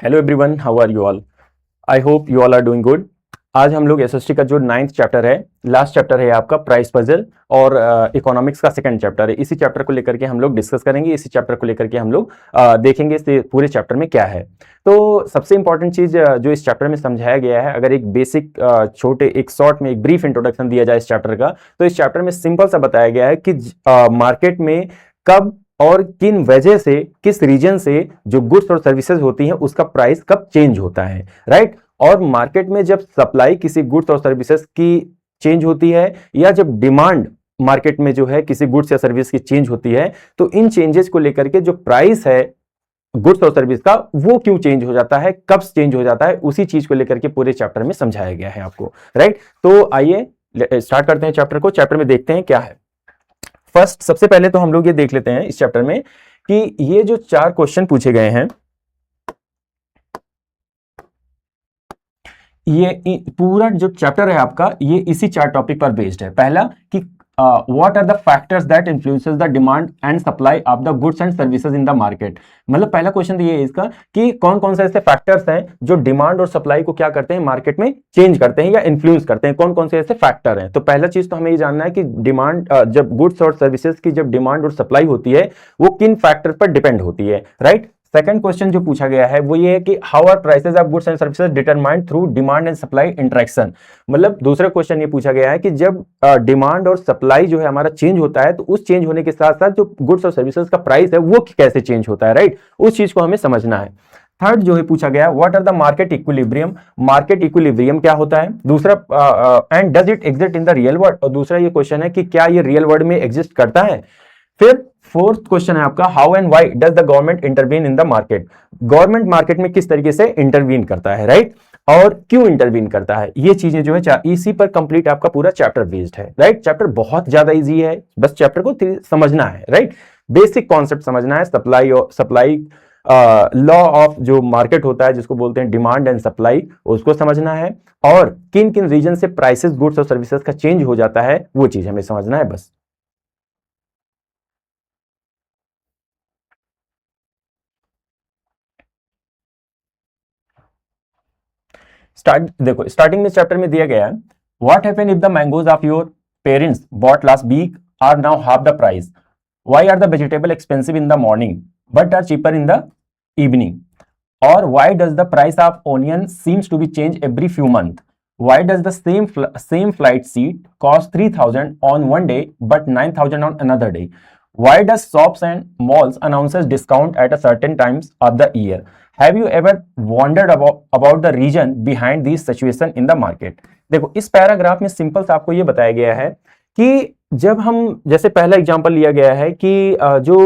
Hello everyone, how are you all? I hope you all are doing good. आज हम लोग SST का जो 9th चैप्टर है, लास्ट चैप्टर है आपका प्राइस पजल, और इकोनॉमिक्स का सेकंड चैप्टर है। इसी चैप्टर को लेकर के हम लोग डिस्कस करेंगे। इसी चैप्टर को लेकर के हम लोग देखेंगे इस पूरे चैप्टर में क्या है। तो सबसे इंपॉर्टेंट चीज जो इस चैप्टर में समझाया गया है, अगर एक बेसिक छोटे एक शॉर्ट में एक ब्रीफ इंट्रोडक्शन दिया जाए इस चैप्टर का, तो इस चैप्टर में सिंपल सा बताया गया है कि मार्केट में कब और किन वजह से, किस रीजन से जो गुड्स और सर्विसेज होती हैं उसका प्राइस कब चेंज होता है, राइट। और मार्केट में जब सप्लाई किसी गुड्स और सर्विसेज की चेंज होती है, या जब डिमांड मार्केट में जो है किसी गुड्स या सर्विस की चेंज होती है, तो इन चेंजेस को लेकर के जो प्राइस है गुड्स और सर्विस का, वो क्यों चेंज हो जाता है, कब चेंज हो जाता है, उसी चीज को लेकर के पूरे चैप्टर में समझाया गया है आपको, राइट। तो आइए स्टार्ट करते हैं चैप्टर को। चैप्टर में देखते हैं क्या है। फर्स्ट, सबसे पहले तो हम लोग ये देख लेते हैं इस चैप्टर में कि ये जो 4 क्वेश्चन पूछे गए हैं, ये पूरा जो चैप्टर है आपका, ये इसी 4 टॉपिक पर बेस्ड है। पहला कि what are the factors that influences the demand and supply of the goods and services in the market. मतलब पहला क्वेश्चन तो ये है इसका कि कौन कौन से ऐसे फैक्टर्स हैं जो डिमांड और सप्लाई को क्या करते हैं, मार्केट में चेंज करते हैं या इन्फ्लुएंस करते हैं, कौन कौन से ऐसे फैक्टर हैं। तो पहला चीज तो हमें ये जानना है कि डिमांड, जब गुड्स और सर्विसेज की जब डिमांड और सप्लाई होती है, वो किन फैक्टर पर डिपेंड होती है, राइट। सेकंड क्वेश्चन जो पूछा गया है वो ये है कि how are prices of goods and services determined through demand and supply interaction. मतलब दूसरा क्वेश्चन ये पूछा गया है कि जब डिमांड और सप्लाई जो है हमारा चेंज होता है, तो उस चेंज होने के साथ साथ जो गुड्स और सर्विसेज का प्राइस है वो कैसे चेंज होता है, राइट। उस चीज को हमें समझना है। थर्ड जो है पूछा गया, what are the market equilibrium. Market equilibrium क्या होता है। दूसरा, and does it exist in the real world. और दूसरा ये क्वेश्चन है कि क्या ये रियल वर्ल्ड में एग्जिस्ट करता है। फिर फोर्थ क्वेश्चन है आपका, how and why does the government intervene in the market. Government market में किस तरीके से इंटरवीन करता है, राइट, और क्यों इंटरवीन करता है। ये चीजें जो है इसी पर कंप्लीट आपका पूरा चैप्टर बेस्ड है, राइट। चैप्टर बहुत ज्यादा इजी है, बस चैप्टर को समझना है, राइट। बेसिक कॉन्सेप्ट समझना है। सप्लाई लॉ ऑफ जो मार्केट होता है, जिसको बोलते हैं डिमांड एंड सप्लाई, उसको समझना है। और किन किन रीजन से प्राइसेस गुड्स और सर्विसेज का चेंज हो जाता है, वो चीज हमें समझना है बस। देखो, स्टार्टिंग में चैप्टर में दिया गया है, what happen if the mangoes of your parents bought last week are now half the price. Why are the vegetable expensive in the morning but are cheaper in the evening. और why does the price of onion seems to be change every few month. Why does the same flight seat cost 3000 on one day बट 9000 on another day. Why does shops and malls announces discount at a certain times of the year? Have you ever wondered about the reason behind these situation in the market? देखो, इस paragraph में simple सा आपको ये बताया गया है कि जब हम, जैसे पहला एग्जांपल लिया गया है कि जो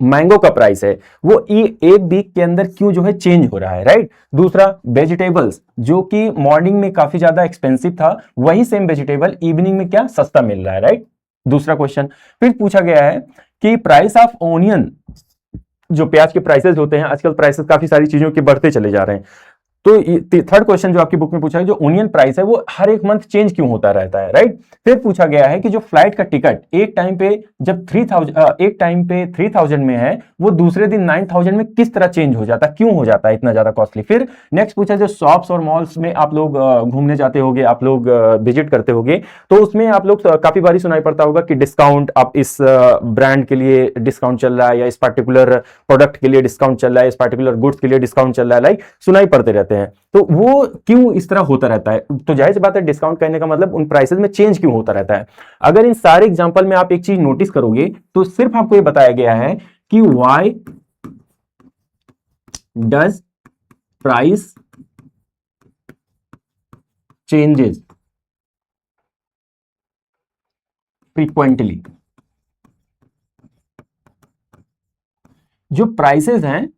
मैंगो का प्राइस है वो एक वीक के अंदर क्यों जो है चेंज हो रहा है, राइट। दूसरा, वेजिटेबल्स जो कि मॉर्निंग में काफी ज्यादा एक्सपेंसिव था, वही सेम वेजिटेबल इवनिंग में क्या सस्ता मिल रहा है, राइट। दूसरा क्वेश्चन फिर पूछा गया है कि प्राइस ऑफ ओनियन, जो प्याज के प्राइसेस होते हैं, आजकल प्राइसेस काफी सारी चीजों के बढ़ते चले जा रहे हैं। तो थर्ड क्वेश्चन जो आपकी बुक में पूछा है, जो ओनियन प्राइस है वो हर एक मंथ चेंज क्यों होता रहता है, राइट। फिर पूछा गया है कि जो फ्लाइट का टिकट एक टाइम पे जब 3000 में है, वो दूसरे दिन 9000 में किस तरह चेंज हो जाता है, क्यों हो जाता है इतना ज्यादा कॉस्टली। फिर नेक्स्ट पूछा, जो शॉप्स और मॉल्स में आप लोग घूमने जाते होगे, आप लोग विजिट करते होगे, तो उसमें आप लोग काफी बारी सुनाई पड़ता होगा कि डिस्काउंट, आप इस ब्रांड के लिए डिस्काउंट चल रहा है, या इस पर्टिकुलर प्रोडक्ट के लिए डिस्काउंट चल रहा है, इस पर्टिकुलर गुड्स के लिए डिस्काउंट चल रहा है, लाइक सुनाई पड़ते रहते हैं। तो वो क्यों इस तरह होता रहता है। तो जाहिर सी बात है, डिस्काउंट कहने का मतलब उन प्राइसेस में चेंज क्यों होता रहता है। अगर इन सारे एग्जांपल में आप एक चीज नोटिस करोगे, तो सिर्फ आपको ये बताया गया है कि why does price changes frequently. जो प्राइसेस हैं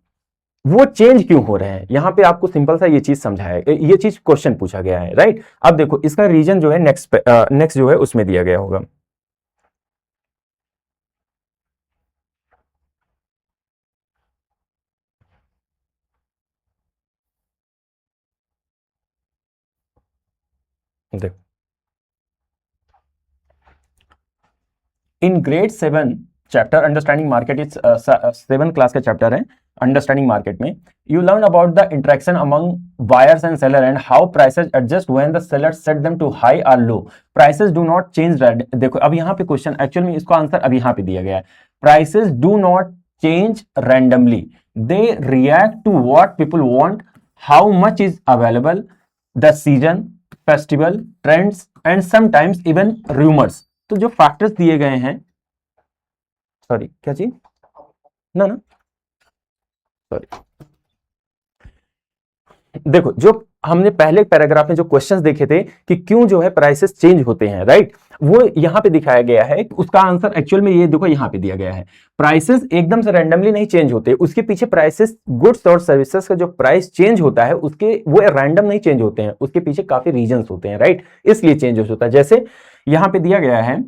वो चेंज क्यों हो रहे हैं, यहां पे आपको सिंपल सा ये चीज समझाया, ये चीज क्वेश्चन पूछा गया है, राइट। अब देखो, इसका रीजन जो है नेक्स्ट जो है उसमें दिया गया होगा। देखो, in grade 7 chapter understanding market, is 7 class का चैप्टर है अंडरस्टैंडिंग मार्केट में. You learn about the interaction among buyers and seller and how prices adjust when the seller set them too high और low. Prices do not change. देखो अब यहाँ पे question actual में इसका आंसर अब यहाँ पे दिया गया है. Prices do not change randomly, they react to what people want, how much is available, the season, festival, trends and sometimes even rumours. तो जो फैक्टर्स दिए गए हैं, सॉरी क्या चीज, ना सॉरी, देखो जो हमने पहले पैराग्राफ में जो क्वेश्चंस देखे थे कि क्यों जो है प्राइसेस चेंज होते हैं, राइट, वो यहां पे दिखाया गया है. उसका आंसर एक्चुअल में ये देखो यहां पे दिया गया है. प्राइसेस एकदम से रैंडमली नहीं चेंज होते, उसके पीछे प्राइसेस, गुड्स और सर्विसेज का जो प्राइस चेंज होता है उसके वो रैंडम नहीं चेंज होते हैं, उसके पीछे काफी रीजंस होते हैं, राइट, इसलिए चेंज होता है. जैसे यहां पे दिया गया है,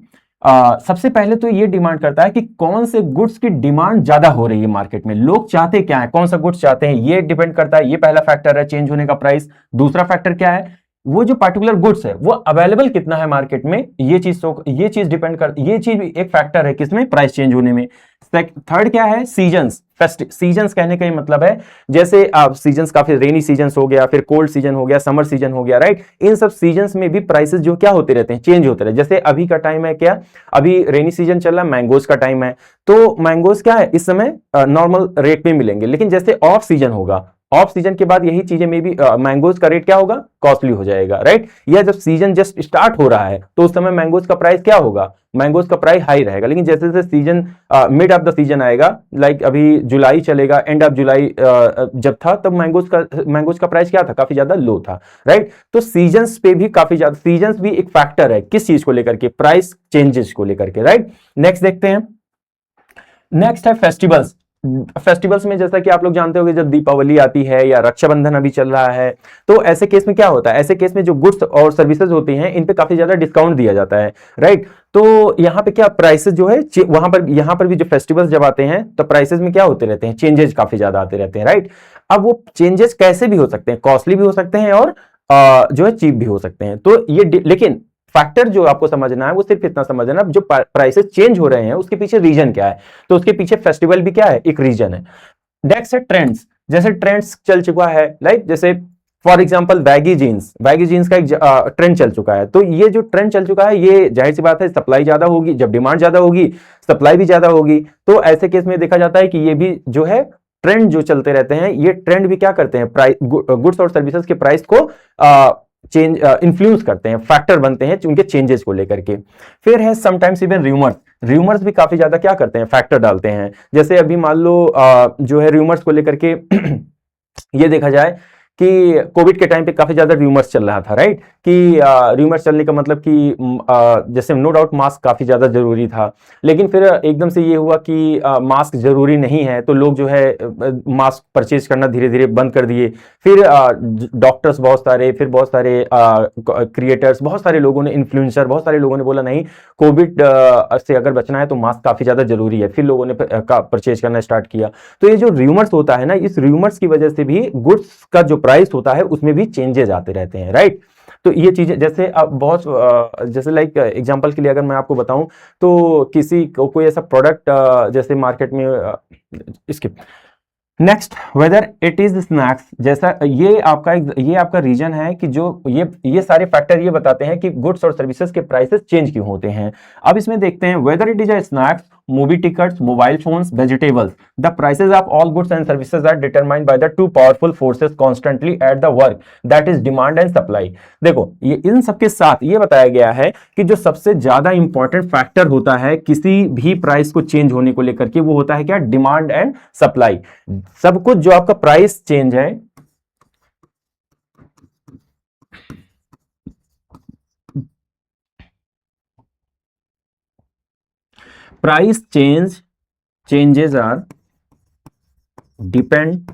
सबसे पहले तो ये डिमांड करता है कि कौन से गुड्स की डिमांड ज्यादा हो रही है मार्केट में, लोग चाहते क्या है, कौन सा गुड्स चाहते हैं, ये डिपेंड करता है. ये पहला फैक्टर है चेंज होने का प्राइस. दूसरा फैक्टर क्या है, वो जो पर्टिकुलर गुड्स है वो अवेलेबल कितना है मार्केट में, ये चीज डिपेंड कर, ये चीज एक फैक्टर है किसमें, प्राइस चेंज होने में. थर्ड क्या है, सीजन्स. सीजन्स कहने का ही मतलब है जैसे आप सीजन्स, काफी रेनी सीजन्स हो गया, फिर कोल्ड सीजन हो गया, समर सीजन हो गया, राइट. इन सब सीजन्स में भी प्राइसेस जो क्या होते रहते हैं, चेंज होते रहते हैं. जैसे अभी का टाइम है क्या, अभी रेनी सीजन चल रहा है, मैंगोज का टाइम है, तो मैंगोज क्या है इस समय नॉर्मल रेट में मिलेंगे. लेकिन जैसे ऑफ सीजन होगा, ऑफ सीजन के बाद यही चीजें में भी मैंगोज का रेट क्या होगा, कॉस्टली हो जाएगा, राइट. या जब सीजन जस्ट स्टार्ट हो रहा है तो उस समय मैंगोज का प्राइस क्या होगा, मैंगोज का प्राइस हाई रहेगा. लेकिन जैसे जैसे season mid of the season आएगा, लाइक अभी जुलाई चलेगा, एंड ऑफ जुलाई जब था तब मैंगोज का प्राइस क्या था, काफी ज्यादा लो था, राइट. तो सीजन्स पे भी काफी ज्यादा, सीजन्स भी एक फैक्टर है किस चीज को लेकर के, प्राइस चेंजेस को लेकर के, राइट. नेक्स्ट देखते हैं. नेक्स्ट है फेस्टिवल्स. फेस्टिवल्स में जैसा कि आप लोग जानते होंगे, जब दीपावली आती है या रक्षाबंधन अभी चल रहा है, तो ऐसे केस में क्या होता है, ऐसे केस में जो गुड्स और सर्विसेज होती हैं इन पे काफी ज्यादा डिस्काउंट दिया जाता है, राइट. तो यहाँ पे क्या प्राइसेस जो है वहां पर, यहाँ पर भी जो फेस्टिवल्स जब आते हैं तो प्राइसेस में क्या होते रहते हैं, चेंजेस काफी ज्यादा आते रहते हैं, राइट. अब वो चेंजेस कैसे भी हो सकते हैं, कॉस्टली भी हो सकते हैं और जो है चीप भी हो सकते हैं. तो ये लेकिन फैक्टर जो आपको समझना है वो सिर्फ इतना समझना, जो प्राइसेस चेंज हो रहे हैं उसके पीछे रीजन क्या है, तो उसके पीछे फेस्टिवल भी क्या है, एक रीजन है. नेक्स्ट है ट्रेंड्स. जैसे ट्रेंड्स चल चुका है, लाइक जैसे फॉर एग्जांपल बैगी जीन्स का एक ट्रेंड चल चुका है. तो ये जो ट्रेंड चल चुका है, ये जाहिर सी बात है सप्लाई ज्यादा होगी, जब डिमांड ज्यादा होगी सप्लाई भी ज्यादा होगी. तो ऐसे केस में देखा जाता है कि ये भी जो है ट्रेंड जो चलते रहते हैं, ये ट्रेंड भी क्या करते हैं, प्राइस, गुड्स और सर्विसेज के प्राइस को चेंज, इन्फ्लुएंस करते हैं, फैक्टर बनते हैं उनके चेंजेस को लेकर के. फिर है समटाइम्स इवन र्यूमर्स भी काफी ज्यादा क्या करते हैं, फैक्टर डालते हैं. जैसे अभी मान लो जो है र्यूमर्स को लेकर के ये देखा जाए कि कोविड के टाइम पे काफी ज्यादा र्यूमर्स चल रहा था, राइट, कि र्यूमर्स चलने का मतलब कि जैसे नो डाउट मास्क काफी ज्यादा जरूरी था, लेकिन फिर एकदम से ये हुआ कि मास्क जरूरी नहीं है, तो लोग जो है मास्क परचेज करना धीरे धीरे बंद कर दिए. फिर डॉक्टर्स बहुत सारे, फिर बहुत सारे क्रिएटर्स, बहुत सारे लोगों ने, इन्फ्लुएंसर, बहुत सारे लोगों ने बोला नहीं, कोविड से अगर बचना है तो मास्क काफी ज्यादा जरूरी है, फिर लोगों ने परचेज करना स्टार्ट किया. तो ये जो र्यूमर्स होता है ना, इस र्यूमर्स की वजह से भी गुड्स का जो प्राइस होता है उसमें भी चेंजेस आते रहते हैं, राइट. तो ये चीजें जैसे अब बहुत जैसे लाइक एग्जांपल के लिए अगर मैं आपको बताऊं, तो किसी को कोई ऐसा प्रोडक्ट जैसे मार्केट में इसके next, whether it is snacks, जैसा ये आपका रीजन है कि जो ये सारे फैक्टर ये बताते हैं कि गुड्स और सर्विसेज के प्राइसेस चेंज क्यों होते हैं. अब इसमें देखते हैं, whether it is a snacks, movie tickets, mobile phones, vegetables, the prices of all goods and services are determined by the two powerful forces constantly at the work, that is demand and supply. देखो ये इन सबके साथ ये बताया गया है कि जो सबसे ज्यादा इंपॉर्टेंट फैक्टर होता है किसी भी प्राइस को चेंज होने को लेकर के, वो होता है क्या, डिमांड एंड सप्लाई. सब कुछ जो आपका प्राइस चेंज है, price changes are depend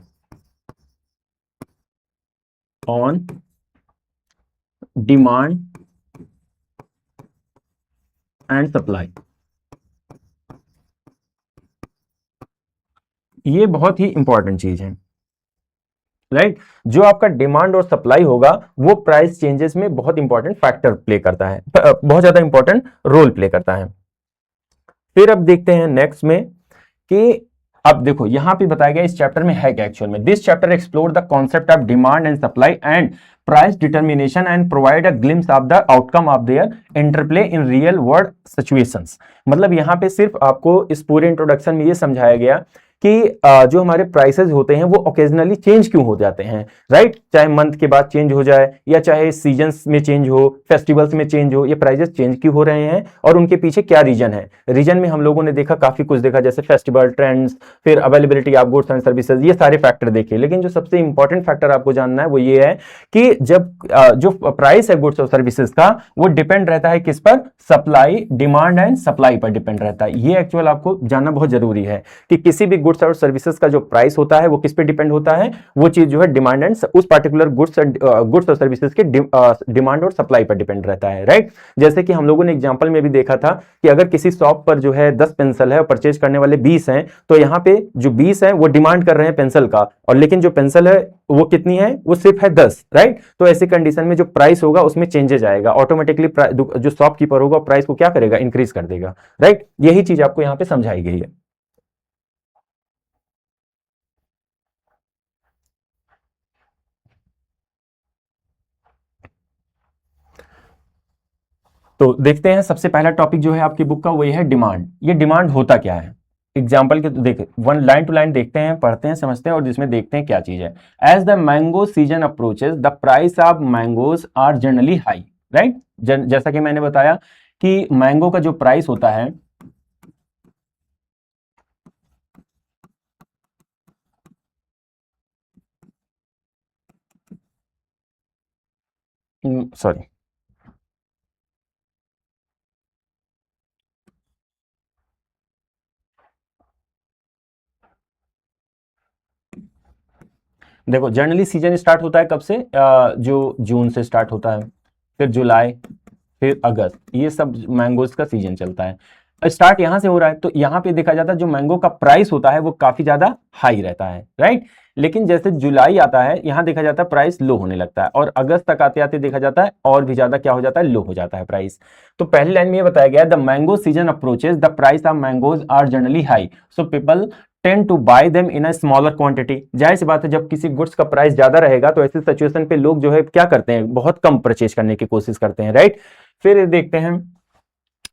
on demand and supply. ये बहुत ही इंपॉर्टेंट चीज है, राइट. जो आपका डिमांड और सप्लाई होगा वो प्राइस चेंजेस में बहुत इंपॉर्टेंट फैक्टर प्ले करता है, बहुत ज्यादा इंपॉर्टेंट रोल प्ले करता है. फिर अब देखते हैं नेक्स्ट में कि अब देखो यहां पे बताया गया इस चैप्टर में है क्या एक्चुअल में। This chapter explore the concept of demand and supply and price determination and provide a glimpse of the outcome of their interplay in real world situations. मतलब यहां पे सिर्फ आपको इस पूरे इंट्रोडक्शन में ये समझाया गया कि जो हमारे प्राइसेस होते हैं वो ओकेजनली चेंज क्यों हो जाते हैं, राइट। चाहे मंथ के बाद चेंज हो जाए या चाहे सीजन्स में चेंज हो, फेस्टिवल्स में चेंज हो, ये प्राइसेस चेंज क्यों हो रहे हैं और उनके पीछे क्या रीजन है। रीजन में हम लोगों ने देखा, काफी कुछ देखा, जैसे फेस्टिवल ट्रेंड्स, फिर availability of goods and services, ये सारे फैक्टर देखे। लेकिन जो सबसे इंपॉर्टेंट फैक्टर आपको जानना है वो ये है कि जब जो प्राइस है गुड्स और सर्विसेज का वो डिपेंड रहता है किस पर, सप्लाई, डिमांड एंड सप्लाई पर डिपेंड रहता है। ये एक्चुअल आपको जानना बहुत जरूरी है कि किसी भी गुड्स और सर्विसेज का जो प्राइस होता है वो किस पे डिपेंड होता है, वो चीज जो है डिमांड एंड उस पर्टिकुलर गुड्स और सर्विसेज के डिमांड और सप्लाई पर डिपेंड रहता है, राइट। जैसे कि हम लोगों ने एग्जांपल में भी देखा था कि अगर किसी शॉप पर जो है 10 पेंसिल है और परचेज करने वाले 20 हैं, तो यहाँ पे जो 20 है वो डिमांड कर रहे हैं पेंसिल का, और लेकिन जो पेंसिल है वो कितनी है, वो सिर्फ है 10, राइट। तो ऐसी कंडीशन में जो प्राइस होगा उसमें चेंजेस आएगा ऑटोमेटिकली, जो शॉपकीपर होगा प्राइस को क्या करेगा, इंक्रीज कर देगा, राइट। यही चीज आपको यहाँ पे समझाई गई है। तो देखते हैं सबसे पहला टॉपिक जो है आपकी बुक का वो ये है डिमांड। ये डिमांड होता क्या है, एग्जाम्पल के तो देख वन लाइन टू लाइन देखते हैं, पढ़ते हैं, समझते हैं और जिसमें देखते हैं क्या चीज है। As the mango season approaches the price of mangoes are generally high, right. जैसा कि मैंने बताया कि मैंगो का जो प्राइस होता है, सॉरी, देखो जनरली सीजन स्टार्ट होता है कब से, जो जून से स्टार्ट होता है, फिर जुलाई, फिर अगस्त, ये सब मैंगोज का सीजन चलता है। स्टार्ट यहां से हो रहा है, तो यहां पे देखा जाता है जो मैंगो का प्राइस होता है वो काफी ज्यादा हाई रहता है, राइट। लेकिन जैसे जुलाई आता है यहां देखा जाता है प्राइस लो होने लगता है, और अगस्त तक आते आते देखा जाता है और भी ज्यादा क्या हो जाता है, लो हो जाता है प्राइस। तो पहली लाइन में ये बताया गया, the mango season approaches the price of mangoes are generally high so people tend to buy them in a smaller quantity. जाहिर सी बात है जब किसी गुड्स का प्राइस ज्यादा रहेगा तो ऐसी सिचुएशन पे लोग जो है क्या करते हैं, बहुत कम परचेज करने की कोशिश करते हैं, राइट। फिर देखते हैं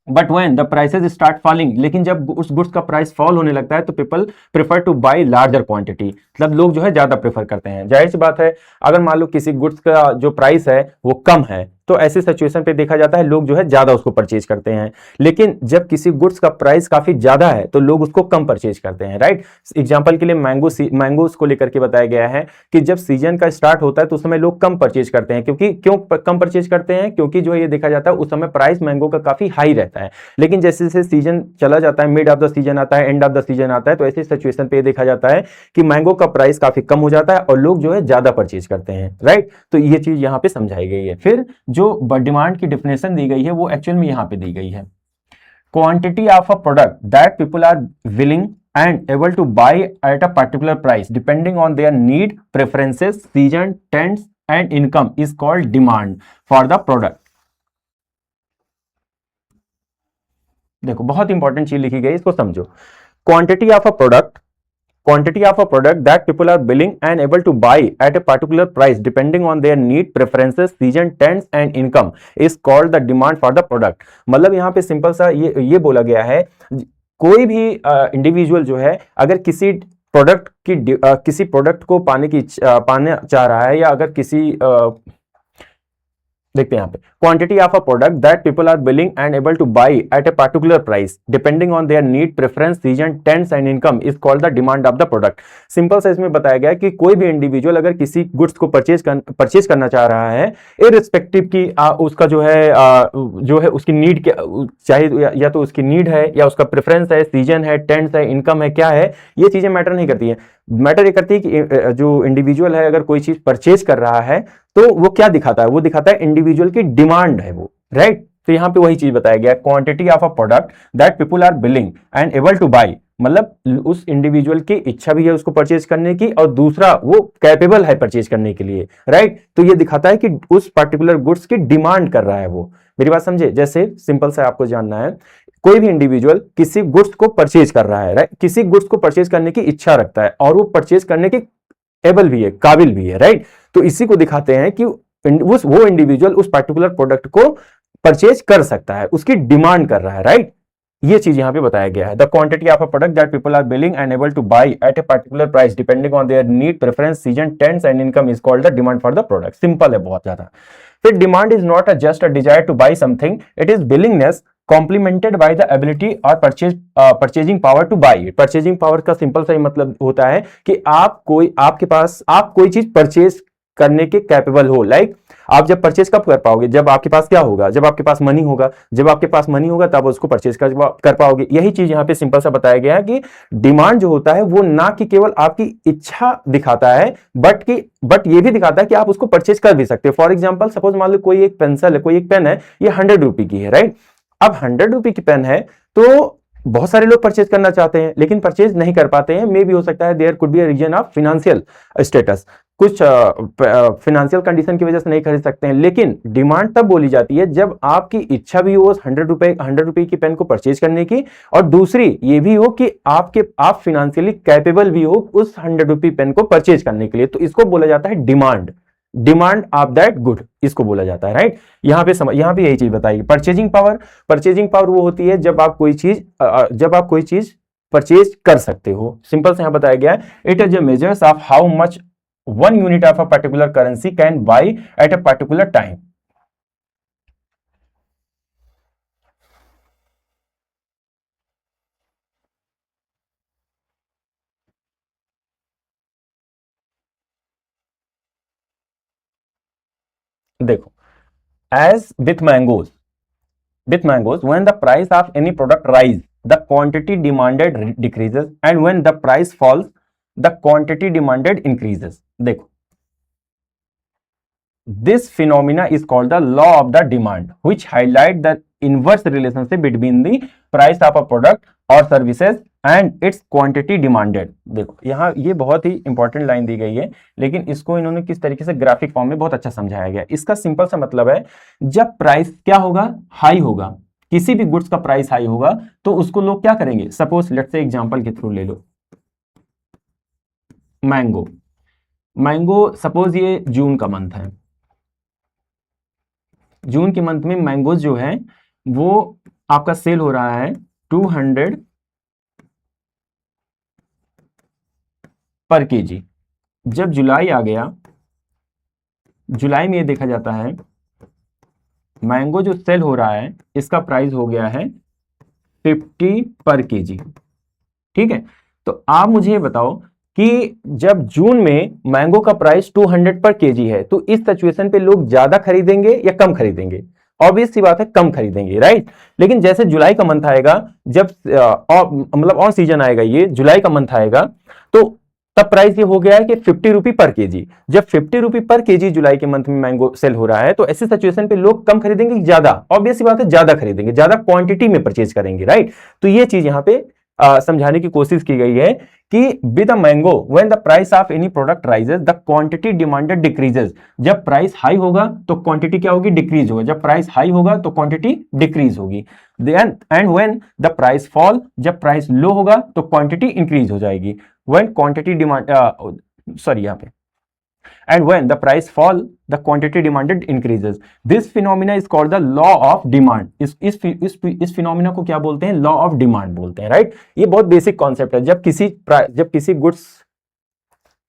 but when the prices start falling, लेकिन जब उस गुड्स का प्राइस फॉल होने लगता है तो people prefer to buy larger quantity, मतलब लोग जो है ज्यादा प्रेफर करते हैं। जाहिर सी बात है अगर मान लो किसी गुड्स का जो प्राइस है वो कम है तो ऐसी सिचुएशन पे देखा जाता है लोग जो है ज्यादा उसको परचेज करते हैं। लेकिन जब किसी गुड्स का प्राइस काफी ज्यादा है तो लोग उसको कम परचेज करते हैं, राइट। एग्जांपल के लिए मैंगोस को लेकर के बताया गया है कि जब सीजन का स्टार्ट होता है तो उस समय लोग कम परचेज करते हैं, क्योंकि क्यों कम परचेज करते हैं, क्योंकि जो ये देखा जाता है उस समय प्राइस मैंगो का काफी हाई रहता है। लेकिन जैसे जैसे सीजन चला जाता है, मिड ऑफ द सीजन आता है, एंड ऑफ द सीजन आता है, तो ऐसी सिचुएशन पे देखा जाता है कि मैंगो का प्राइस काफी कम हो जाता है और लोग जो है ज्यादा परचेज करते हैं, राइट। तो ये चीज यहाँ पे समझाई गई है। फिर जो डिमांड की डिफिनेशन दी गई है वो एक्चुअल में यहाँ पे दी गई है, quantity of a product that people are willing and able to buy at a particular price depending on their need, preferences, season, trends and income is called demand for the product। देखो बहुत important चीज लिखी गई, इसको समझो। Quantity of a product, quantity of a product that people are willing and able to buy at a particular price depending on their need, preferences, season, trends and income is called the demand for the product। मतलब यहाँ पे simple सा ये बोला गया है, कोई भी इंडिविजुअल जो है अगर किसी प्रोडक्ट की किसी प्रोडक्ट को पाना चाह रहा है, या अगर किसी देखते हैं यहाँ पे, quantity of a product that people are willing and able to buy at a particular price depending on their need, preference, season, trends and income is called the demand of the product. Simple सा इसमें बताया गया कि कोई भी individual अगर किसी goods को परचेज करना चाह रहा है, इररिस्पेक्टिव की उसका जो है उसकी नीड चाहे या तो उसकी नीड है, या उसका प्रेफरेंस है, सीजन है, ट्रेंड्स है, इनकम है, क्या है, ये चीजें मैटर नहीं करती है। मैटर ये करती है कि जो इंडिविजुअल है अगर कोई चीज परचेज कर रहा है तो वो क्या दिखाता है, वो दिखाता है इंडिविजुअल की डिमांड है वो, राइट। तो यहां पे वही चीज बताया गया, quantity of a product that people are willing and able to buy, मतलब उस इंडिविजुअल की इच्छा भी है उसको परचेज करने की, और दूसरा वो कैपेबल है परचेज करने के लिए, राइट। तो ये दिखाता है कि उस पर्टिकुलर गुड्स की डिमांड कर रहा है वो। मेरी बात समझे, जैसे सिंपल सा आपको जानना है, कोई भी इंडिविजुअल किसी गुड्स को परचेज कर रहा है, राइट, किसी गुड्स को परचेज करने की इच्छा रखता है और वो परचेज करने के एबल भी है, काबिल भी है, राइट। तो इसी को दिखाते हैं कि वो इंडिविजुअल उस पर्टिकुलर प्रोडक्ट को परचेज कर सकता है, उसकी डिमांड कर रहा है, राइट। ये चीज यहां पे बताया गया है। The quantity of a product that people are willing and able to buy at a particular price depending on their need, preference, season, trends and income is called the demand for the product. Simple है बहुत ज्यादा। फिर demand is not just a desire to buy something, it is willingness complemented by the ability और purchasing power to buy it. Purchasing power का simple सा ही मतलब होता है कि आप कोई चीज परचेज करने के कैपेबल हो। लाइक आप जब परचेज कब कर पाओगे, जब आपके पास क्या होगा, जब आपके पास मनी होगा। जब आपके पास मनी होगा तब उसको परचेज कर पाओगे। यही चीज यहां पे सिंपल सा बताया गया है कि डिमांड जो होता है वो ना कि केवल आपकी इच्छा दिखाता है बट ये भी दिखाता है कि आप उसको परचेज कर भी सकते हो। फॉर एग्जाम्पल सपोज मान लो कोई एक पेंसिल है, कोई एक पेन है, ये 100 रुपए की है, राइट। अब 100 रुपए की पेन है तो बहुत सारे लोग परचेज करना चाहते हैं लेकिन परचेज नहीं कर पाते हैं। मे भी हो सकता है there could be a reason of financial status, कुछ फाइनेंशियल कंडीशन की वजह से नहीं खरीद सकते हैं। लेकिन डिमांड तब बोली जाती है जब आपकी इच्छा भी हो 100 रुपए की पेन को परचेज करने की, और दूसरी ये भी हो कि आप फाइनेंशियली कैपेबल भी हो उस 100 रुपए पेन को परचेज करने के लिए। तो इसको बोला जाता है डिमांड ऑफ दैट गुड, इसको बोला जाता है, राइट। यहां पे यही चीज बताइए। परचेजिंग पावर वो होती है जब आप कोई चीज परचेज कर सकते हो। सिंपल से यहां बताया गया है, it is a measures of how much one unit of a particular currency can by eight a particular time. देखो, as with mangoes, when the price of any product rise, the quantity demanded decreases, and when the price falls, the quantity demanded increases. देखो, this phenomena is called the law of the demand, which highlight the inverse relationship between the price of a product or services and its quantity demanded. देखो यहाँ ये बहुत ही important line दी गई है, लेकिन इसको इन्होंने किस तरीके से ग्राफिक फॉर्म में बहुत अच्छा समझाया गया। इसका सिंपल सा मतलब है, जब प्राइस क्या होगा, हाई होगा, किसी भी गुड्स का प्राइस हाई होगा तो उसको लोग क्या करेंगे। सपोज लेट्स से एग्जांपल के थ्रू ले लो, मैंगो सपोज ये जून का मंथ है। जून के मंथ में मैंगोज जो है वो आपका सेल हो रहा है 200 पर केजी। जब जुलाई आ गया, जुलाई में ये देखा जाता है मैंगो जो सेल हो रहा है इसका प्राइस हो गया है 50 पर केजी। ठीक है, तो आप मुझे ये बताओ कि जब जून में मैंगो का प्राइस 200 पर केजी है तो इस सिचुएशन पे लोग ज्यादा खरीदेंगे या कम खरीदेंगे। ऑब्वियस सी बात है कम खरीदेंगे, राइट। लेकिन जैसे जुलाई का मंथ आएगा, जब मतलब ऑन सीजन आएगा, ये जुलाई का मंथ आएगा तो तब प्राइस ये हो गया है कि 50 रुपए पर केजी। जब 50 रुपए पर केजी जुलाई के मंथ में मैंगो सेल हो रहा है तो ऐसी सिचुएशन पे लोग कम खरीदेंगे ज्यादा। ऑब्वियस सी बात है ज्यादा खरीदेंगे, ज्यादा क्वांटिटी में परचेज करेंगे, राइट। तो ये चीज यहां पे समझाने की कोशिश की गई है कि with a mango when the price of any product rises the quantity demanded decreases. जब प्राइस हाई होगा तो क्वांटिटी क्या होगी, डिक्रीज होगा। जब प्राइस हाई होगा तो क्वांटिटी डिक्रीज होगी। And when the price fall, जब प्राइस लो होगा तो क्वांटिटी इंक्रीज हो जाएगी। व्हेन क्वांटिटी डिमांड यहाँ पे and when the price fall the quantity demanded increases. This phenomena is called the law of demand. इस phenomena को क्या बोलते हैं, law of demand बोलते हैं, राइट। ये बहुत बेसिक कॉन्सेप्ट है। जब किसी गुड्स,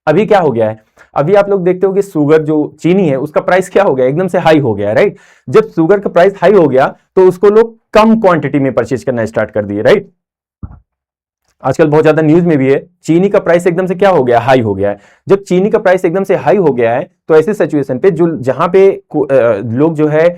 अभी क्या हो गया है, अभी आप लोग देखते हो कि शुगर जो चीनी है उसका प्राइस क्या हो गया, एकदम से हाई हो गया, राइट। जब शुगर का प्राइस हाई हो गया तो उसको लोग कम क्वांटिटी में परचेज करना स्टार्ट कर दिए, राइट। आजकल बहुत ज्यादा न्यूज में भी है, चीनी का प्राइस एकदम से क्या हो गया, हाई हो गया है। जब चीनी का प्राइस एकदम से हाई हो गया है तो ऐसी सिचुएशन पे जहां पे लोग जो है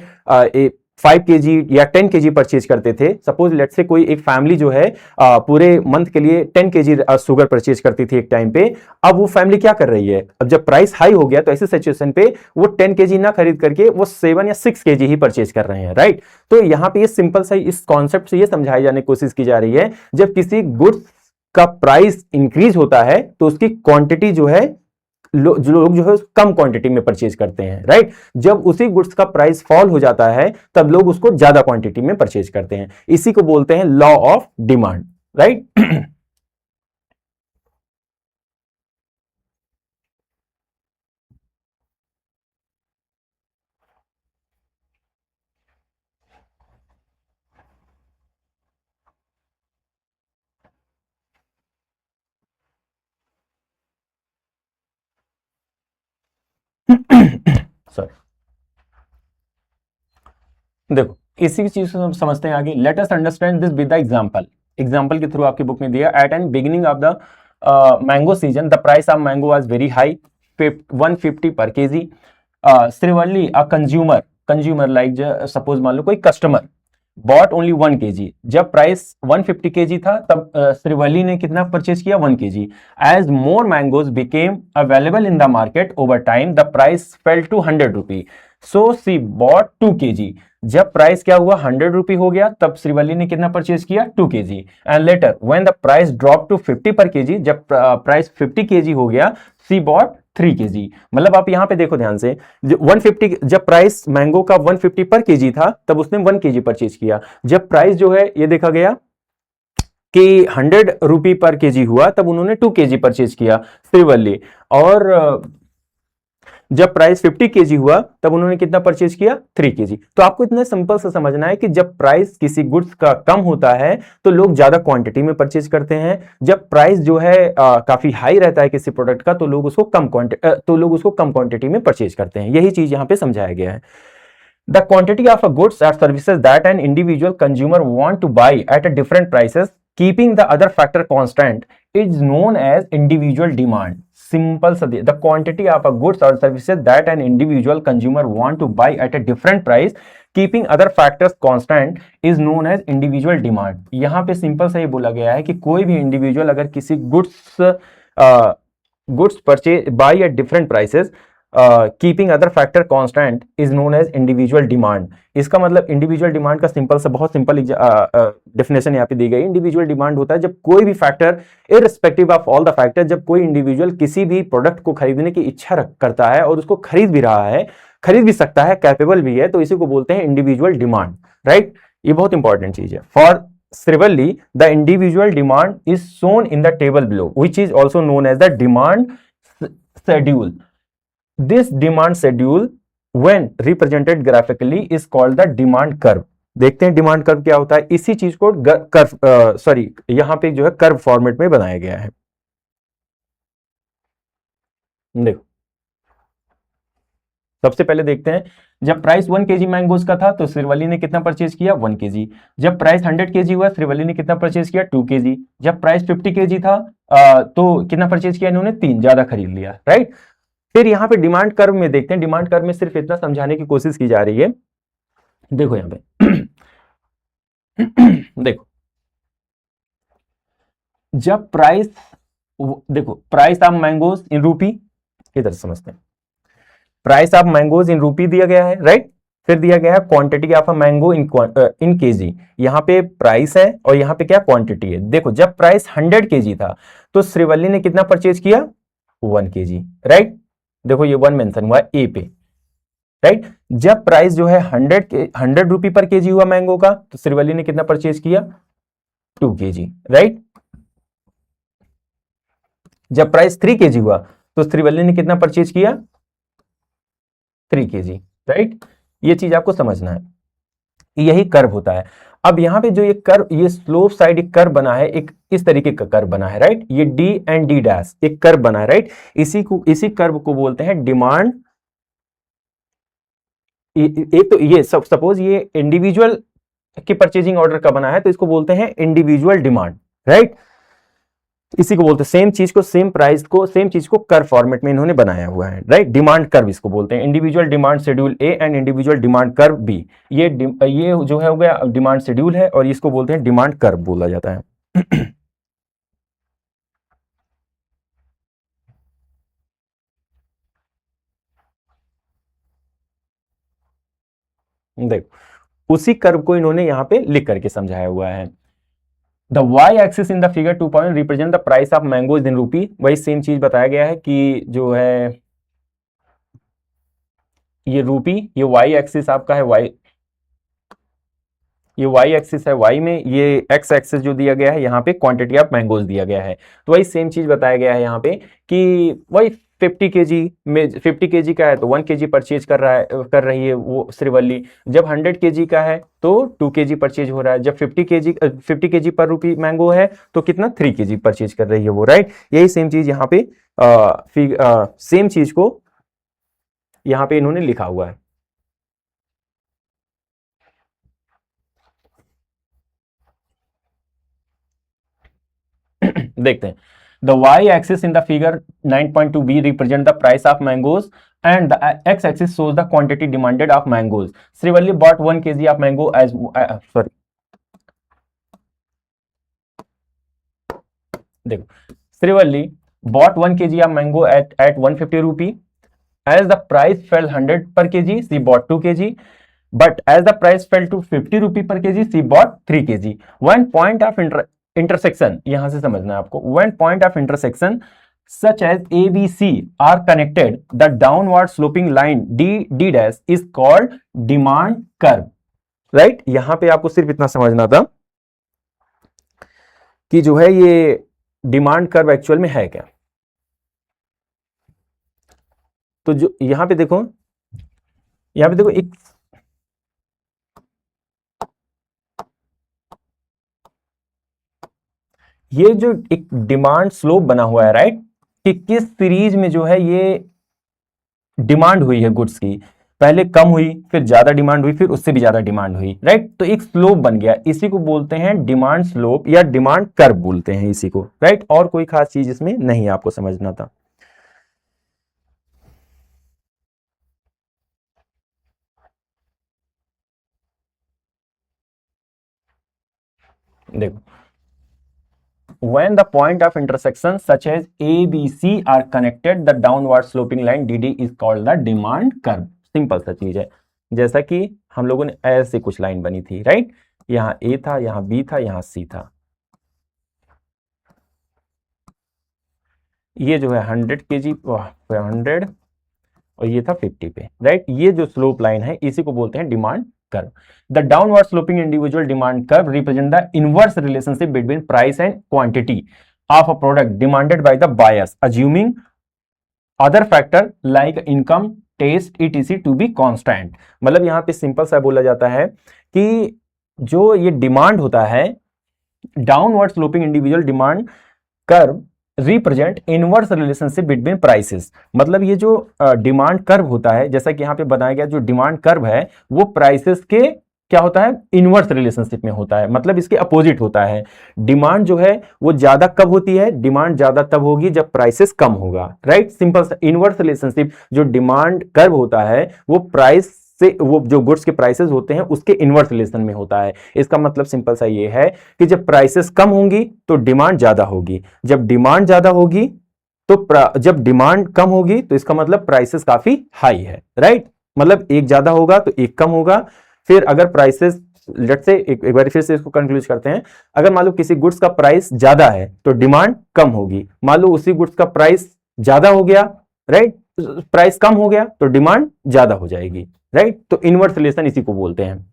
5 केजी या 10 केजी परचेज करते थे। सपोज लेट्स से कोई एक फैमिली जो है पूरे मंथ के लिए 10 केजी शुगर परचेज करती थी एक टाइम पे। अब वो फैमिली क्या कर रही है, अब जब प्राइस हाई हो गया तो ऐसी सिचुएशन पे वो 10 केजी ना खरीद करके वो 7 या 6 केजी ही परचेज कर रहे हैं, राइट। तो यहां पे ये सिंपल सा इस कॉन्सेप्ट से ये समझाई जाने की कोशिश की जा रही है, जब किसी गुड्स का प्राइस इंक्रीज होता है तो उसकी क्वांटिटी जो है जो लोग जो है कम क्वांटिटी में परचेज करते हैं, राइट। जब उसी गुड्स का प्राइस फॉल हो जाता है तब लोग उसको ज्यादा क्वांटिटी में परचेज करते हैं। इसी को बोलते हैं law of demand, right. Sorry, देखो इसी चीज को हम समझते हैं आगे। Let us understand this with the example. Example के थ्रू आपकी बुक में दिया, at an beginning of the mango season the price of mango was very high, 150 per KG. Shrivalli a consumer like suppose मान लो कोई कस्टमर बॉट ओनली 1 केजी। जब price 150 KG था तब श्रीवल्ली ने कितना परचेज किया, 1 KG. As more mangoes became available in the market over time the price fell to 100 rupee, so she bought 2 KG. जब प्राइस क्या हुआ, 100 रुपी हो गया, तब श्रीवल्ली ने कितना परचेज किया, 2 KG. And later when the price drop to 50 per KG, जब प्राइस 50 केजी हो गया, सी बॉट 3 केजी। मतलब आप यहां पे देखो ध्यान से, 150 जब प्राइस मैंगो का 150 पर केजी था तब उसने 1 केजी परचेज किया। जब प्राइस जो है ये देखा गया कि 100 रुपी पर केजी हुआ तब उन्होंने 2 केजी परचेज किया श्रीवल्ली। और जब प्राइस 50 केजी हुआ तब उन्होंने कितना परचेज किया, 3 केजी। तो आपको इतना सिंपल सा समझना है कि जब प्राइस किसी गुड्स का कम होता है तो लोग ज्यादा क्वांटिटी में परचेज करते हैं। जब प्राइस जो है काफी हाई रहता है किसी प्रोडक्ट का तो लोग उसको कम क्वांटिटी में परचेज करते हैं। यही चीज यहां पे समझाया गया है। The quantity of a goods or services that an individual consumer want to buy at a different prices, keeping the other factor constant, is known as individual demand. Simple सा the quantity of a goods or services that an individual consumer want to buy at a different price, keeping other factors constant, is known as individual demand. यहाँ पे simple सा ये बोला गया है कि कोई भी इंडिविजुअल अगर किसी goods purchase buy at different prices keeping other factor constant is known as individual demand. इसका मतलब इंडिविजुअल डिमांड का सिंपल सा बहुत सिंपल डेफिनेशन यहाँ पे दी गई। इंडिविजुअल डिमांड होता है जब कोई भी factor irrespective of all the factor, जब कोई इंडिविजुअल किसी भी प्रोडक्ट को खरीदने की इच्छा करता है और उसको खरीद भी रहा है, खरीद भी सकता है, कैपेबल भी है, तो इसी को बोलते हैं इंडिविजुअल डिमांड, राइट। ये बहुत इंपॉर्टेंट चीज है। For Similarly, the individual demand is shown in the table below, which is also known as the demand schedule. This demand schedule, when represented graphically, is called the demand curve. देखते हैं demand curve क्या होता है। इसी चीज को यहां पे जो है कर्व फॉर्मेट में बनाया गया है। देखो सबसे पहले देखते हैं, जब प्राइस 1 केजी मैंगोज का था तो श्रीवल्ली ने कितना परचेज किया, 1 केजी। जब प्राइस 100 केजी हुआ श्रीवल्ली ने कितना परचेज किया, 2 केजी। जब प्राइस 50 केजी था तो कितना परचेज किया इन्होंने, 3, ज्यादा खरीद लिया, राइट। फिर यहां पे डिमांड कर्व में देखते हैं। डिमांड कर्व में सिर्फ इतना समझाने की कोशिश की जा रही है। देखो यहां पे देखो जब प्राइस, देखो प्राइस ऑफ मैंगोज इन रूपी, इधर समझते हैं। प्राइस ऑफ मैंगोज इन रूपी दिया गया है, राइट। फिर दिया गया है quantity of a mango in KG. यहां पे प्राइस है और यहां पे क्या क्वांटिटी है। देखो जब प्राइस 100 केजी था तो श्रीवल्ली ने कितना परचेज किया, 1 केजी, राइट। देखो ये 1 मेंशन हुआ ए पे, राइट। जब प्राइस जो है 100 रुपी पर केजी हुआ मैंगो का तो श्रीवल्ली ने कितना परचेज किया, 2 केजी, राइट। जब प्राइस 3 केजी हुआ तो श्रीवल्ली ने कितना परचेज किया, 3 केजी, राइट। ये चीज आपको समझना है, यही कर्व होता है। अब यहां पे जो ये कर्व, ये स्लोप साइड एक कर्व बना है, एक इस तरीके का कर्व बना है, राइट। ये डी एंड डी डैश एक कर्व बना है, राइट। इसी कर्व को बोलते हैं डिमांड। एक तो ये सपोज ये इंडिविजुअल की परचेजिंग ऑर्डर का बना है तो इसको बोलते हैं इंडिविजुअल डिमांड, राइट। इसी को बोलते हैं, सेम चीज को, सेम प्राइस को, सेम चीज को कर्व फॉर्मेट में इन्होंने बनाया हुआ है, राइट। डिमांड कर्व इसको बोलते हैं, individual demand schedule A and individual demand curve B. ये जो है हो गया डिमांड शेड्यूल है और इसको बोलते हैं डिमांड कर्व बोला जाता है। देखो उसी कर्व को इन्होंने यहां पे लिख करके समझाया हुआ है। The Y axis in the figure 2 point represent the price of mangoes in rupee. वही सेम चीज बताया गया है कि जो है ये रूपी, ये वाई एक्सिस आपका है, वाई, ये वाई एक्सिस है, वाई में ये एक्स एक्सिस जो दिया गया है यहाँ पे क्वांटिटी ऑफ मैंगोज दिया गया है। तो वही सेम चीज बताया गया है यहाँ पे कि वही 50 केजी में 50 केजी का है तो 1 केजी परचेज कर रही है वो श्रीवल्ली। जब 100 केजी का है तो 2 केजी परचेज हो रहा है। जब 50 केजी पर रुपी मैंगो है तो कितना 3 केजी परचेज कर रही है वो, राइट। यही सेम चीज यहाँ पे सेम चीज को यहाँ पे इन्होंने लिखा हुआ है। देखते हैं। The Y axis in the figure 9.2b represent the price of mangoes and the x-axis shows the quantity demanded of mangoes. Srivalli bought 1 kg of mango as देखो, Srivalli bought 1 kg of mango at 150 rupee. As the price fell 100 per kg, she bought 2 kg. But as the price fell to 50 rupee per kg, she bought 3 kg. One point of intersection, यहां से समझना है आपको, one point of intersection such as A, B, C are connected, the downward sloping line D dash is called demand curve, right? यहां पे आपको सिर्फ इतना समझना था कि जो है ये डिमांड कर्व एक्चुअल में है क्या। तो जो यहां पे देखो एक ये जो एक डिमांड स्लोप बना हुआ है, राइट, कि किस सीरीज में जो है ये डिमांड हुई है गुड्स की, पहले कम हुई, फिर ज्यादा डिमांड हुई, फिर उससे भी ज्यादा डिमांड हुई, राइट। तो एक स्लोप बन गया, इसी को बोलते हैं डिमांड स्लोप या डिमांड कर्व बोलते हैं इसी को, राइट। और कोई खास चीज इसमें नहीं आपको समझना था। देखो, when the point of intersection such as A, B, C are connected, the downward sloping line DD is called the demand curve। Simple सा चीज है, जैसा कि हम लोगों ने ऐसे कुछ लाइन बनी थी, राइट। यहाँ A था, यहाँ B था, यहाँ C था, ये जो है 100 kg 100 और ये था 50 पे, राइट। ये जो स्लोप लाइन है इसी को बोलते हैं demand curve. The downward sloping individual demand curve represent the inverse relationship between price and quantity of a product demanded by the buyers assuming other factor like income, taste etc to be constant. मतलब यहां पे simple सा बोला जाता है कि जो ये डिमांड होता है, downward sloping individual demand curve represent inverse relationship between prices. मतलब ये जो डिमांड कर्व होता है, जैसा कि यहाँ पे बनाया गया, जो डिमांड कर्व है वो प्राइसेस के क्या होता है, इनवर्स रिलेशनशिप में होता है, मतलब इसके अपोजिट होता है। डिमांड जो है वो ज्यादा कब होती है, डिमांड ज्यादा तब होगी जब प्राइसेस कम होगा, राइट। सिंपल इनवर्स रिलेशनशिप जो डिमांड कर्व होता है वो प्राइस से, वो जो गुड्स के प्राइसेस होते हैं उसके इनवर्स रिलेशन में होता है। इसका मतलब सिंपल सा ये है कि जब प्राइसेस कम होंगी तो डिमांड ज्यादा होगी, जब डिमांड ज्यादा होगी तो जब डिमांड कम होगी तो इसका मतलब प्राइसेस काफी हाई है, राइट। मतलब एक ज्यादा होगा तो एक कम होगा। फिर अगर प्राइसेस, लेट्स से एक बार फिर से इसको कंक्लूड करते हैं, अगर मान लो किसी गुड्स का प्राइस ज्यादा है तो डिमांड कम होगी, मान लो उसी गुड्स का प्राइस ज्यादा हो गया, राइट, प्राइस कम हो गया तो डिमांड ज्यादा हो जाएगी, राइट। तो इनवर्स रिलेशन इसी को बोलते हैं।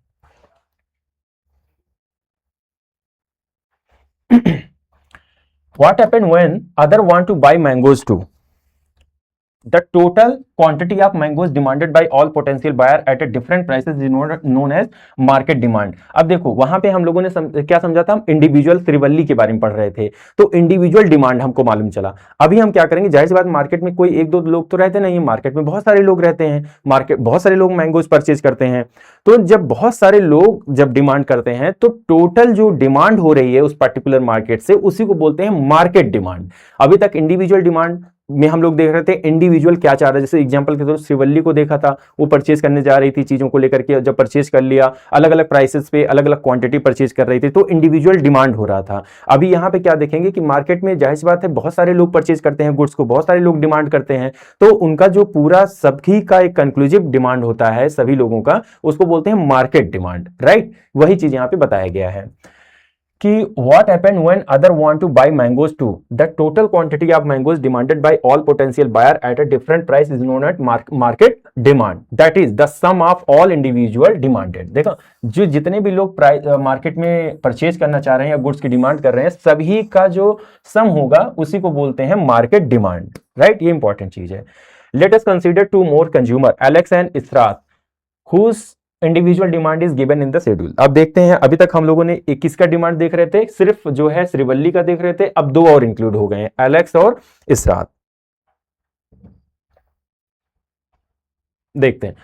What happen when other want to buy mangoes too? The total quantity of mangoes demanded by all potential buyer at a different prices is known as market demand। अब देखो वहां पे हम लोगों ने क्या समझा था, हम इंडिविजुअल श्रीवल्ली के बारे में पढ़ रहे थे, तो इंडिविजुअल डिमांड हमको मालूम चला। अभी हम क्या करेंगे, जाहिर सी बात मार्केट में कोई एक दो लोग तो रहते नहीं, मार्केट में बहुत सारे लोग रहते हैं, मार्केट बहुत सारे लोग मैंगोज परचेज करते हैं। तो जब बहुत सारे लोग जब डिमांड करते हैं तो टोटल जो डिमांड हो रही है उस पर्टिकुलर मार्केट से, उसी को बोलते हैं मार्केट डिमांड। अभी तक इंडिविजुअल डिमांड में हम लोग देख रहे थे इंडिविजुअल क्या चाह रहा है, जैसे एग्जांपल के तौर पर श्रीवल्ली को देखा था, वो परचेज करने जा रही थी चीजों को लेकर के, जब परचेज कर लिया अलग अलग प्राइसेस पे अलग अलग क्वांटिटी परचेज कर रही थी, तो इंडिविजुअल डिमांड हो रहा था। अभी यहाँ पे क्या देखेंगे कि मार्केट में जाहिर सी बात है बहुत सारे लोग परचेज करते हैं गुड्स को, बहुत सारे लोग डिमांड करते हैं, तो उनका जो पूरा सभी का एक कंक्लूसिव डिमांड होता है सभी लोगों का, उसको बोलते हैं मार्केट डिमांड, राइट। वही चीज यहाँ पे बताया गया है। कि what happened when other want to buy mangoes too? The total quantity of mangoes demanded by all potential buyer at a different price is known as market demand. That is the sum of all individual demanded. देखो, जो जितने भी लोग price market में purchase करना चाह रहे हैं या गुड्स की डिमांड कर रहे हैं, सभी का जो सम होगा उसी को बोलते हैं मार्केट डिमांड, राइट? ये इंपॉर्टेंट चीज है. Let us consider two more consumer, Alex and Israt, whose individual demand is given in the schedule. अब देखते हैं, अभी तक हम लोगों ने किसका डिमांड देख रहे थे, सिर्फ जो है श्रीवल्ली का देख रहे थे. अब दो और इंक्लूड हो गए हैं, एलेक्स और इसरात. देखते हैं,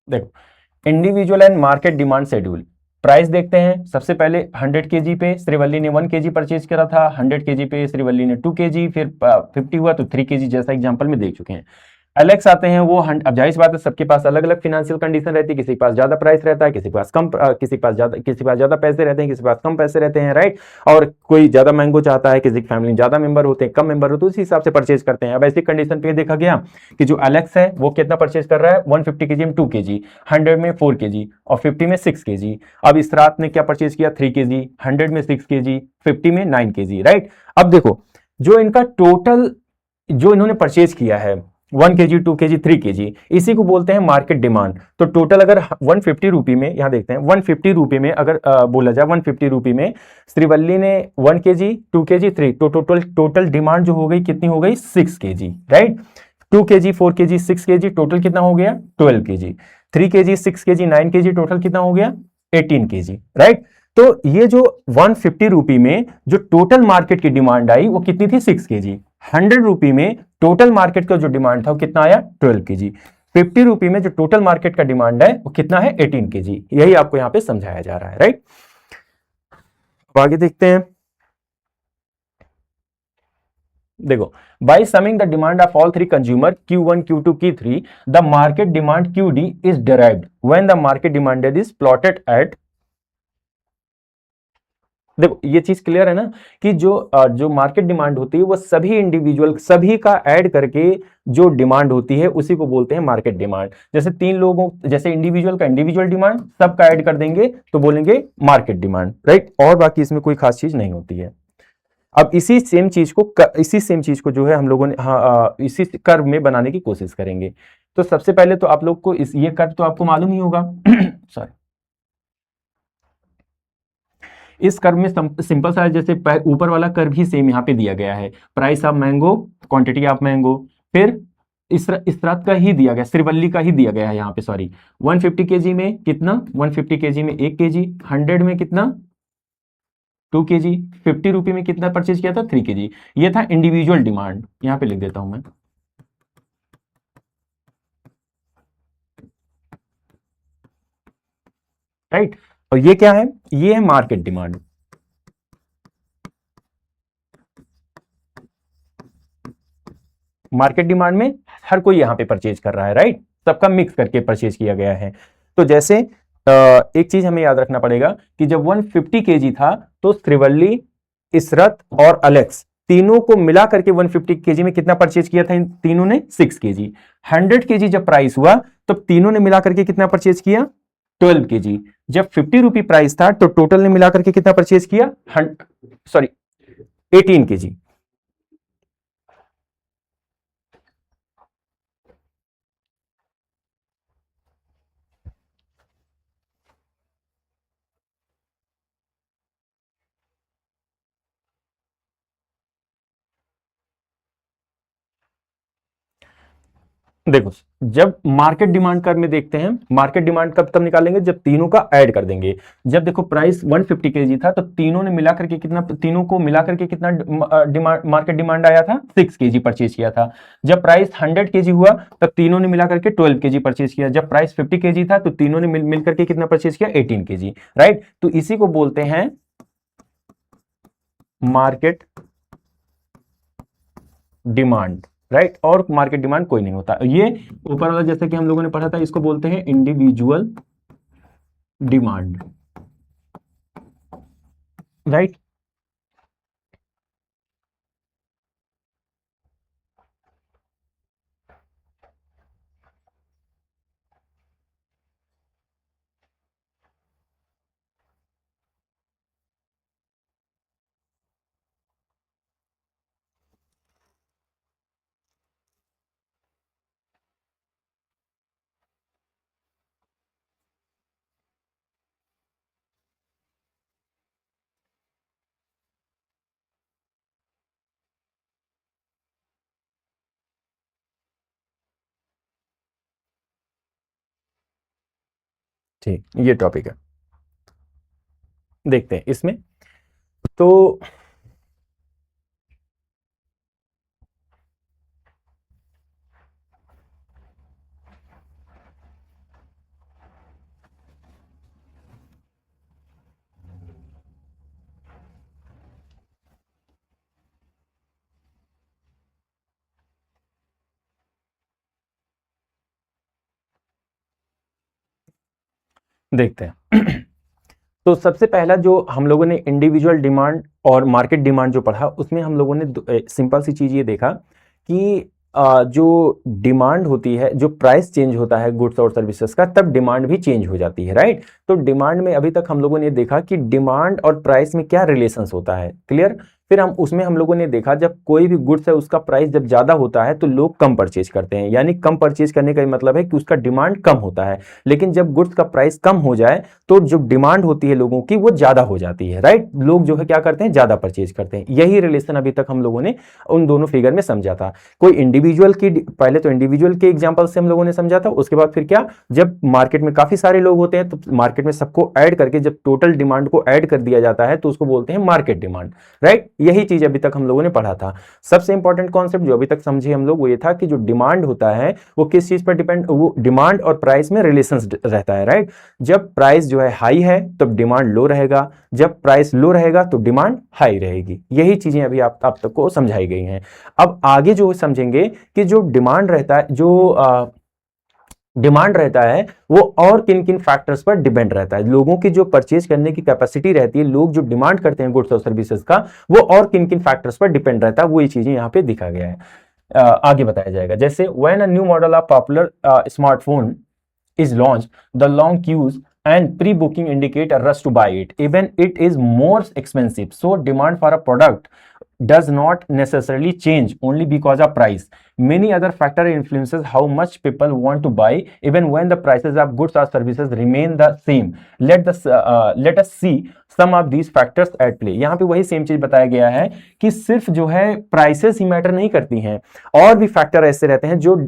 देखो individual and market demand schedule. Price देखते हैं. सबसे पहले 100 केजी पे श्रीवल्ली ने 1 केजी परचेज करा था, 100 केजी पे श्रीवल्ली ने 2 केजी, फिर 50 हुआ तो 3 केजी, जैसा एग्जांपल में देख चुके हैं. एलेक्स आते हैं, वो अब जाहिर सी बात है सबके पास अलग अलग फाइनेंशियल कंडीशन रहती है, किसी के पास ज्यादा प्राइस रहता है, किसी के पास कम, किसी के पास ज्यादा पैसे रहते हैं, किसी के पास कम पैसे रहते हैं, राइट? और कोई ज्यादा मैंगो चाहता है, किसी की फैमिली में ज्यादा मेंबर होते हैं, कम मेंबर होते हैं, उसी हिसाब से परचेज करते हैं. अब ऐसी कंडीशन पे देखा गया कि जो एलेक्स है वो कितना परचेज कर रहा है, 150 केजी में 2 केजी, 100 में 4 केजी और 50 में 6 केजी. अब इस रात ने क्या परचेज किया, 3 केजी, 100 में 6 केजी, 50 में 9 केजी, राइट? अब देखो, जो इनका टोटल जो इन्होंने परचेज किया है 1 केजी, 2 केजी, 3 केजी, इसी को बोलते हैं मार्केट डिमांड. तो टोटल अगर 150 रुपये में, यहां देखते हैं 150 रुपये में अगर बोला जाए 150 रुपये में श्रीवल्ली ने 1 केजी, 2 केजी, 3, तो टोटल डिमांड जो हो गई कितनी हो गई, 6 KG, right? 2 KG, 4 KG, 6 KG, total कितना हो गया, 12 KG. 3 KG, 6 KG, 9 KG, total कितना हो गया, 18 केजी, राइट? तो ये जो 150 रुपये में जो टोटल मार्केट की डिमांड आई वो कितनी थी, 6 केजी. 100 रुपये में टोटल मार्केट का जो डिमांड था वो कितना आया, 12 केजी. 50 रुपये में जो टोटल मार्केट का डिमांड है वो कितना है, 18 केजी. यही आपको यहां पे समझाया जा रहा है, राइट? आगे देखते हैं. देखो, by summing the demand of all three consumer Q1, Q2, Q3, the market demand QD is derived when the market demand is plotted at. देखो ये चीज क्लियर है ना कि जो मार्केट डिमांड होती है वो सभी इंडिविजुअल, सभी का ऐड करके जो डिमांड होती है उसी को बोलते हैं मार्केट डिमांड. जैसे 3 लोगों, जैसे इंडिविजुअल का इंडिविजुअल डिमांड सबका ऐड कर देंगे तो बोलेंगे मार्केट डिमांड, राइट? और बाकी इसमें कोई खास चीज नहीं होती है. अब इसी सेम चीज को जो है हम लोगों ने इसी कर्व में बनाने की कोशिश करेंगे. तो सबसे पहले तो आप लोग को ये कर्व तो आपको मालूम ही होगा. सॉरी, इस कर्व में सिंपल सा जैसे ऊपर वाला कर्व ही सेम यहाँ पे दिया गया है, price of mango, quantity of mango, फिर इस रात का ही दिया गया, श्रीवल्ली का ही दिया गया है यहाँ पे, सॉरी. 150 केजी में कितना, 150 केजी में 1 केजी, 100 में कितना, 2 केजी, 50 रुपये में कितना परचेज किया था, 3 केजी. ये था इंडिविजुअल डिमांड, यहाँ पे लिख देता हूं मैं, राइट? और ये क्या है, ये है मार्केट डिमांड. मार्केट डिमांड में हर कोई यहां पे परचेज कर रहा है, राइट? सबका मिक्स करके परचेज किया गया है. तो जैसे एक चीज हमें याद रखना पड़ेगा कि जब 150 केजी था तो श्रीवल्ली, इसरत और अलेक्स तीनों को मिला करके 150 केजी में कितना परचेज किया था, इन तीनों ने 6 केजी. 100 केजी जब प्राइस हुआ तब तीनों ने मिला करके कितना परचेज किया, 12 केजी. जब 50 रुपी प्राइस था तो टोटल ने मिला करके कितना परचेज किया, सॉरी 18 केजी. देखो, जब मार्केट डिमांड कर्व में देखते हैं, मार्केट डिमांड कब तब निकालेंगे जब तीनों का ऐड कर देंगे. जब देखो प्राइस 150 केजी था तो तीनों ने मिला करके कितना, तीनों को मिला करके कितना डिमांड, मार्केट डिमांड आया था, 6 केजी परचेज किया था. जब प्राइस 100 केजी हुआ तब तीनों ने मिला करके 12 केजी परचेज किया. जब प्राइस 50 केजी था तो तीनों ने मिल करके कितना परचेज किया, 18 केजी, राइट? तो इसी को बोलते हैं मार्केट डिमांड, राइट? और मार्केट डिमांड कोई नहीं होता. ये ऊपर वाला जैसे कि हम लोगों ने पढ़ा था, इसको बोलते हैं इंडिविजुअल डिमांड, राइट? ठीक, ये टॉपिक है, देखते हैं इसमें। तो देखते हैं। तो सबसे पहला जो हम लोगों ने इंडिविजुअल डिमांड और मार्केट डिमांड जो पढ़ा, उसमें हम लोगों ने सिंपल सी चीज ये देखा कि जो डिमांड होती है, जो प्राइस चेंज होता है गुड्स और सर्विसेज का, तब डिमांड भी चेंज हो जाती है, राइट। तो डिमांड में अभी तक हम लोगों ने देखा कि डिमांड और प्राइस में क्या रिलेशंस होता है, क्लियर। फिर हम लोगों ने देखा जब कोई भी गुड्स है उसका प्राइस जब ज्यादा होता है तो लोग कम परचेज करते हैं, यानी कम परचेज करने का मतलब है कि उसका डिमांड कम होता है। लेकिन जब गुड्स का प्राइस कम हो जाए तो जो डिमांड होती है लोगों की वो ज्यादा हो जाती है, राइट। लोग जो है क्या करते हैं, ज्यादा परचेज करते हैं। यही रिलेशन अभी तक हम लोगों ने उन दोनों फिगर में समझा था। कोई इंडिविजुअल की, पहले तो इंडिविजुअल के एग्जांपल से हम लोगों ने समझा था, उसके बाद फिर क्या, जब मार्केट में काफी सारे लोग होते हैं तो मार्केट में सबको ऐड करके जब टोटल डिमांड को ऐड कर दिया जाता है तो उसको बोलते हैं मार्केट डिमांड, राइट। यही चीज अभी तक हम लोगों ने पढ़ा था। सबसे इंपॉर्टेंट कॉन्सेप्ट जो अभी तक समझे हम लोग वो ये था कि जो डिमांड होता है वो किस चीज पर डिपेंड, वो डिमांड और प्राइस में रिलेशन रहता है, राइट। जब प्राइस जो है हाई है तब डिमांड लो रहेगा, जब प्राइस लो रहेगा तो डिमांड हाई रहेगी। यही चीजें अभी आप तक को समझाई गई हैं। अब आगे जो समझेंगे कि जो डिमांड रहता है, जो डिमांड रहता है वो और किन किन फैक्टर्स पर डिपेंड रहता है। लोगों की जो परचेज करने की कैपेसिटी रहती है, लोग जो डिमांड करते हैं गुड्स और सर्विसेज का, वो और किन किन फैक्टर्स पर डिपेंड रहता है, वो ये चीजें यहाँ पे दिखा गया है। आगे बताया जाएगा। जैसे when a new model of popular smartphone is launched, the long queues and pre-booking indicate a rush to buy it. Even it is more expensive, so demand for a product does not necessarily change only because of price. Many other factor influences how much people want to buy, even when the prices of goods or services remain the same. Let us see some of these factors at play. यहाँ पे वही same चीज बताया गया है कि सिर्फ जो है प्राइसेस ही मैटर नहीं करती हैं, और भी फैक्टर ऐसे रहते हैं जो,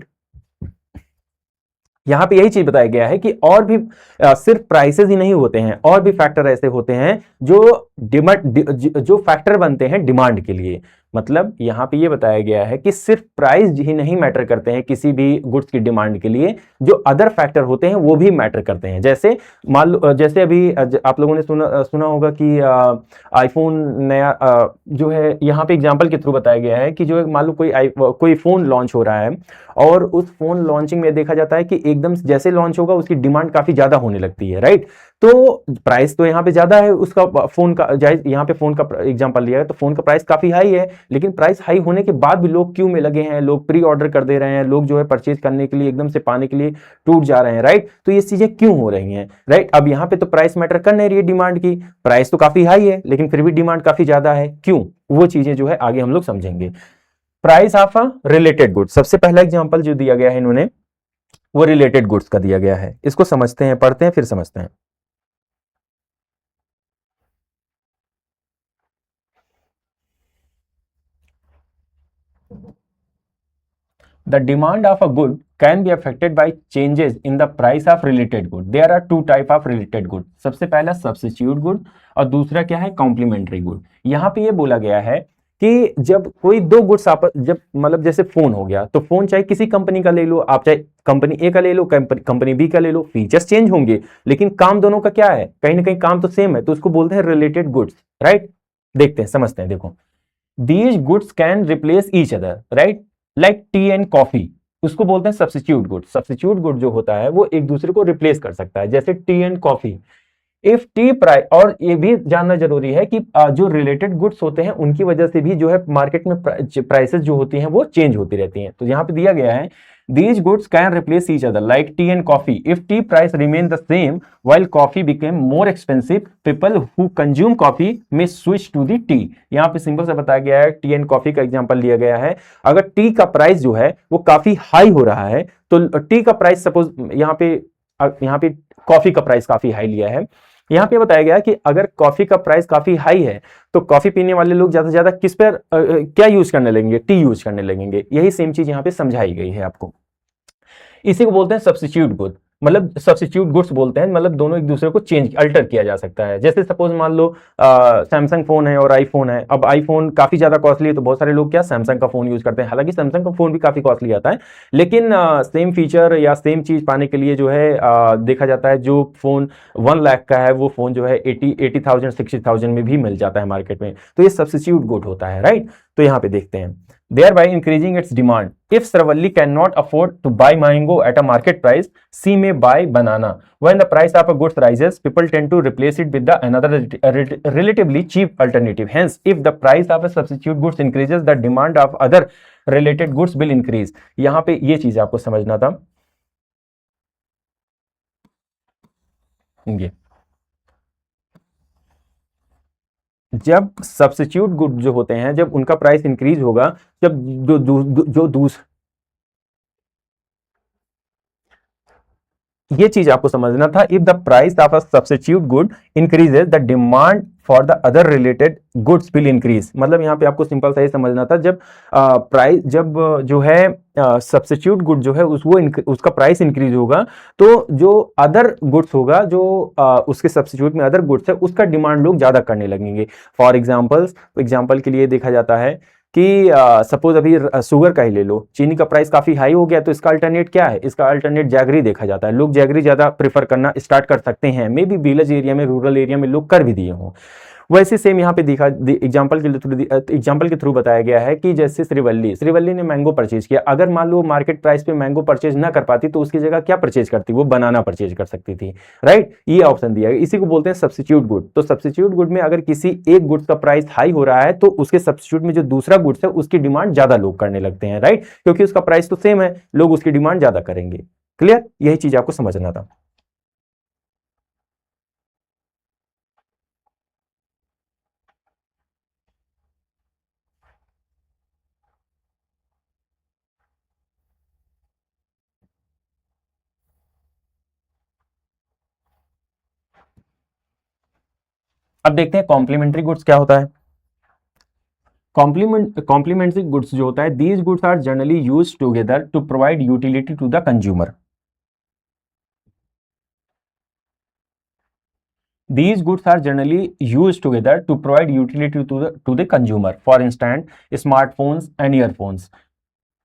यहां पे यही चीज बताया गया है कि और भी सिर्फ प्राइसेस ही नहीं होते हैं, और भी फैक्टर ऐसे होते हैं जो जो फैक्टर बनते हैं डिमांड के लिए। मतलब यहां पे ये बताया गया है कि सिर्फ प्राइस ही नहीं मैटर करते हैं किसी भी गुड्स की डिमांड के लिए, जो अदर फैक्टर होते हैं वो भी मैटर करते हैं। जैसे मान लो, जैसे अभी आप लोगों ने सुना होगा कि आईफोन नया जो है, यहाँ पे एग्जांपल के थ्रू बताया गया है कि जो मान लो कोई फोन लॉन्च हो रहा है, और उस फोन लॉन्चिंग में देखा जाता है कि एकदम जैसे लॉन्च होगा उसकी डिमांड काफी ज्यादा होने लगती है, राइट। तो प्राइस तो यहाँ पे ज्यादा है उसका, फोन का, यहाँ पे फोन का एग्जांपल लिया है तो फोन का प्राइस काफी हाई है, लेकिन प्राइस हाई होने के बाद भी लोग क्यू में लगे हैं, लोग प्री ऑर्डर कर दे रहे हैं, लोग जो है परचेज करने के लिए एकदम से पाने के लिए टूट जा रहे हैं, राइट। तो ये चीजें क्यों हो रही हैं, राइट। अब यहाँ पे तो प्राइस मैटर कर नहीं रही है डिमांड की, प्राइस तो काफी हाई है लेकिन फिर भी डिमांड काफी ज्यादा है, क्यों, वो चीजें जो है आगे हम लोग समझेंगे। Price of a related goods, सबसे पहला एग्जांपल जो दिया गया है इन्होंने वो रिलेटेड गुड्स का दिया गया है। इसको समझते हैं, पढ़ते हैं फिर समझते हैं। The demand of a good can be affected by changes in the price of related good. There are two type of related good. सबसे पहला substitute good और दूसरा क्या है, complementary good. यहाँ पे ये बोला गया है कि जब कोई दो गुड्स आपस, जब मतलब जैसे फोन हो गया, तो फोन चाहे किसी कंपनी का ले लो आप, चाहे कंपनी ए का ले लो, कंपनी बी का ले लो, फीचर्स चेंज होंगे लेकिन काम दोनों का क्या है, कहीं ना कहीं काम तो सेम है, तो उसको बोलते हैं रिलेटेड गुड्स, राइट। देखते हैं, समझते हैं। देखो, these goods can replace each other, right, like T and coffee, उसको बोलते हैं सब्स्टिट्यूट गुड। सब्स्टिट्यूट गुड जो होता है वो एक दूसरे को रिप्लेस कर सकता है, जैसे T and coffee. If T price, और ये भी जानना जरूरी है कि जो रिलेटेड गुड्स होते हैं उनकी वजह से भी जो है मार्केट में प्राइसेस जो होती हैं वो चेंज होती रहती हैं। तो यहाँ पे दिया गया है these goods can replace each other like tea and coffee. If tea price remain the same while coffee became more expensive, people who consume coffee may switch to the tea. यहाँ पे सिंपल से बताया गया है, T and coffee का example लिया गया है। अगर टी का प्राइस जो है वो काफी हाई हो रहा है तो टी का प्राइस, सपोज यहाँ पे कॉफी का प्राइस काफी हाई लिया है, यहाँ पे बताया गया कि अगर कॉफी का प्राइस काफी हाई है तो कॉफी पीने वाले लोग ज्यादा से ज्यादा किस पर क्या यूज करने लगेंगे, टी यूज करने लगेंगे। यही सेम चीज यहाँ पे समझाई गई है आपको। इसी को बोलते हैं सब्स्टिट्यूट गुड। मतलब सब्स्टिट्यूट गुड्स बोलते हैं, मतलब दोनों एक दूसरे को चेंज अल्टर किया जा सकता है। जैसे सपोज मान लो सैमसंग फोन है और आईफोन है, अब आईफोन काफी ज्यादा कॉस्टली है तो बहुत सारे लोग क्या सैमसंग का फोन यूज करते हैं, हालांकि सैमसंग का फोन भी काफी कॉस्टली आता है, लेकिन सेम फीचर या सेम चीज पाने के लिए जो है देखा जाता है जो फोन 1 लाख का है वो फोन जो है 80,000 60,000 में भी मिल जाता है मार्केट में, तो ये सब्स्टिट्यूट गुड होता है, राइट। तो यहाँ पे देखते हैं thereby increasing its demand. If Saravalli cannot afford to buy mango at a market price, she may buy banana. When the price of a goods rises, people tend to replace it with the another relatively cheap alternative. Hence, if the price of a substitute goods increases, the demand of other related goods will increase. यहाँ पे ये चीज आपको समझना था। ये जब substitute good जो होते हैं, जब उनका प्राइस इंक्रीज होगा, जब जो दूस ये चीज आपको समझना था, if the price of a substitute good increases the demand for the other related goods will increase. मतलब यहाँ पे आपको सिंपल सा ही समझना था, जब प्राइस जब जो है सब्स्टिट्यूट गुड जो है उसका प्राइस इंक्रीज होगा तो जो अदर गुड्स होगा जो उसके सब्स्टिट्यूट में अदर गुड्स है उसका डिमांड लोग ज्यादा करने लगेंगे। फॉर एग्जाम्पल के लिए देखा जाता है कि सपोज अभी शुगर का ही ले लो, चीनी का प्राइस काफी हाई हो गया तो इसका अल्टरनेट क्या है, इसका अल्टरनेट जैगरी देखा जाता है, लोग जैगरी ज्यादा प्रेफर करना स्टार्ट कर सकते हैं, मे बी विलेज एरिया में रूरल एरिया में लोग कर भी दिए हों। वैसे सेम यहाँ पे देखा एग्जाम्पल के थ्रू बताया गया है कि जैसे श्रीवल्ली ने मैंगो परचेज किया, अगर मान लो मार्केट प्राइस पे मैंगो परचेज ना कर पाती तो उसकी जगह क्या परचेज करती, वो बनाना परचेज कर सकती थी, राइट। ये ऑप्शन दिया है, इसी को बोलते हैं सब्स्टिट्यूट गुड। तो सब्स्टिट्यूट गुड में अगर किसी एक गुड्स का प्राइस हाई हो रहा है तो उसके सब्स्टिट्यूट में जो दूसरा गुड्स है उसकी डिमांड ज्यादा लोग करने लगते हैं, राइट, क्योंकि उसका प्राइस तो सेम है, लोग उसकी डिमांड ज्यादा करेंगे। क्लियर, यही चीज आपको समझना था। अब देखते हैं कॉम्प्लीमेंट्री गुड्स क्या होता है। कॉम्प्लीमेंट्री गुड्स जो होता है, these goods are generally used together to provide utility to the consumer. These goods are generally used together to provide utility to the consumer. For instance, smartphones and earphones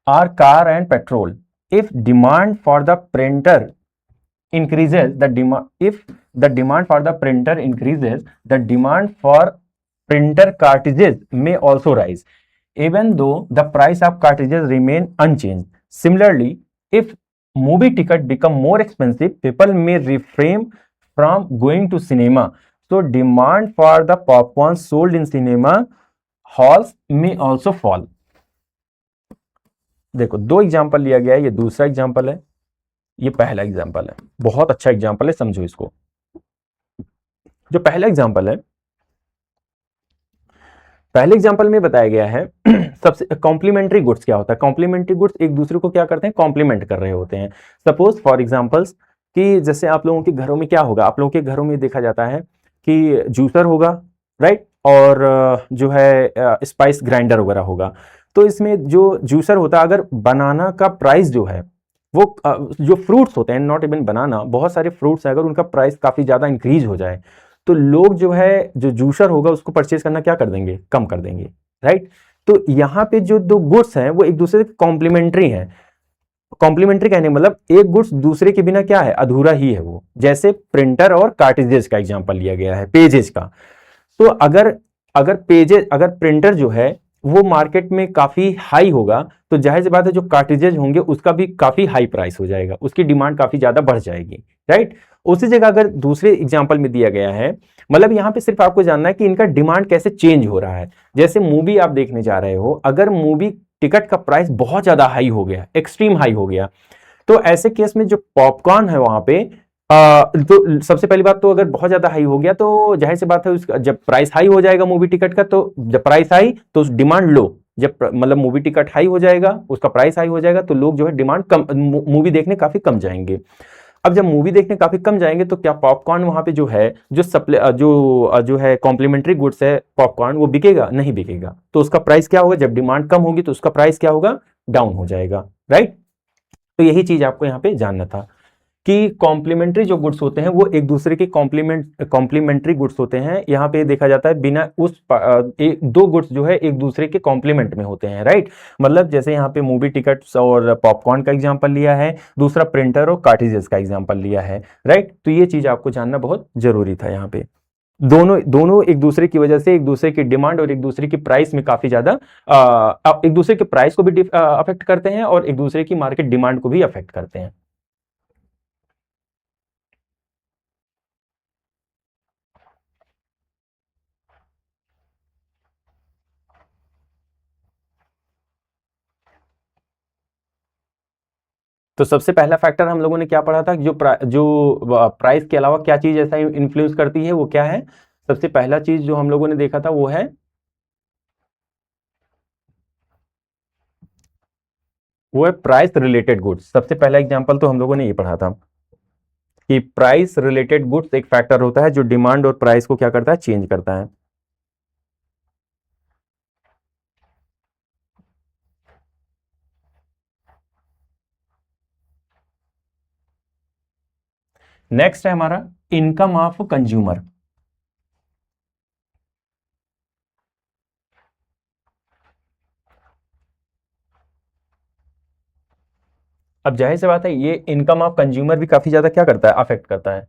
are car and petrol. If demand for the printer increases, if the demand for the printer increases, the demand for printer cartridges may also rise, even though the price of cartridges remain unchanged. Similarly, if movie ticket become more expensive, people may refrain from going to cinema. So demand for the popcorn sold in cinema halls may also fall. देखो दो example लिया गया है, ये दूसरा example है, ये पहला एग्जांपल है, बहुत अच्छा एग्जांपल है, समझो इसको। जो पहला एग्जांपल है, पहले एग्जांपल में बताया गया है सबसे कॉम्प्लीमेंट्री गुड्स क्या होता है। कॉम्प्लीमेंट्री गुड्स एक दूसरे को क्या करते हैं, कॉम्प्लीमेंट कर रहे होते हैं। सपोज फॉर एग्जांपल्स कि जैसे आप लोगों के घरों में क्या होगा, आप लोगों के घरों में देखा जाता है कि जूसर होगा, राइट, और जो है स्पाइस ग्राइंडर वगैरह होगा। तो इसमें जो जूसर होता है, अगर बनाना का प्राइस जो है वो जो फ्रूट्स होते हैं, नॉट इवन बनाना, बहुत सारे फ्रूट्स हैं, अगर उनका प्राइस काफी ज्यादा इंक्रीज हो जाए तो लोग जो है जो जूसर होगा उसको परचेज करना क्या कर देंगे, कम कर देंगे, राइट। तो यहाँ पे जो दो गुड्स हैं वो एक दूसरे के कॉम्प्लीमेंट्री हैं। कॉम्प्लीमेंट्री कहने मतलब एक गुड्स दूसरे के बिना क्या है, अधूरा ही है वो। जैसे प्रिंटर और कार्ट्रिजेज का एग्जांपल लिया गया है, पेजेस का। तो अगर प्रिंटर जो है वो मार्केट में काफी हाई होगा तो जाहिर सी बात है जो कार्ट्रिजेज होंगे उसका भी काफी हाई प्राइस हो जाएगा, उसकी डिमांड काफी ज्यादा बढ़ जाएगी, राइट। उसी जगह अगर दूसरे एग्जांपल में दिया गया है, मतलब यहाँ पे सिर्फ आपको जानना है कि इनका डिमांड कैसे चेंज हो रहा है। जैसे मूवी आप देखने जा रहे हो, अगर मूवी टिकट का प्राइस बहुत ज्यादा हाई हो गया, एक्सट्रीम हाई हो गया, तो ऐसे केस में जो पॉपकॉर्न है वहां पे तो सबसे पहली बात तो अगर बहुत ज्यादा हाई हो गया तो जाहिर सी बात है उसका जब प्राइस हाई हो जाएगा मूवी टिकट का, तो जब प्राइस हाई तो डिमांड लो। जब मतलब मूवी टिकट हाई हो जाएगा, उसका प्राइस हाई हो जाएगा तो लोग जो है डिमांड कम, मूवी देखने काफी कम जाएंगे। अब जब मूवी देखने काफी कम जाएंगे तो क्या पॉपकॉर्न वहां पे जो है जो सप्लाई जो है कॉम्प्लीमेंट्री गुड्स है पॉपकॉर्न, वो बिकेगा नहीं, बिकेगा। तो उसका प्राइस क्या होगा, जब डिमांड कम होगी तो उसका प्राइस क्या होगा, डाउन हो जाएगा, राइट। तो यही चीज आपको यहाँ पे जानना था। कि कॉम्प्लीमेंट्री जो गुड्स होते हैं वो एक दूसरे के कॉम्प्लीमेंट्री गुड्स होते हैं। यहाँ पे देखा जाता है बिना दो गुड्स जो है एक दूसरे के कॉम्प्लीमेंट में होते हैं, राइट। मतलब जैसे यहाँ पे मूवी टिकट्स और पॉपकॉर्न का एग्जांपल लिया है, दूसरा प्रिंटर और कार्ट्रिजेस का एग्जांपल लिया है, राइट। तो ये चीज आपको जानना बहुत जरूरी था। यहाँ पे दोनों दोनों एक दूसरे की वजह से एक दूसरे की डिमांड और एक दूसरे की प्राइस में काफी ज्यादा एक दूसरे के प्राइस को भी अफेक्ट करते हैं और एक दूसरे की मार्केट डिमांड को भी अफेक्ट करते हैं। तो सबसे पहला फैक्टर हम लोगों ने क्या पढ़ा था, जो प्राइस के अलावा क्या चीज ऐसा इन्फ्लुएंस करती है, वो क्या है। सबसे पहला चीज जो हम लोगों ने देखा था वो है प्राइस रिलेटेड गुड्स। सबसे पहला एग्जांपल तो हम लोगों ने ये पढ़ा था कि प्राइस रिलेटेड गुड्स एक फैक्टर होता है जो डिमांड और प्राइस को क्या करता है, चेंज करता है। नेक्स्ट है हमारा इनकम ऑफ कंज्यूमर। अब जाहिर सी बात है ये इनकम ऑफ कंज्यूमर भी काफी ज्यादा क्या करता है, अफेक्ट करता है।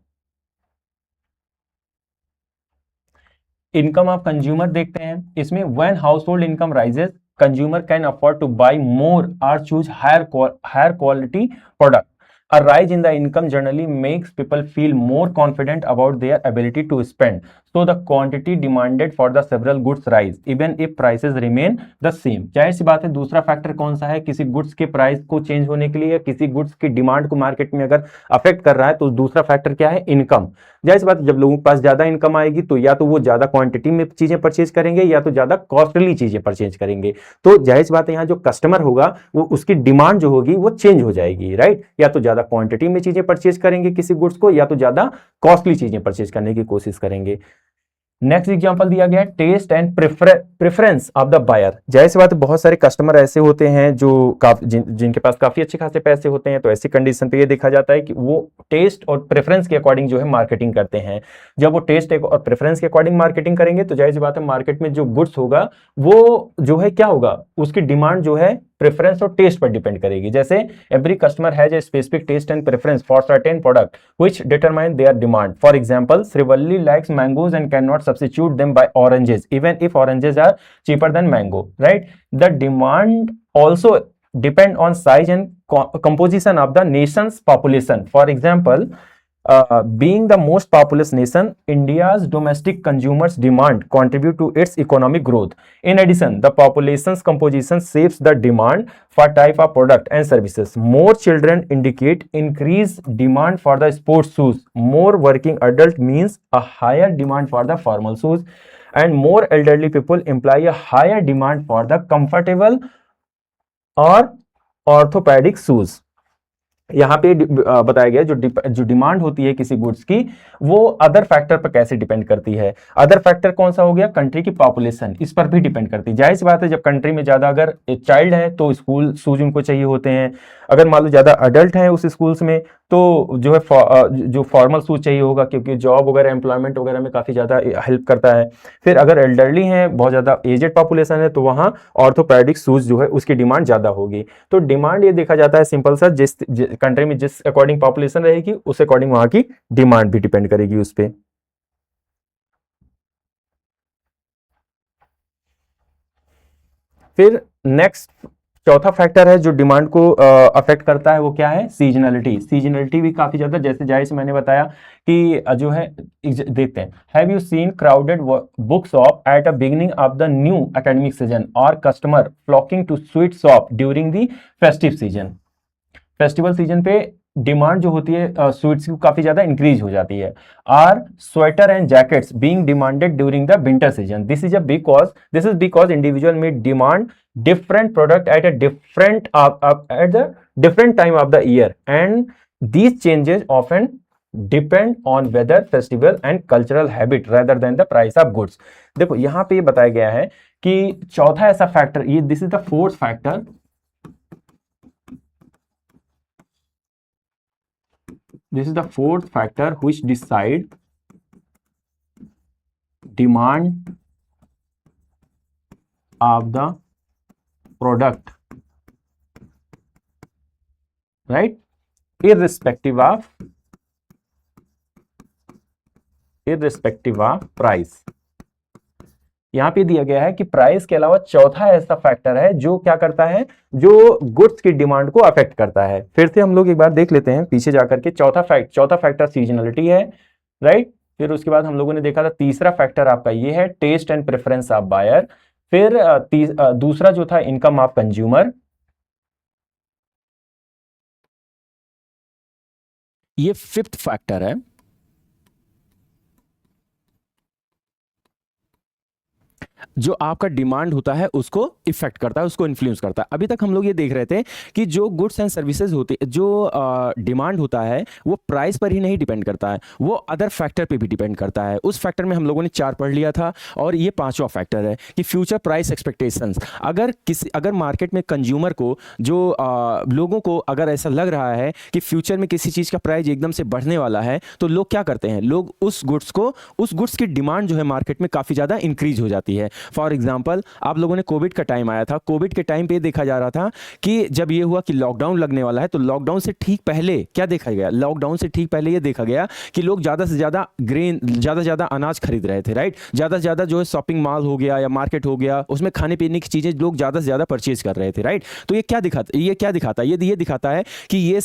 इनकम ऑफ कंज्यूमर देखते हैं, इसमें when household income rises consumer can afford to buy more और choose higher quality product. A rise in the income generally makes people feel more confident about their ability to spend. So the quantity demanded for the several goods rise, even if prices remain the same. जाहिर सी बात है दूसरा factor कौन सा है, किसी goods के प्राइस को चेंज होने के लिए, किसी गुड्स की डिमांड को मार्केट में अगर अफेक्ट कर रहा है तो दूसरा फैक्टर क्या है, इनकम। जाहिर सी बात है जब लोगों के पास ज्यादा इनकम आएगी तो या तो वो ज्यादा क्वांटिटी में चीजें परचेज करेंगे या तो ज्यादा कॉस्टली चीजें परचेज करेंगे। तो जाहिर सी बात है यहाँ जो कस्टमर होगा वो उसकी डिमांड जो होगी वो चेंज हो जाएगी, राइट। या तो ज्यादा क्वांटिटी में चीजें परचेज करेंगे किसी गुड्स को या तो ज्यादा कॉस्टली चीजें परचेज करने की कोशिश करेंगे। नेक्स्ट एग्जांपल दिया गया है taste and preference of the buyer. जाहिर सी बात है बहुत सारे कस्टमर ऐसे होते हैं जो जिनके पास काफी अच्छे खासे पैसे होते हैं, तो ऐसी कंडीशन पे ये देखा जाता है कि वो टेस्ट और प्रेफरेंस के अकॉर्डिंग जो है मार्केटिंग करते हैं। जब वो टेस्ट और प्रेफरेंस के अकॉर्डिंग मार्केटिंग करेंगे तो जाहिर सी बात है मार्केट में जो गुड्स होगा वो जो है क्या होगा, उसकी डिमांड जो है प्रेफरेंस और टेस्ट पर डिपेंड करेगी। जैसे every customer has a specific taste and preference for certain product which determine their demand. For example Shrivalli likes mangoes and can not substitute them by oranges even if oranges are cheaper than mango, right. The demand also depend on size and composition of the nation's population. For example, being the most populous nation, India's domestic consumers' demand contribute to its economic growth. In addition, the population's composition shapes the demand for type of product and services. More children indicate increased demand for the sports shoes. More working adult means a higher demand for the formal shoes, and more elderly people imply a higher demand for the comfortable और orthopaedic shoes. यहाँ पे बताया गया जो demand होती है किसी goods की वो अदर फैक्टर पर कैसे डिपेंड करती है। अदर फैक्टर कौन सा हो गया, कंट्री की पॉपुलेशन, इस पर भी डिपेंड करती है। जाहिर सी बात है जब कंट्री में ज्यादा अगर चाइल्ड है तो स्कूल शूज उनको चाहिए होते हैं। अगर मान लो ज्यादा अडल्ट है उस स्कूल्स में तो जो है जो फॉर्मल शूज चाहिए होगा क्योंकि जॉब वगैरह एम्प्लॉयमेंट वगैरह में काफी ज्यादा हेल्प करता है। फिर अगर एल्डरली है, बहुत ज्यादा एजेड पॉपुलेशन है तो वहां ऑर्थोपेडिक शूज जो है उसकी डिमांड ज्यादा होगी। तो डिमांड ये देखा जाता है सिंपल सा, जिस कंट्री में जिस अकॉर्डिंग पॉपुलेशन रहेगी उस अकॉर्डिंग वहां की डिमांड भी डिपेंड करेगी उस पर। फिर नेक्स्ट चौथा फैक्टर है जो डिमांड को अफेक्ट करता है वो क्या है, सीजनलिटी। सीजनलिटी भी काफी ज्यादा, जैसे जाहिर मैंने बताया कि जो है देखते हैं, have you seen crowded book shop at a beginning of the new academic season और customer flocking to sweet shop during the festive season. Festival season पे डिमांड जो होती है स्वीट्स की काफी ज्यादा इंक्रीज हो जाती है। R sweater and jackets being demanded during the winter season. This is because individual में demand different product at a different at the different time of the year and these changes often depend on weather, festival and cultural habit rather than the price of goods। देखो यहां पे ये बताया गया है कि चौथा ऐसा फैक्टर, ये this is the fourth factor This is the fourth factor which decide demand of the product, right? Irrespective of price. यहां पे दिया गया है कि प्राइस के अलावा चौथा ऐसा फैक्टर है जो क्या करता है, जो गुड्स की डिमांड को अफेक्ट करता है। फिर से हम लोग एक बार देख लेते हैं पीछे जाकर के। चौथा फैक्टर सीजनलिटी है, राइट। फिर उसके बाद हम लोगों ने देखा था तीसरा फैक्टर आपका ये है taste and preference of buyer. फिर दूसरा जो था इनकम ऑफ कंज्यूमर। ये फिफ्थ फैक्टर है जो आपका डिमांड होता है उसको इफेक्ट करता है, उसको इन्फ्लुएंस करता है। अभी तक हम लोग ये देख रहे थे कि जो गुड्स एंड सर्विसेज होते, जो डिमांड होता है वो प्राइस पर ही नहीं डिपेंड करता है, वो अदर फैक्टर पे भी डिपेंड करता है। उस फैक्टर में हम लोगों ने 4 पढ़ लिया था, और ये 5वां फैक्टर है कि फ्यूचर प्राइस एक्सपेक्टेशंस। अगर मार्केट में कंज्यूमर को, जो लोगों को अगर ऐसा लग रहा है कि फ्यूचर में किसी चीज़ का प्राइस एकदम से बढ़ने वाला है, तो लोग क्या करते हैं, लोग उस गुड्स की डिमांड जो है मार्केट में काफ़ी ज़्यादा इंक्रीज हो जाती है। फॉर एग्जाम्पल, आप लोगों ने कोविड का टाइम आया था, कोविड के टाइम पे देखा जा रहा था कि जब ये हुआ कि लॉकडाउन लगने वाला है, तो लॉकडाउन से ठीक पहले क्या देखा गया, लॉकडाउन से ठीक पहले ये देखा गया कि लोग ज़्यादा से ज़्यादा ग्रेन, ज़्यादा से ज़्यादा अनाज खरीद रहे थे, राइट। ज़्यादा से ज़्यादा जो है शॉपिंग मॉल हो गया या मार्केट हो गया, उसमें खाने पीने की चीज़ें लोग ज़्यादा से ज़्यादा परचेज कर रहे थे, राइट। तो ये क्या दिखाता है, ये दिखाता है कि ये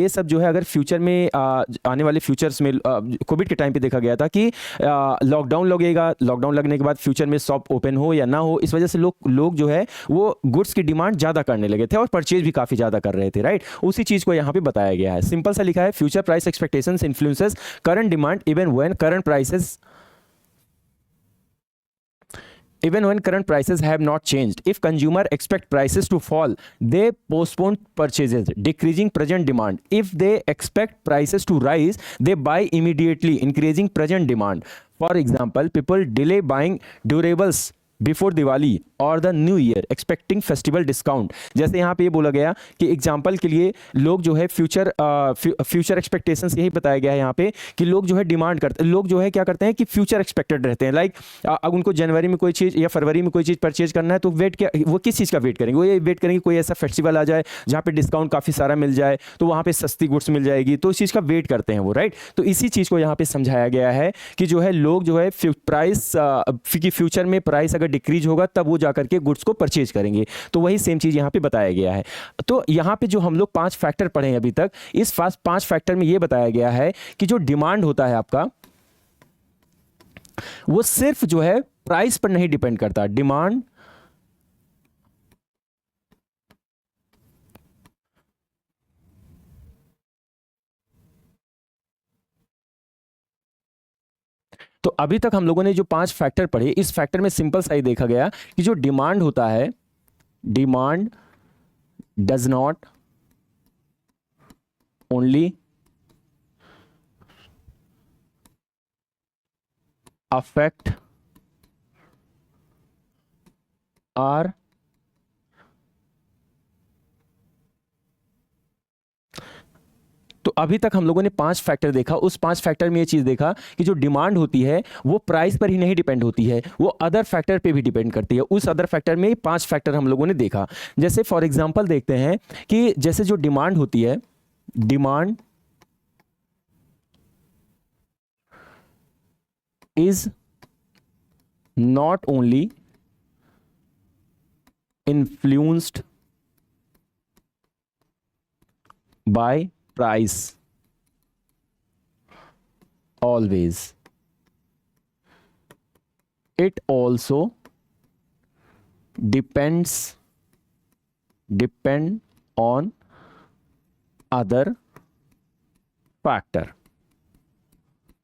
सब जो है अगर फ्यूचर में आने वाले फ्यूचर्स में, कोविड के टाइम पे देखा गया था कि लॉकडाउन लगेगा, लॉकडाउन लगने के बाद फ्यूचर में शॉप ओपन हो या ना हो, इस वजह से लोग जो है वो गुड्स की डिमांड ज़्यादा करने लगे थे और परचेज भी काफ़ी ज़्यादा कर रहे थे, राइट। उसी चीज़ को यहाँ पे बताया गया है, सिंपल सा लिखा है, future price expectations influences current demand even when current prices have not changed. If consumer expect prices to fall, they postpone purchases, decreasing present demand. If they expect prices to rise, they buy immediately, increasing present demand. For example, people delay buying durables before Diwali और the new year expecting festival discount. जैसे यहाँ पे ये बोला गया कि example के लिए लोग जो है फ्यूचर एक्सपेक्टेशंस, यही बताया गया है यहाँ पे कि लोग जो है डिमांड करते, लोग जो है क्या करते हैं कि फ्यूचर एक्सपेक्टेड रहते हैं। लाइक अब उनको जनवरी में कोई चीज़ या फरवरी में कोई चीज़ परचेज करना है, तो वो किस चीज़ का वेट करेंगे, वो ये वेट करेंगे कोई ऐसा फेस्टिवल आ जाए जहाँ पे डिस्काउंट काफ़ी सारा मिल जाए, तो वहाँ पे सस्ती गुड्स मिल जाएगी, तो इस चीज़ का वेट करते हैं वो, राइट। तो इसी चीज़ को यहाँ पे समझाया गया है कि जो है लोग जो है प्राइस की फ्यूचर में प्राइस अगर डिक्रीज होगा तब वो जाकर के गुड्स को परचेज करेंगे। तो वही सेम चीज यहां पे बताया गया है। तो यहां पे जो हम लोग 5 फैक्टर पढ़े हैं अभी तक, इस 5 फैक्टर में ये बताया गया है कि जो डिमांड होता है आपका, वो सिर्फ जो है प्राइस पर नहीं डिपेंड करता। डिमांड तो अभी तक हम लोगों ने जो 5 फैक्टर पढ़े, इस फैक्टर में सिंपल सा ही देखा गया कि जो डिमांड होता है, demand does not only affect our तो अभी तक हम लोगों ने 5 फैक्टर देखा। उस 5 फैक्टर में ये चीज देखा कि जो डिमांड होती है वो प्राइस पर ही नहीं डिपेंड होती है, वो अदर फैक्टर पे भी डिपेंड करती है। उस अदर फैक्टर में 5 फैक्टर हम लोगों ने देखा। जैसे फॉर एग्जांपल देखते हैं कि जैसे जो डिमांड होती है, demand is not only influenced by price, always it also depend on other factor।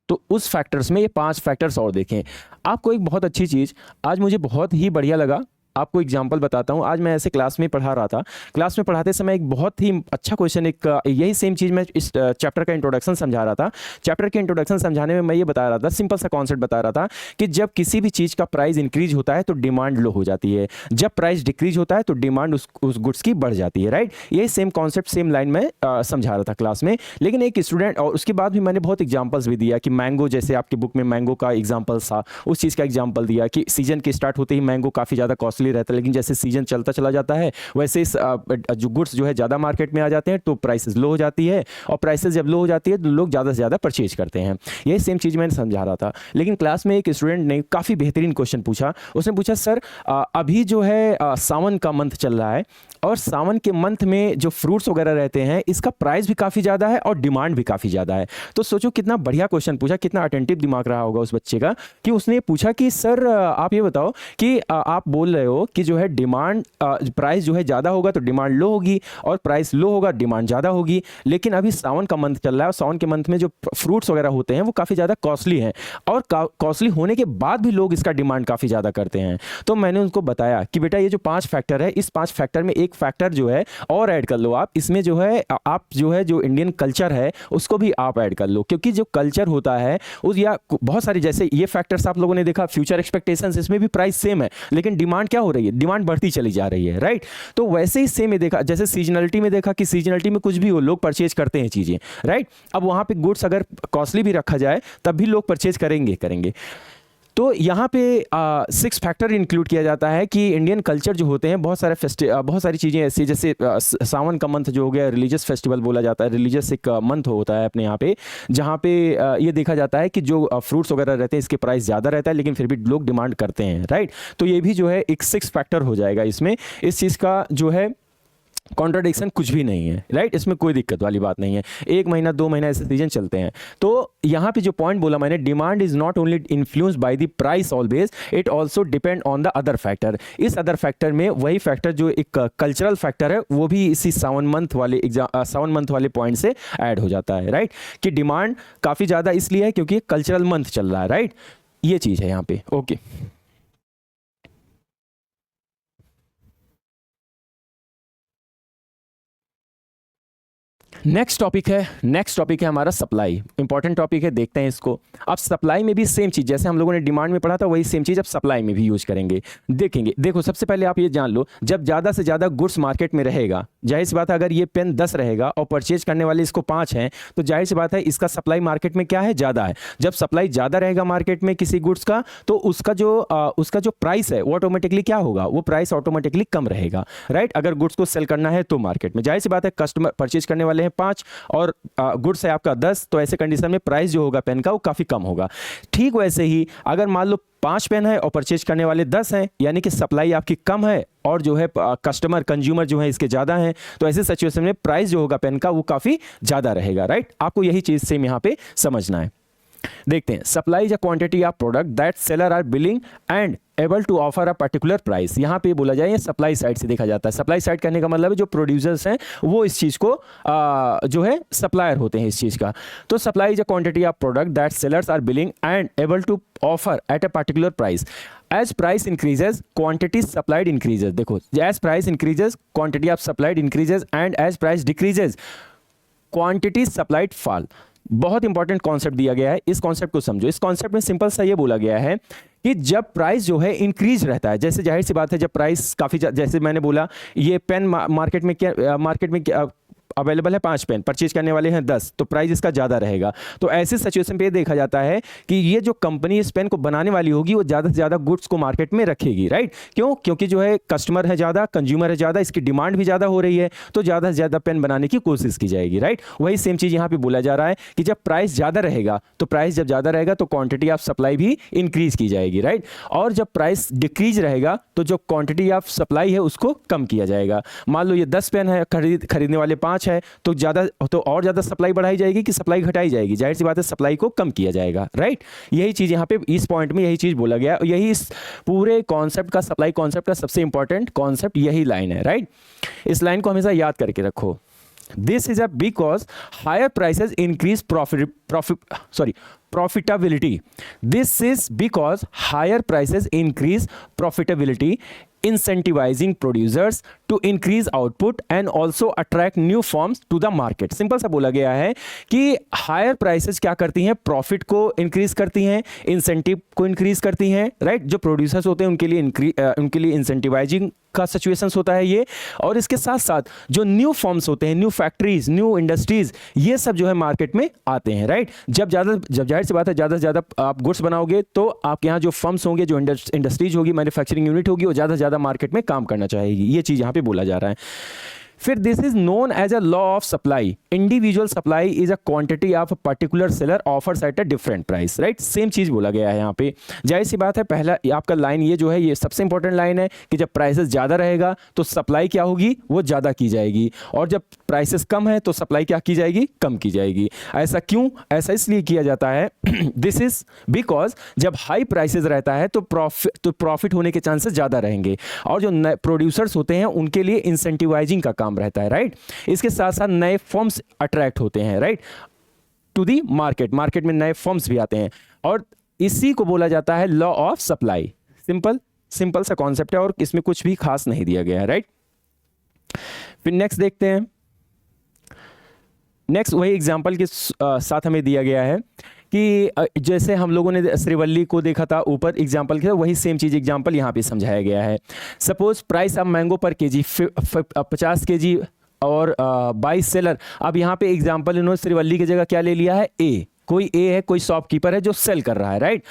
तो उस फैक्टर्स में ये 5 फैक्टर्स और देखें। आपको एक बहुत अच्छी चीज आज मुझे बहुत ही बढ़िया लगा आपको एग्जांपल बताता हूं। आज मैं ऐसे क्लास में पढ़ा रहा था, क्लास में पढ़ाते समय एक बहुत ही अच्छा क्वेश्चन, एक यही सेम चीज़ मैं इस चैप्टर का इंट्रोडक्शन समझा रहा था। चैप्टर के इंट्रोडक्शन समझाने में मैं ये बता रहा था, सिंपल सा कॉन्सेप्ट बता रहा था कि जब किसी भी चीज़ का प्राइस इंक्रीज होता है तो डिमांड लो हो जाती है, जब प्राइस डिक्रीज होता है तो डिमांड उस गुड्स की बढ़ जाती है, राइट। यही सेम कॉन्सेप्ट सेम लाइन में समझा रहा था क्लास में। लेकिन एक स्टूडेंट, और उसके बाद भी मैंने बहुत एग्जाम्पल्स भी दिया कि मैंगो, जैसे आपकी बुक में मैंगो का एग्जाम्पल था, उस चीज़ का एग्जाम्पल दिया कि सीजन के स्टार्ट होते ही मैंगो काफ़ी ज़्यादा कॉस्टली रहता है, लेकिन जैसे सीजन चलता चला जाता है वैसे जो गुड्स जो है ज़्यादा मार्केट में आ जाते हैं तो प्राइसेस लो हो जाती है, और प्राइसेस जब लो हो जाती है तो लोग ज़्यादा से ज़्यादा परचेज करते हैं। यही सेम चीज़ मैंने समझा रहा था। लेकिन क्लास में एक स्टूडेंट ने काफ़ी बेहतरीन क्वेश्चन पूछा। उसने पूछा, सर अभी जो है सावन का मंथ चल रहा है, और सावन के मंथ में जो फ्रूट्स वगैरह रहते हैं इसका प्राइस भी काफ़ी ज़्यादा है और डिमांड भी काफ़ी ज़्यादा है। तो सोचो कितना बढ़िया क्वेश्चन पूछा, कितना अटेंटिव दिमाग रहा होगा उस बच्चे का, कि उसने पूछा कि सर आप ये बताओ कि आप बोल रहे हो कि जो है डिमांड प्राइस जो है ज़्यादा होगा तो डिमांड लो होगी, और प्राइस लो होगा डिमांड ज़्यादा होगी, लेकिन अभी सावन का मंथ चल रहा है और सावन के मंथ में जो फ्रूट्स वगैरह होते हैं वो काफ़ी ज़्यादा कॉस्टली हैं, और कॉस्टली होने के बाद भी लोग इसका डिमांड काफ़ी ज़्यादा करते हैं। तो मैंने उनको बताया कि बेटा ये जो 5 फैक्टर है, इस 5 फैक्टर में एक फैक्टर जो है और ऐड कर लो आप, इसमें जो है आप जो इंडियन कल्चर है उसको भी आप ऐड कर लो, क्योंकि जो कल्चर होता है उस, या बहुत सारी, जैसे ये फैक्टर्स आप लोगों ने देखा, फ्यूचर एक्सपेक्टेशंस, इसमें भी प्राइस सेम है लेकिन डिमांड क्या हो रही है, डिमांड बढ़ती चली जा रही है, राइट। तो वैसे ही सेम में देखा, जैसे सीजनलिटी में देखा कि सीजनलिटी में कुछ भी हो लोग परचेज करते हैं चीज़ें, राइट। अब वहाँ पे गुड्स अगर कॉस्टली भी रखा जाए तब भी लोग परचेज करेंगे। तो यहाँ पे 6 फैक्टर इंक्लूड किया जाता है कि इंडियन कल्चर जो होते हैं, बहुत सारी चीज़ें ऐसी, जैसे सावन का मंथ जो हो गया, रिलीजियस फेस्टिवल बोला जाता है, रिलीजियस एक मंथ होता है अपने यहाँ पे, जहाँ पे ये देखा जाता है कि जो फ्रूट्स वगैरह रहते हैं इसके प्राइस ज़्यादा रहता है लेकिन फिर भी लोग डिमांड करते हैं, राइट। तो ये भी जो है एक 6 फैक्टर हो जाएगा इसमें। इस चीज़ का जो है कॉन्ट्राडिक्शन कुछ भी नहीं है, राइट। इसमें कोई दिक्कत वाली बात नहीं है। 1 महीना 2 महीना ऐसे सीजन चलते हैं। तो यहाँ पे जो पॉइंट बोला मैंने, demand is not only influenced by the price always, it also depend on the other factor. इस अदर फैक्टर में वही फैक्टर जो एक कल्चरल फैक्टर है वो भी इसी सावन मंथ वाले पॉइंट से ऐड हो जाता है, राइट। कि डिमांड काफ़ी ज़्यादा इसलिए है क्योंकि कल्चरल मंथ चल रहा है, राइट। ये चीज़ है यहाँ पे, ओके। नेक्स्ट टॉपिक है हमारा सप्लाई। इंपॉर्टेंट टॉपिक है, देखते हैं इसको। अब सप्लाई में भी सेम चीज़, जैसे हम लोगों ने डिमांड में पढ़ा था वही सेम चीज़ अब सप्लाई में भी यूज करेंगे, देखेंगे। देखो सबसे पहले आप ये जान लो, जब ज़्यादा से ज़्यादा गुड्स मार्केट में रहेगा, जाहिर सी बात है अगर ये पेन 10 रहेगा और परचेज करने वाले इसको 5 हैं, तो जाहिर सी बात है इसका सप्लाई मार्केट में क्या है, ज़्यादा है। जब सप्लाई ज़्यादा रहेगा मार्केट में किसी गुड्स का, तो उसका जो प्राइस है वो ऑटोमेटिकली क्या होगा, वो प्राइस ऑटोमेटिकली कम रहेगा, राइट। अगर गुड्स को सेल करना है तो मार्केट में, जाहिर सी बात है कस्टमर परचेज करने वाले हैं 5 और गुड्स है आपका 10, तो ऐसे कंडीशन में प्राइस जो होगा पेन का वो काफ़ी कम होगा। ठीक वैसे ही अगर मान लो 5 पेन है और परचेज करने वाले 10 हैं, यानी कि सप्लाई आपकी कम है और जो है कंज्यूमर जो है इसके ज़्यादा हैं, तो ऐसे सिचुएशन में प्राइस जो होगा पेन का वो काफ़ी ज़्यादा रहेगा, राइट। आपको यही चीज़ सेम यहाँ पे समझना है। देखते हैं, supply is a quantity of product that seller are willing and able to offer a particular price. यहाँ पे बोला जाए, ये सप्लाई साइड से देखा जाता है। सप्लाई साइड करने का मतलब है जो प्रोड्यूसर्स हैं वो इस चीज़ को जो है सप्लायर होते हैं इस चीज़ का। तो supply is a quantity of product that sellers are willing and able to offer at a particular price. As price increases, quantity supplied increases. देखो, as price increases, quantity of supplied increases, and as price decreases, quantity supplied fall. बहुत important concept दिया गया है, इस concept को समझो। इस concept में सिंपल सा ये बोला गया है कि जब प्राइस जो है इंक्रीज रहता है, जैसे जाहिर सी बात है जब प्राइस काफ़ी, जैसे मैंने बोला ये पेन मार्केट में अवेलेबल है 5 पेन, परचेज करने वाले हैं 10, तो प्राइस इसका ज़्यादा रहेगा। तो ऐसे सिचुएशन पे देखा जाता है कि ये जो कंपनी इस पेन को बनाने वाली होगी वो ज़्यादा से ज़्यादा गुड्स को मार्केट में रखेगी, राइट। क्यों? क्योंकि जो है कस्टमर है ज़्यादा, कंज्यूमर है ज़्यादा, इसकी डिमांड भी ज़्यादा हो रही है, तो ज़्यादा से ज़्यादा पेन बनाने की कोशिश की जाएगी, राइट। वही सेम चीज़ यहाँ पर बोला जा रहा है कि जब प्राइस ज़्यादा रहेगा, तो प्राइस जब ज़्यादा रहेगा तो क्वान्टिटी ऑफ सप्लाई भी इंक्रीज़ की जाएगी, राइट। और जब प्राइस डिक्रीज रहेगा तो जो क्वान्टिटी ऑफ सप्लाई है उसको कम किया जाएगा। मान लो ये 10 पेन है, खरीदने वाले 5 है, तो और ज़्यादा सप्लाई बढ़ाई जाएगी कि सप्लाई घटाई जाएगी? जाहिर सी बात है सप्लाई को कम किया जाएगा, राइट। यही चीज़ यहाँ पे इस पॉइंट में यही चीज़ बोला गया, यही इस पूरे कॉन्सेप्ट का, सप्लाई कॉन्सेप्ट का सबसे इंपॉर्टेंट कॉन्सेप्ट यही लाइन है, राइट। इस लाइन को हमेशा याद करके रखो। This is because higher prices increase profitability. This is because higher prices increase profitability incentivizing producers to increase output and also attract new firms to the market। Simple सा बोला गया है कि हायर प्राइसेस क्या करती हैं, प्रॉफिट को increase करती हैं, इंसेंटिव को इंक्रीज करती हैं, राइट। जो प्रोड्यूसर्स होते हैं उनके लिए इंसेंटिवाइजिंग का सिचुएशंस होता है ये। और इसके साथ साथ जो न्यू फॉर्म्स होते हैं, न्यू फैक्ट्रीज, न्यू इंडस्ट्रीज, ये सब जो है मार्केट में आते हैं, राइट। जब जाहिर सी बात है ज़्यादा से ज़्यादा आप गुड्स बनाओगे तो आपके यहाँ जो फर्म्स होंगे, जो इंडस्ट्रीज होगी, मैन्युफैक्चरिंग यूनिट होगी, वो ज़्यादा से ज़्यादा मार्केट में काम करना चाहेगी। ये चीज़ यहाँ पे बोला जा रहा है। फिर this is known as a law of supply. Individual supply is a quantity of a particular seller offers at a different price, right. Same चीज बोला गया है यहाँ पे। जाहिर सी बात है, पहला आपका लाइन ये जो है, ये सबसे इंपॉर्टेंट लाइन है कि जब प्राइसेस ज़्यादा रहेगा तो सप्लाई क्या होगी, वो ज़्यादा की जाएगी, और जब प्राइसेस कम है तो सप्लाई क्या की जाएगी, कम की जाएगी। ऐसा क्यों? ऐसा इसलिए किया जाता है दिस इज बिकॉज जब हाई प्राइसेस रहता है तो प्रॉफिट होने के चांसेस ज़्यादा रहेंगे, और जो प्रोड्यूसर्स होते हैं उनके लिए इंसेंटिवाइजिंग का काम रहता है, राइट। इसके साथ साथ नए फर्म्स अट्रैक्ट होते हैं, राइट, टू दी मार्केट में नए फर्म्स भी आते हैं, और इसी को बोला जाता है लॉ ऑफ सप्लाई। सिंपल सा कॉन्सेप्ट है और इसमें कुछ भी खास नहीं दिया गया है, राइट। फिर नेक्स्ट देखते हैं। नेक्स्ट वही एग्जांपल के साथ हमें दिया गया है कि जैसे हम लोगों ने श्रीवल्ली को देखा था ऊपर एग्जांपल के, वही सेम चीज़ एग्जांपल यहाँ पे समझाया गया है। सपोज प्राइस ऑफ मैंगो पर केजी 50 केजी और 22 सेलर। अब यहाँ पे एग्जांपल इन्होंने श्रीवल्ली की जगह क्या ले लिया है, ए। कोई ए है, कोई शॉपकीपर है जो सेल कर रहा है, राइट।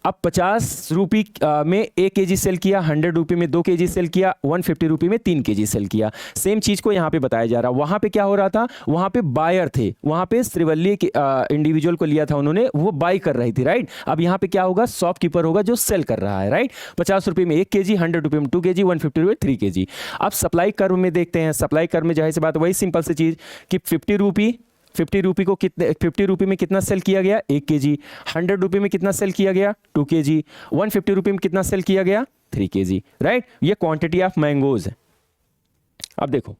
अब 50 रुपये में 1 केजी सेल किया, 100 रुपये में 2 केजी सेल किया, 150 रुपये में 3 केजी सेल किया। सेम चीज़ को यहाँ पे बताया जा रहा है। वहाँ पे क्या हो रहा था, वहाँ पे बायर थे, वहाँ पे श्रीवल्ली के इंडिविजुअल को लिया था उन्होंने, वो बाई कर रही थी, राइट। अब यहाँ पे क्या होगा, शॉपकीपर होगा जो सेल कर रहा है, राइट। 50 रुपये में 1 केजी, 100 रुपये में 2 केजी, 150 रुपये 3 केजी। अब सप्लाई कर्व में देखते हैं। सप्लाई कर्व में जाहिर सी बात वही सिंपल सी चीज़ कि 50 रुपये को कितने, 50 रुपये में कितना सेल किया गया, 1 केजी। 100 रुपये में कितना सेल किया गया, 2 केजी। 150 रुपये में कितना सेल किया गया, 3 केजी, राइट। ये क्वांटिटी ऑफ मैंगोज है। अब देखो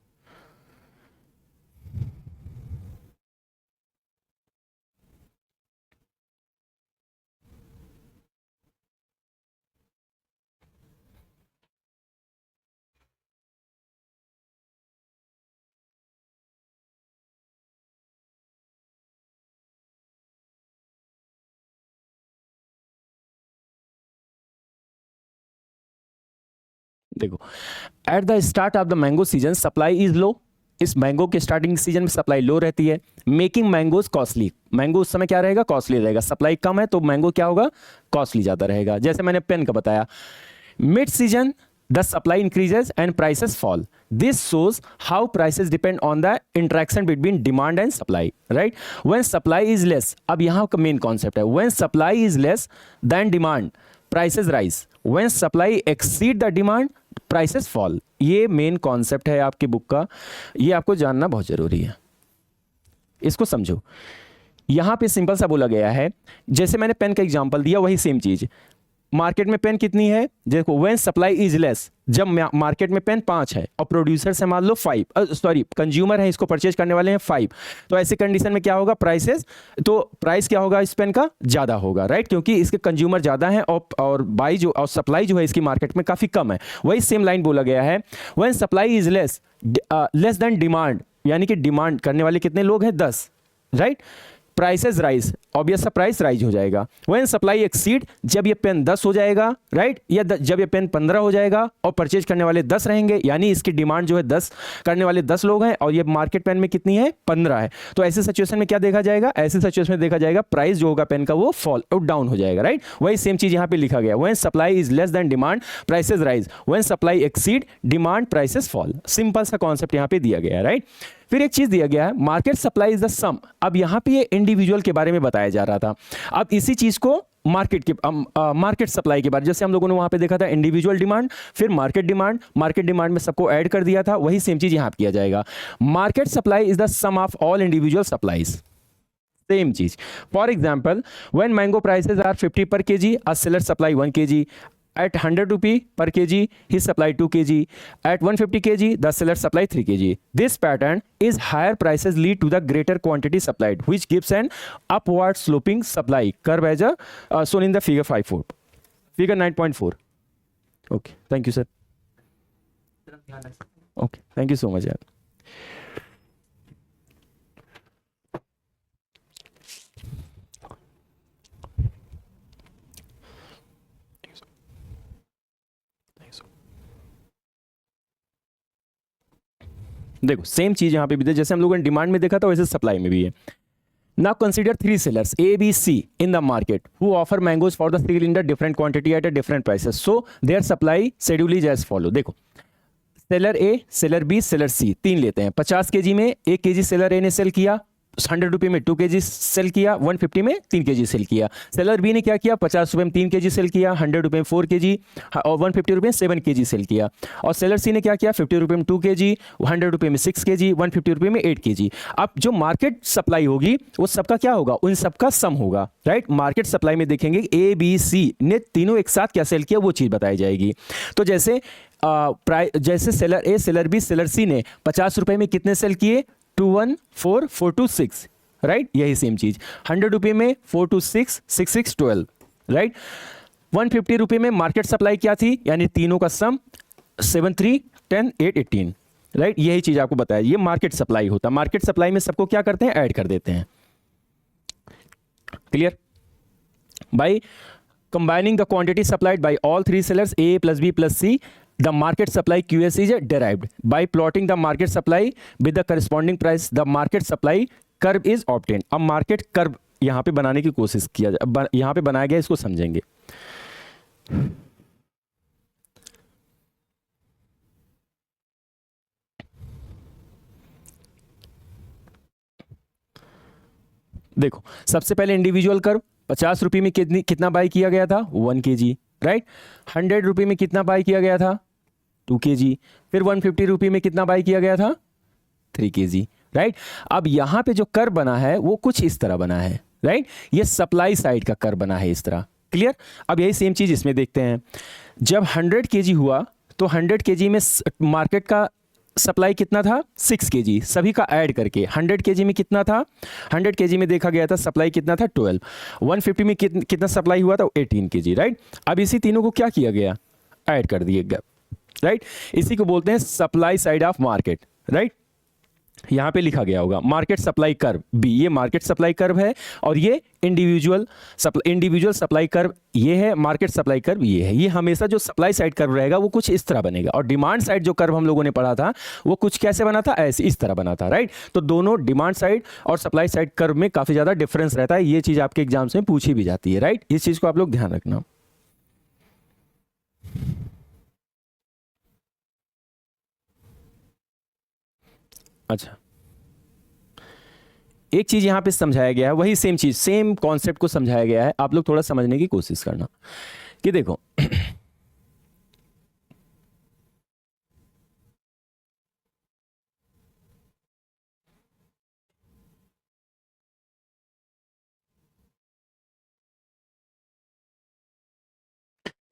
देखो, at the start of the mango season supply is low. इस मैंगो के स्टार्टिंग सीजन में सप्लाई लो रहती है, मेकिंग मैंगोज कॉस्टली। मैंगो उस समय क्या रहेगा, कॉस्टली रहेगा। सप्लाई कम है तो मैंगो क्या होगा, कॉस्टली ज़्यादा रहेगा। जैसे मैंने पेन का बताया, mid season the supply increases and prices fall. This shows how prices depend on the interaction between demand and supply, right? When supply is less, अब यहाँ का मेन कॉन्सेप्ट है, when supply is less than demand, prices rise. When supply exceed the demand, prices fall. ये main concept है आपकी book का, ये आपको जानना बहुत जरूरी है, इसको समझो। यहाँ पे सिंपल सा बोला गया है, जैसे मैंने पेन का एग्जांपल दिया वही सेम चीज। मार्केट में पेन कितनी है, देखो व्हेन सप्लाई इज लेस, जब मार्केट में पेन 5 है और प्रोड्यूसर से मान लो 5, सॉरी कंज्यूमर है, इसको परचेज करने वाले हैं 5, तो ऐसी कंडीशन में क्या होगा, प्राइसेस, तो प्राइस क्या होगा इस पेन का, ज़्यादा होगा, राइट, क्योंकि इसके कंज्यूमर ज़्यादा हैं और बाई जो और सप्लाई जो है इसकी मार्केट में काफ़ी कम है। वही सेम लाइन बोला गया है, when supply is less than demand, यानी कि डिमांड करने वाले कितने लोग हैं, 10, राइट, प्राइसेस राइज, ऑब्वियस सा प्राइस राइज हो जाएगा। व्हेन सप्लाई एक्सीड, जब ये पेन 10 हो जाएगा, राइट, या जब ये पेन 15 हो जाएगा और परचेज करने वाले 10 रहेंगे, यानी इसकी डिमांड जो है 10 करने वाले 10 लोग हैं और ये मार्केट पेन में कितनी है, 15 है, तो ऐसे सिचुएशन में क्या देखा जाएगा, ऐसे सिचुएशन में देखा जाएगा प्राइस जो होगा पेन का वो फॉल डाउन हो जाएगा, राइट। वही सेम चीज यहाँ पे लिखा गया, when supply is less than demand prices rise, when supply exceed demand prices fall. Simple सा कॉन्सेप्ट यहाँ पे दिया गया है, राइट। फिर एक चीज दिया गया है, मार्केट सप्लाई इज द सम। अब यहाँ पे ये इंडिविजुअल के बारे में बताया जा रहा था, अब इसी चीज को मार्केट सप्लाई के बारे, जैसे हम लोगों ने वहां पे देखा था इंडिविजुअल डिमांड, फिर मार्केट डिमांड में सबको ऐड कर दिया था, वही सेम चीज यहाँ किया जाएगा। Market supply is the sum of all individual supplies, same चीज। For example, when mango prices are 50 per kg, a seller supply 1 kg, at 100 rupee per kg he supply 2 kg, at 150 kg the seller supply 3 kg. This pattern is higher prices lead to the greater quantity supplied, which gives an upward sloping supply curve as shown in the figure 5.4, figure 9.4. Okay, thank you sir. Okay, thank you so much यार। देखो same चीज यहां पे भी जैसे हम लोगों ने डिमांड में देखा था वैसे सप्लाई में भी है। Now consider three sellers A, B, C in the market who offer mangoes for the sale in the different quantity at a different prices. So their supply schedule is as follow. देखो seller ए, seller B, seller सी, तीन लेते हैं। 50 KG में 1 KG seller ए ने cell किया, 100 रुपये में 2 KG cell किया, 150 में 3 केजी सेल किया। सेलर बी ने क्या किया, 50 रुपये में 3 केजी सेल किया, 100 रुपये में 4 केजी और 150 रुपये में 7 केजी सेल किया। और सेलर सी ने क्या किया, 50 रुपये में 2 केजी, 100 रुपये में 6 केजी, 150 रुपये में 8 केजी। अब जो मार्केट सप्लाई होगी वो सबका क्या होगा, उन सबका सम होगा, राइट। मार्केट सप्लाई में देखेंगे ए बी सी ने तीनों एक साथ क्या सेल किया वो चीज़ बताई जाएगी। तो जैसे जैसे सेलर ए, सेलर बी, सेलर सी ने 50 रुपये में कितने सेल किए, 214,426, राइट। यही सेम चीज 100 रुपये में 426, 66, 12, राइट। 150 रुपये में मार्केट सप्लाई क्या थी, यानी तीनों का सम 7, 3, 10, 8, 18, राइट। यही चीज आपको बताया, ये मार्केट सप्लाई होता है। मार्केट सप्लाई में सबको क्या करते हैं, ऐड कर देते हैं। Clear by combining the quantity supplied by all three sellers A plus B plus C, the market supply QS is derived by plotting the market supply with the corresponding price, the market supply curve is obtained। अब market curve यहां पे बनाने की कोशिश किया जाए, यहां पे बनाया गया, इसको समझेंगे। देखो सबसे पहले इंडिविजुअल कर्व, 50 रुपये में कितना बाई किया गया था, 1 केजी, राइट। 100 रुपये में कितना बाई किया गया था, 2 केजी। फिर 150 रुपये में कितना बाई किया गया था, 3 केजी, राइट। अब यहां पे जो कर्व बना है वो कुछ इस तरह बना है, राइट। ये सप्लाई साइड का कर्व बना है इस तरह। क्लियर। अब यही सेम चीज इसमें देखते हैं। जब 100 केजी हुआ तो 100 केजी में मार्केट का सप्लाई कितना था, 6 केजी, सभी का ऐड करके 100 केजी में कितना था, 100 केजी में देखा गया था सप्लाई कितना था, 12। 150 में कितना सप्लाई हुआ था, 18 केजी, राइट। अब इसी तीनों को क्या किया गया, ऐड कर दिए गया, राइट। इसी को बोलते हैं supply side of market, right. यहां पे लिखा गया होगा मार्केट सप्लाई कर्व बी, ये मार्केट सप्लाई कर्व है, और ये इंडिविजुअल सप्लाई कर्व ये है, मार्केट सप्लाई कर्व ये है। ये हमेशा जो सप्लाई साइड कर्व रहेगा वो कुछ इस तरह बनेगा, और डिमांड साइड जो कर्व हम लोगों ने पढ़ा था वो कुछ कैसे बना था, ऐसे इस तरह बना था, राइट। तो दोनों डिमांड साइड और सप्लाई साइड कर्व में काफी ज्यादा डिफरेंस रहता है। ये चीज आपके एग्जाम्स में पूछी भी जाती है, राइट। इस चीज को आप लोग ध्यान रखना। अच्छा, एक चीज यहां पे समझाया गया है, वही सेम चीज, सेम कॉन्सेप्ट को समझाया गया है। आप लोग थोड़ा समझने की कोशिश करना कि देखो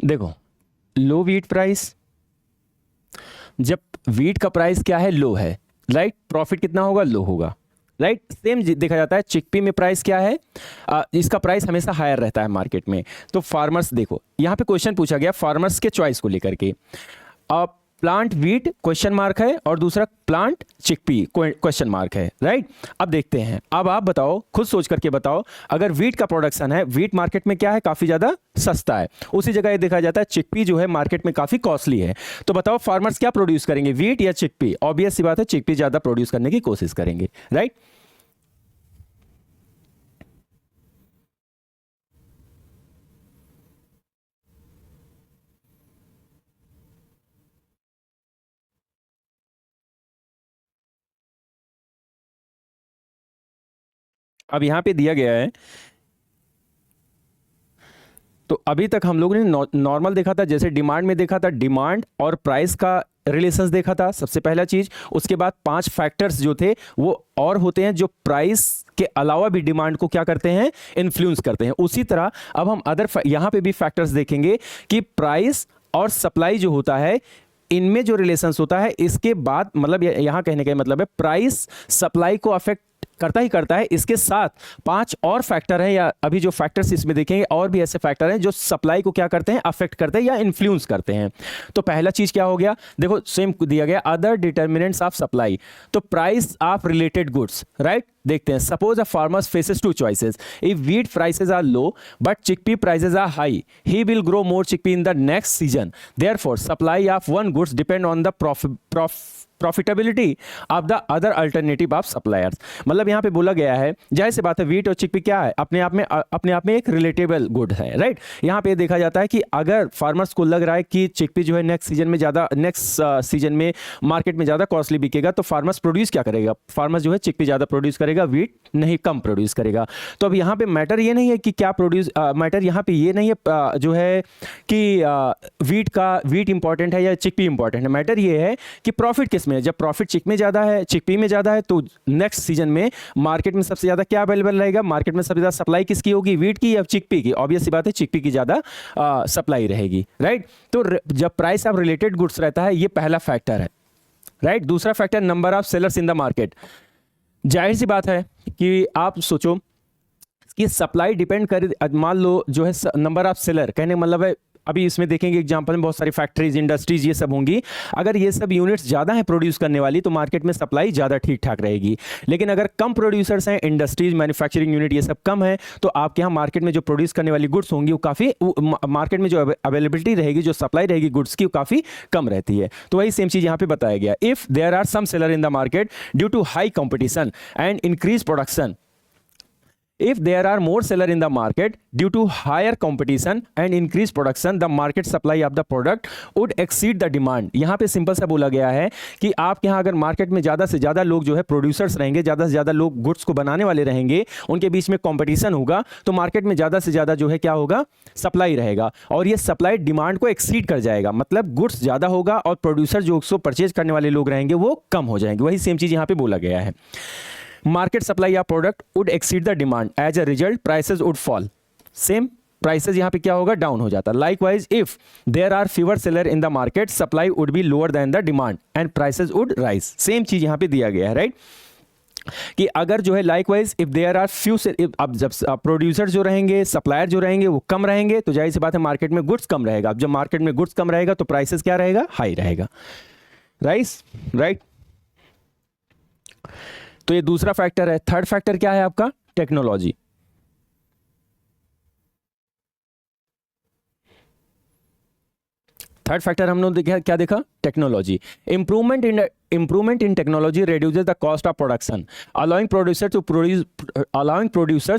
देखो लो वीट प्राइस, जब वीट का प्राइस क्या है, लो है, राइट, प्रॉफिट कितना होगा, लो होगा, राइट। सेम देखा जाता है चिकपी में प्राइस क्या है, इसका प्राइस हमेशा हायर रहता है मार्केट में। तो फार्मर्स, देखो यहां पे क्वेश्चन पूछा गया फार्मर्स के चॉइस को लेकर के। अब प्लांट वीट क्वेश्चन मार्क है और दूसरा प्लांट चिकपी क्वेश्चन मार्क है, राइट। अब देखते हैं, अब आप बताओ, खुद सोच करके बताओ, अगर वीट का प्रोडक्शन है, वीट मार्केट में क्या है, काफी ज्यादा सस्ता है, उसी जगह ये देखा जाता है चिकपी जो है मार्केट में काफी कॉस्टली है। तो बताओ फार्मर्स क्या प्रोड्यूस करेंगे, वीट या चिकपी? ऑब्वियस सी बात है चिकपी ज्यादा प्रोड्यूस करने की कोशिश करेंगे, राइट। अब यहां पे दिया गया है, तो अभी तक हम लोगों ने नॉर्मल देखा था, जैसे डिमांड में देखा था, डिमांड और प्राइस का रिलेशंस देखा था सबसे पहला चीज। उसके बाद 5 फैक्टर्स जो थे वो और होते हैं जो प्राइस के अलावा भी डिमांड को क्या करते हैं, इन्फ्लुएंस करते हैं। उसी तरह अब हम यहां पे भी फैक्टर्स देखेंगे कि प्राइस और सप्लाई जो होता है इनमें जो रिलेशंस होता है, इसके बाद मतलब यहां कहने का मतलब है प्राइस सप्लाई को अफेक्ट करता ही करता है। इसके साथ 5 और फैक्टर हैं, या अभी जो फैक्टर्स इसमें देखेंगे और भी ऐसे फैक्टर हैं जो सप्लाई को क्या करते हैं, अफेक्ट करते हैं या इन्फ्लुएंस करते हैं। तो पहला चीज क्या हो गया, देखो सेम दिया गया, अदर डिटर्मिनेंट्स ऑफ सप्लाई, तो price of related goods, right. देखते हैं, suppose a farmers faces 2 choices, if wheat prices are low but chickpea prices are high, he will grow more chickpea in the next season, therefore supply of one goods depend on the profitability of the other alternative of suppliers. मतलब यहाँ पे बोला गया है, जाहिर सी बात है, व्हीट और चिकपी क्या है, अपने आप में एक रिलेटेबल गुड है, राइट। यहाँ पे देखा जाता है कि अगर फार्मर्स को लग रहा है कि चिकपी जो है नेक्स्ट सीजन में मार्केट में ज़्यादा कॉस्टली बिकेगा, तो फार्मर्स प्रोड्यूस क्या करेगा, फार्मर्स जो है चिकपी ज़्यादा प्रोड्यूस करेगा, व्हीट नहीं, कम प्रोड्यूस करेगा। तो अब यहाँ पे मैटर ये नहीं है कि क्या प्रोड्यूस, मैटर यहाँ पे ये नहीं है जो है कि व्हीट इंपॉर्टेंट है या चिकपी इंपॉर्टेंट है, मैटर ये है कि प्रॉफिट किस में है। जब प्रॉफिट चिकपी में ज़्यादा है तो नेक्स्ट सीजन में मार्केट में सबसे ज़्यादा क्या अवेलेबल रहेगा, मार्केट में सबसे ज़्यादा सप्लाई किसकी होगी, व्हीट की या चिकपी की। ऑब्वियस सी बात है, चिकपी की ज़्यादा सप्लाई रहेगी, राइट। तो जब प्राइस ऑफ रिलेटेड गुड्स रहता है, ये पहला फैक्टर है, राइट। दूसरा factor, number of sellers in the market. जाहिर सी बात है कि आप सोचो कि सप्लाई डिपेंड कर, मान लो जो है नंबर ऑफ सेलर, कहने का मतलब है, अभी इसमें देखेंगे एग्जांपल में बहुत सारी फैक्ट्रीज, इंडस्ट्रीज ये सब होंगी। अगर ये सब यूनिट्स ज़्यादा हैं प्रोड्यूस करने वाली, तो मार्केट में सप्लाई ज़्यादा ठीक ठाक रहेगी। लेकिन अगर कम प्रोड्यूसर्स हैं, इंडस्ट्रीज, मैन्युफैक्चरिंग यूनिट ये सब कम है, तो आपके यहाँ मार्केट में जो प्रोड्यूस करने वाली गुड्स होंगी वो काफ़ी, मार्केट में जो अवेलेबिलिटी रहेगी, जो सप्लाई रहेगी गुड्स की, वो काफ़ी कम रहती है। तो वही सेम चीज़ यहाँ पे बताया गया, if there are some seller in the market due to high competition and increase production, if there are more seller in the market due to higher competition and increased production, the market supply of the product would exceed the demand। यहाँ पे simple सा बोला गया है कि आपके यहाँ अगर मार्केट में ज़्यादा से ज़्यादा लोग जो है प्रोड्यूसर्स रहेंगे, ज़्यादा से ज़्यादा लोग गुड्स को बनाने वाले रहेंगे, उनके बीच में कंपटीशन होगा, तो मार्केट में ज़्यादा से ज़्यादा जो है क्या होगा, सप्लाई रहेगा, और ये सप्लाई डिमांड को एक्सीड कर जाएगा। मतलब गुड्स ज़्यादा होगा और प्रोड्यूसर जो उसको परचेज करने वाले लोग रहेंगे वो कम हो जाएंगे। वही सेम चीज़ यहाँ पे बोला गया है, market supply of product would exceed the demand, as a result prices would fall. Same prices यहाँ पे क्या होगा, डाउन हो जाता। Likewise if there are fewer seller in the market, supply would be lower than the demand and prices would rise. Same चीज यहाँ पे दिया गया है, राइट, कि अगर जो है likewise if there are few, अब जब प्रोड्यूसर जो रहेंगे, सप्लायर जो रहेंगे वो कम रहेंगे, तो जाहिर सी बात है मार्केट में गुड्स कम रहेगा। अब जब मार्केट में गुड्स कम रहेगा तो प्राइसेस क्या रहेगा, हाई रहेगा, राइट। तो ये दूसरा फैक्टर है। थर्ड फैक्टर क्या है आपका, टेक्नोलॉजी। थर्ड फैक्टर हम लोग क्या देखा, technology. Improvement in technology reduces the cost of production, allowing producers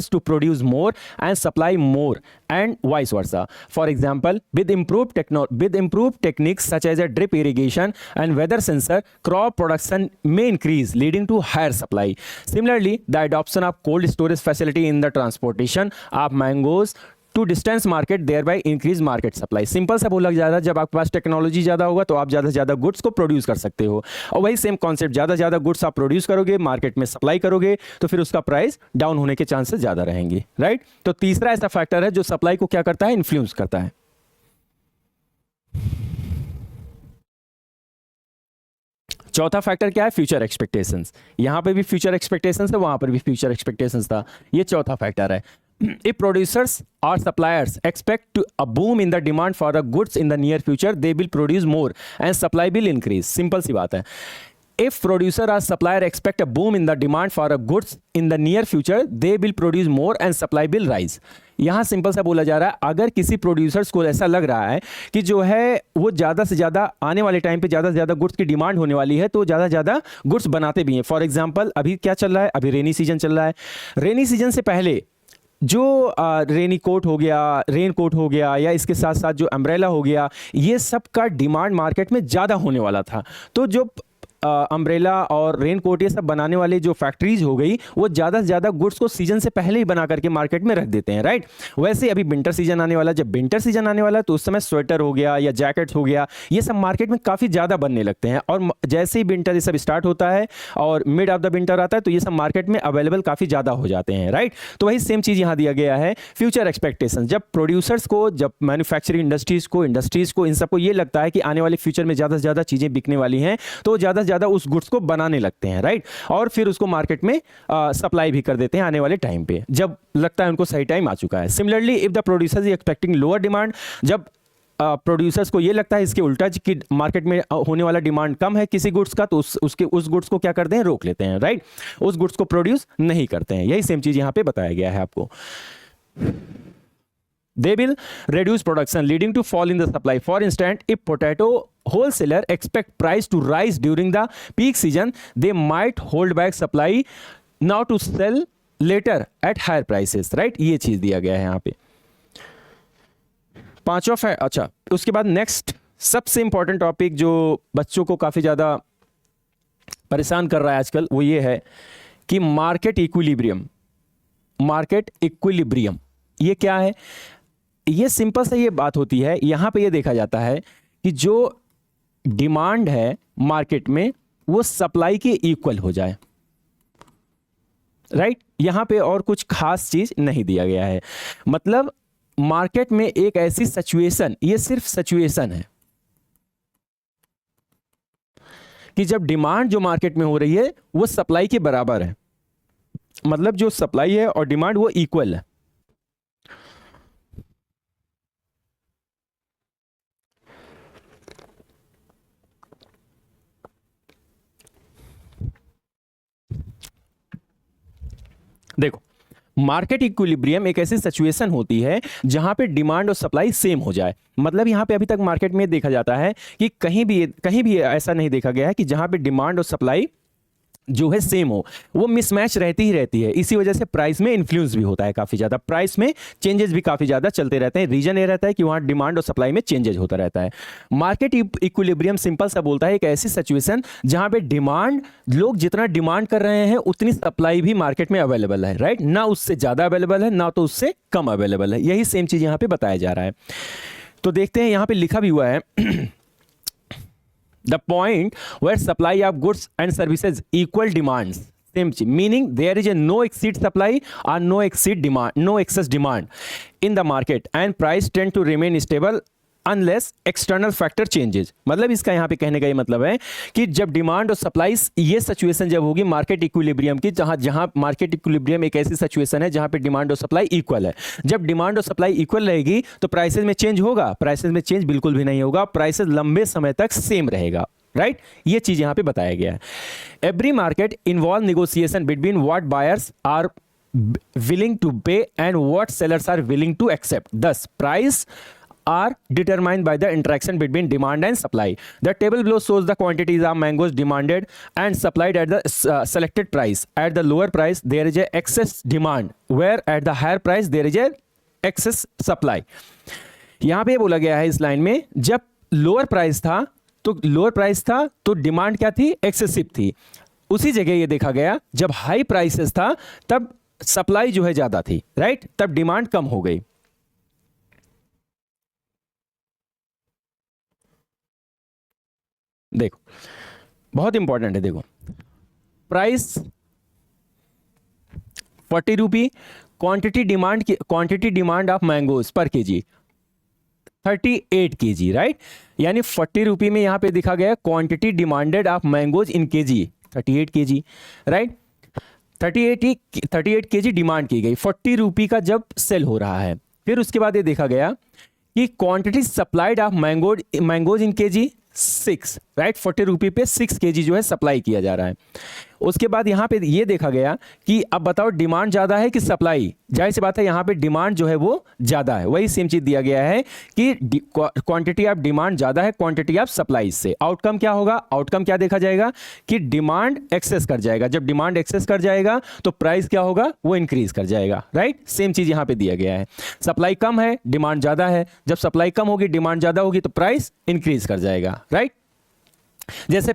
to produce more and supply more, and vice versa. For example, with improved techniques such as a drip irrigation and weather sensor, crop production may increase, leading to higher supply. Similarly, the adoption of cold storage facility in the transportation of mangoes to distance market thereby increase market supply. Simple सा बोला जा रहा है, जब आपके पास technology ज़्यादा होगा तो आप ज़्यादा से ज़्यादा गुड्स को प्रोड्यूस कर सकते हो, और वही सेम कॉन्सेप्ट, ज़्यादा से ज़्यादा गुड्स आप प्रोड्यूस करोगे, मार्केट में सप्लाई करोगे, तो फिर उसका प्राइस डाउन होने के चांसेस ज़्यादा रहेंगे, राइट। तो तीसरा ऐसा फैक्टर है जो सप्लाई को क्या करता है, इन्फ्लुएंस करता है। चौथा फैक्टर क्या है, फ्यूचर एक्सपेक्टेशंस। यहां पे भी फ्यूचर एक्सपेक्टेशंस है, वहां पर भी फ्यूचर एक्सपेक्टेशंस था, ये चौथा फैक्टर है। If producers or suppliers expect a boom in the demand for the goods in the near future, they will produce more and supply will increase. Simple सी बात है। If producer or supplier expect a boom in the demand for a goods in the near future, they will produce more and supply will rise. यहाँ simple सा बोला जा रहा है, अगर किसी प्रोड्यूसर्स को ऐसा लग रहा है कि जो है वो ज़्यादा से ज़्यादा आने वाले टाइम पे ज़्यादा से ज़्यादा गुड्स की डिमांड होने वाली है, तो ज़्यादा से ज़्यादा गुड्स बनाते भी हैं। फॉर एग्जांपल अभी क्या चल रहा है, अभी रेनी सीजन चल रहा है। रेनी सीजन से पहले जो रेनी कोट हो गया, रेन कोट हो गया, या इसके साथ साथ जो अम्ब्रेला हो गया, ये सब का डिमांड मार्केट में ज़्यादा होने वाला था। तो जो अम्ब्रेला और रेन कोट ये सब बनाने वाले जो फैक्ट्रीज हो गई, वो ज़्यादा से ज़्यादा गुड्स को सीजन से पहले ही बना करके मार्केट में रख देते हैं, राइट। वैसे अभी विंटर सीजन आने वाला, जब विंटर सीजन आने वाला तो उस समय स्वेटर हो गया या जैकेट्स हो गया, ये सब मार्केट में काफ़ी ज़्यादा बनने लगते हैं। और जैसे ही विंटर ये सब स्टार्ट होता है और मिड ऑफ द विंटर आता है, तो ये सब मार्केट में अवेलेबल काफ़ी ज़्यादा हो जाते हैं, राइट। तो वही सेम चीज़ यहाँ दिया गया है, फ्यूचर एक्सपेक्टेशन। जब प्रोड्यूसर्स को, जब मैन्युफैक्चरिंग इंडस्ट्रीज़ को इन सबको ये लगता है कि आने वाले फ्यूचर में ज़्यादा से ज़्यादा चीज़ें बिकने वाली हैं, तो ज़्यादा से से ज़्यादा उस गुड्स को बनाने लगते हैं, राइट, और फिर उसको मार्केट में सप्लाई भी कर देते हैं आने वाले टाइम पे, जब लगता है उनको सही टाइम आ चुका है। Similarly if the producer is expecting lower demand, जब प्रोड्यूसर्स को ये लगता है इसके उल्टा कि मार्केट में होने वाला डिमांड कम है किसी गुड्स का, तो उस गुड्स को क्या करते हैं, रोक लेते हैं, राइट, उस गुड्स को प्रोड्यूस नहीं करते हैं। यही सेम चीज़ यहाँ पे बताया गया है आपको। They will reduce production leading to fall in the supply. For instance, if potato wholesaler expect price to rise during the peak season, they might hold back supply now to sell later at higher prices, right? ये चीज दिया गया है यहाँ पे। पांचवा है, अच्छा उसके बाद नेक्स्ट सबसे इंपॉर्टेंट टॉपिक जो बच्चों को काफी ज्यादा परेशान कर रहा है आजकल, वो ये है कि मार्केट इक्विलिब्रियम। मार्केट इक्विलिब्रियम ये क्या है? ये सिंपल से ये बात होती है, यहाँ पे ये देखा जाता है कि जो डिमांड है मार्केट में वो सप्लाई के इक्वल हो जाए, राइट। यहाँ पे और कुछ खास चीज नहीं दिया गया है। मतलब मार्केट में एक ऐसी सिचुएशन, ये सिर्फ सिचुएशन है कि जब डिमांड जो मार्केट में हो रही है वो सप्लाई के बराबर है, मतलब जो सप्लाई है और डिमांड वो इक्वल है। देखो, मार्केट इक्विलिब्रियम एक ऐसी सिचुएशन होती है जहां पे डिमांड और सप्लाई सेम हो जाए। मतलब यहां पे अभी तक मार्केट में देखा जाता है कि कहीं भी ऐसा नहीं देखा गया है कि जहां पे डिमांड और सप्लाई जो है सेम हो, वो मिसमैच रहती ही रहती है। इसी वजह से प्राइस में इन्फ्लुएंस भी होता है काफी ज्यादा, प्राइस में चेंजेस भी काफी ज्यादा चलते रहते हैं। रीजन ये रहता है कि वहां डिमांड और सप्लाई में चेंजेस होता रहता है। मार्केट इक्विलिब्रियम सिंपल सा बोलता है एक ऐसी सिचुएशन जहां पे डिमांड, लोग जितना डिमांड कर रहे हैं उतनी सप्लाई भी मार्केट में अवेलेबल है, राइट, ना उससे ज्यादा अवेलेबल है ना तो उससे कम अवेलेबल है। यही सेम चीज यहां पे बताया जा रहा है। तो देखते हैं, यहां पे लिखा भी हुआ है the point where supply of goods and services equal demands, same meaning there is a no exceed supply or no exceed demand, no excess demand in the market and price tend to remain stable unless external factor changes। मतलब इसका यहाँ पे कहने का ये मतलब है कि जब डिमांड और सप्लाई, ये सिचुएशन जब होगी मार्केट इक्विलिब्रियम की, जहाँ मार्केट इक्विलिब्रियम एक ऐसी सिचुएशन है जहाँ पे डिमांड और सप्लाई इक्वल है। जब डिमांड और सप्लाई इक्वल रहेगी तो प्राइसेस में चेंज होगा? प्राइसेस में चेंज बिल्कुल भी नहीं होगा, प्राइसेस लंबे समय तक सेम रहेगा, राइट। ये चीज यहां पे बताया गया है। Every market involve negotiation between what buyers are willing to pay and what sellers are willing to accept, thus price are determined by the interaction between demand and supply. The table below shows the quantities of mangoes demanded and supplied at the selected price. At the lower price there is a excess demand, where at the higher price there is a excess supply. यहाँ पे बोला गया है इस line में, जब lower price था तो डिमांड क्या थी? एक्सेसिव थी। उसी जगह ये देखा गया जब हाई प्राइसेस था तब सप्लाई जो है ज्यादा थी, राइट, तब डिमांड कम हो गई। देखो बहुत इंपॉर्टेंट है, देखो price 40 rupee, quantity demand of mangoes पर केजी 38 केजी, राइट। यानी 40 रुपी में यहां पे दिखा गया quantity demanded of mangoes in KG 38 KG, right. 38 KG demand की गई 40 रुपी का जब सेल हो रहा है। फिर उसके बाद ये देखा गया कि quantity supplied of mangoes in KG 6, right, 40 रुपी पे 6 केजी जो है सप्लाई किया जा रहा है। उसके बाद यहाँ पे ये देखा गया कि अब बताओ डिमांड ज़्यादा है कि सप्लाई? जाहिर सी बात है यहाँ पे डिमांड जो है वो ज़्यादा है। वही सेम चीज़ दिया गया है कि क्वांटिटी ऑफ डिमांड ज़्यादा है क्वांटिटी ऑफ सप्लाई से। आउटकम क्या होगा? आउटकम क्या देखा जाएगा कि डिमांड एक्सेस कर जाएगा। जब डिमांड एक्सेस कर जाएगा तो प्राइस क्या होगा? वो इंक्रीज कर जाएगा, राइट। सेम चीज़ यहाँ पे दिया गया है। सप्लाई कम है, डिमांड ज़्यादा है, जब सप्लाई कम होगी डिमांड ज़्यादा होगी तो प्राइस इंक्रीज कर जाएगा, राइट। जैसे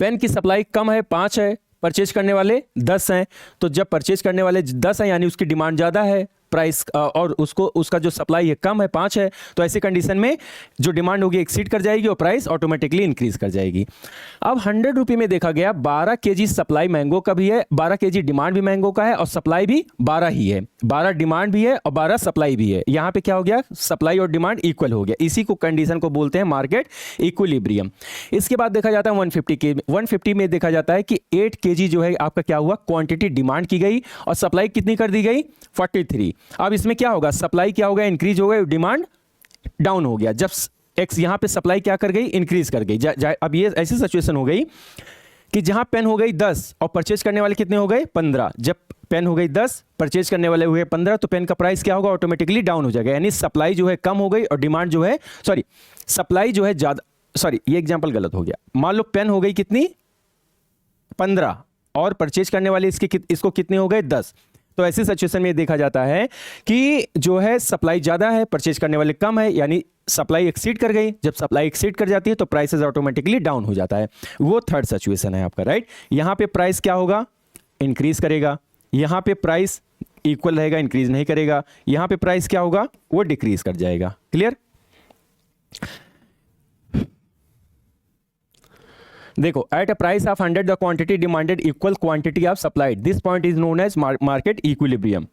पेन की सप्लाई कम है, 5 है, परचेज करने वाले 10 हैं, तो जब परचेज करने वाले 10 हैं यानी उसकी डिमांड ज़्यादा है प्राइस और उसको उसका जो सप्लाई है कम है 5 है, तो ऐसी कंडीशन में जो डिमांड होगी एक्सीड कर जाएगी और प्राइस ऑटोमेटिकली इंक्रीज कर जाएगी। अब 100 रुपये में देखा गया 12 केजी सप्लाई मैंगो का भी है, 12 केजी डिमांड भी मैंगो का है और सप्लाई भी 12 ही है, 12 डिमांड भी है और 12 सप्लाई भी है। यहाँ पे क्या हो गया, सप्लाई और डिमांड इक्वल हो गया। इसी को कंडीशन को बोलते हैं मार्केट इक्विलिब्रियम। इसके बाद देखा जाता है 150 में देखा जाता है कि 8 केजी जो है आपका क्या हुआ, क्वांटिटी डिमांड की गई और सप्लाई कितनी कर दी गई, 43। अब इसमें क्या होगा, सप्लाई क्या होगा, इंक्रीज हो गया, डिमांड डाउन हो गया। जब एक्स यहाँ पे सप्लाई क्या कर गई, इंक्रीज कर गई। अब ये ऐसी सिचुएशन हो गई कि जहां पेन हो गई 10 और परचेज करने वाले कितने हो गए, 15। जब पेन हो गई 10, परचेज करने वाले हुए 15, तो पेन का प्राइस क्या होगा, ऑटोमेटिकली डाउन हो जाएगा। यानी सप्लाई जो है कम हो गई और डिमांड जो है, सॉरी सप्लाई जो है ज्यादा, सॉरी ये एग्जांपल गलत हो गया। मान लो पेन हो गई कितनी, 15 और परचेज करने वाले इसको कितने हो गए, 10। तो ऐसी सिचुएशन में देखा जाता है कि जो है सप्लाई ज्यादा है, परचेज करने वाले कम है, यानी सप्लाई एक्सीड कर गई। जब सप्लाई एक्सीड कर जाती है तो प्राइसेस ऑटोमेटिकली डाउन हो जाता है। वो थर्ड सिचुएशन है आपका, राइट। यहां पे प्राइस क्या होगा, इंक्रीज करेगा। यहां पे प्राइस इक्वल रहेगा, इंक्रीज नहीं करेगा। यहां पे प्राइस क्या होगा, वो डिक्रीज कर जाएगा। क्लियर। देखो, at a price of 100 the quantity demanded equal quantity of supplied, this point is known as market equilibrium.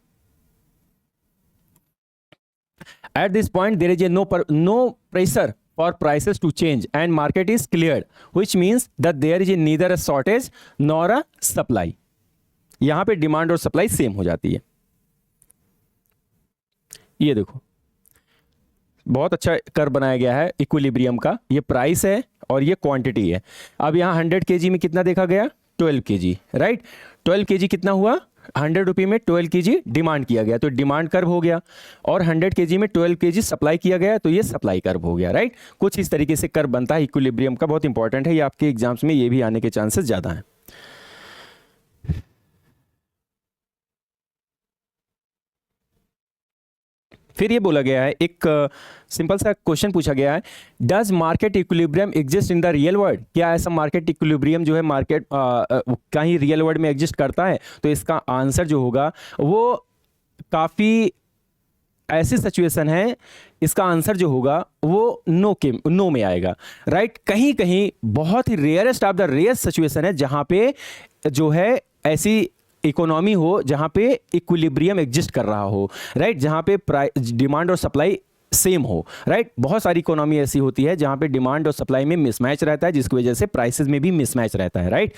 At this point, there is no pressure for prices to change and market is cleared, which means that there is neither a shortage nor a supply. यहां पे demand और supply same हो जाती है। ये देखो, बहुत अच्छा कर्व बनाया गया है इक्विलिब्रियम का। ये प्राइस है और ये क्वांटिटी है। अब यहां 100 केजी में कितना देखा गया, 12 केजी, राइट। 12 केजी कितना हुआ, 100 रुपये में 12 केजी डिमांड किया गया, तो डिमांड कर्व हो गया। और 100 केजी में 12 केजी सप्लाई किया गया, तो ये सप्लाई कर्व हो गया, राइट। कुछ इस तरीके से कर्व बनता है इक्विलिब्रियम का, बहुत इंपॉर्टेंट है ये, आपके एग्जाम्स में ये भी आने के चांसेस ज़्यादा हैं। फिर ये बोला गया है, एक सिंपल सा क्वेश्चन पूछा गया है, does market equilibrium exist in the real world. क्या ऐसा मार्केट इक्विलिब्रियम जो है मार्केट कहीं रियल वर्ल्ड में एग्जिस्ट करता है। तो इसका आंसर जो होगा वो काफ़ी ऐसी सिचुएशन है, इसका आंसर जो होगा वो नो में आएगा, राइट। कहीं कहीं बहुत ही rarest of the rare situation है जहां पे जो है ऐसी इकोनॉमी हो जहां पे इक्विलिब्रियम एग्जिस्ट कर रहा हो, राइट। जहां पे डिमांड और सप्लाई सेम हो, राइट। बहुत सारी इकोनॉमी ऐसी होती है जहां पे डिमांड और सप्लाई में मिसमैच रहता है, जिसकी वजह से प्राइसेस में भी मिसमैच रहता है, राइट।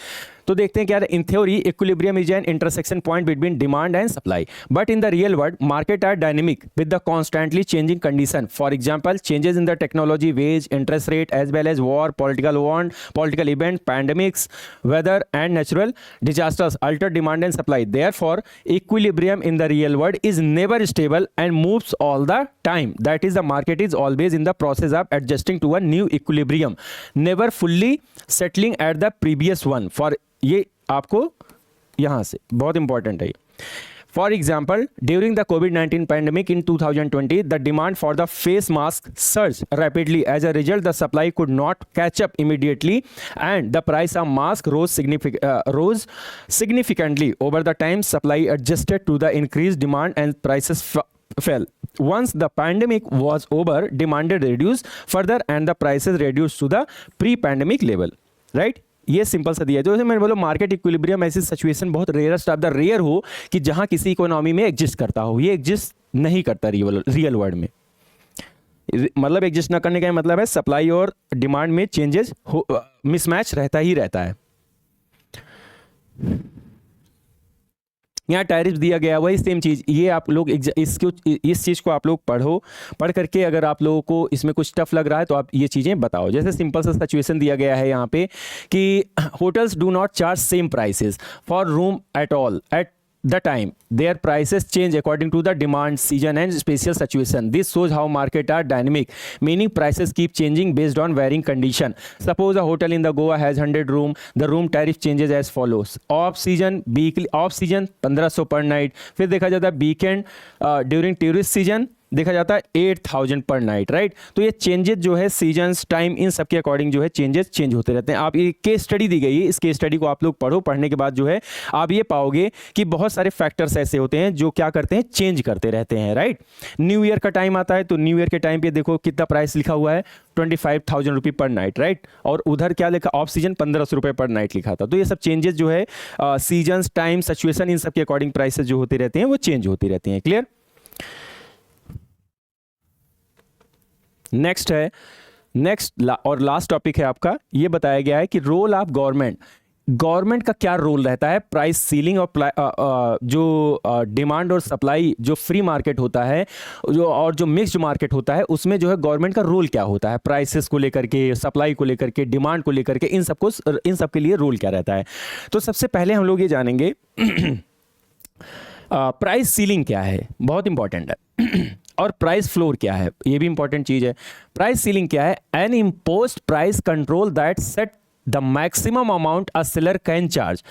तो देखते हैं क्या, in theory equilibrium is an intersection point between demand and supply, but in the real world market are dynamic with the constantly changing condition. For example, changes in the technology, wage, interest rate, as well as war, political event, pandemics, weather and natural disasters alter demand and supply. Therefore, equilibrium in the real world is never stable and moves all the time. That is, the market is always in the process of adjusting to a new equilibrium, never fully settling at the previous one. For ये आपको यहाँ से बहुत important है। For example, during the COVID-19 pandemic in 2020, the demand for the face mask surged rapidly. As a result, the supply could not catch up immediately, and the price of mask rose significantly. Over the time, supply adjusted to the increased demand, and prices fell. Once the pandemic was over, demand reduced further, and the prices reduced to the pre-pandemic level. Right? ये simple सा दिया है। जैसे मैंने बोला, market equilibrium ऐसी situation बहुत rarest of the rare हो कि जहां किसी इकोनॉमी में एग्जिस्ट करता हो। ये एग्जिस्ट नहीं करता रियल वर्ल्ड में। मतलब एग्जिस्ट ना करने का मतलब है सप्लाई और डिमांड में चेंजेस मिसमैच रहता ही रहता है। यहाँ टैरिफ दिया गया, वही सेम चीज़। ये आप लोग इस चीज़ को आप लोग पढ़ करके अगर आप लोगों को इसमें कुछ टफ लग रहा है तो आप ये चीज़ें बताओ। जैसे सिंपल सा सिचुएशन दिया गया है यहाँ पे कि hotels do not charge same prices for room at all at the time. Their prices change according to the demand, season and spatial situation. This shows how market are dynamic, meaning prices keep changing based on varying condition. Suppose a hotel in the Goa has 100 room. The room tariff changes as follows. Off season, weekly, off season 1500 per night. फिर देखा जाता है weekend, during tourist season देखा जाता है 8,000 पर night, right. तो ये चेंजेस जो है सीजन्स, टाइम, इन सब के अकॉर्डिंग जो है चेंजेस चेंज होते रहते हैं। आप ये केस स्टडी दी गई है, इस केस स्टडी को आप लोग पढ़ो, पढ़ने के बाद जो है आप ये पाओगे कि बहुत सारे फैक्टर्स ऐसे होते हैं जो क्या करते हैं, चेंज करते रहते हैं, राइट। न्यू ईयर का टाइम आता है तो न्यू ईयर के टाइम पे देखो कितना प्राइस लिखा हुआ है, 25,000 रुपये पर नाइट, राइट। और उधर क्या लिखा, ऑफ सीजन 1,500 रुपये पर नाइट लिखा था। तो ये सब चेंजेस जो है सीजन्स, टाइम, सिचुएशन, इन सब के अकॉर्डिंग प्राइसेस जो होते रहते हैं वो चेंज होती रहती हैं। क्लियर। नेक्स्ट है, और लास्ट टॉपिक है आपका, ये बताया गया है कि रोल ऑफ गवर्नमेंट का क्या रोल रहता है प्राइस सीलिंग और जो डिमांड और सप्लाई, जो फ्री मार्केट होता है जो मिक्स्ड मार्केट होता है, उसमें जो है गवर्नमेंट का रोल क्या होता है, प्राइसेस को लेकर के, सप्लाई को लेकर के, डिमांड को लेकर के, इन सब के लिए रोल क्या रहता है। तो सबसे पहले हम लोग ये जानेंगे प्राइस सीलिंग क्या है, बहुत इंपॉर्टेंट है। और प्राइस फ्लोर क्या है, ये भी इंपॉर्टेंट चीज है। प्राइस सीलिंग क्या है, an imposed price control that set the maximum amount a seller can charge.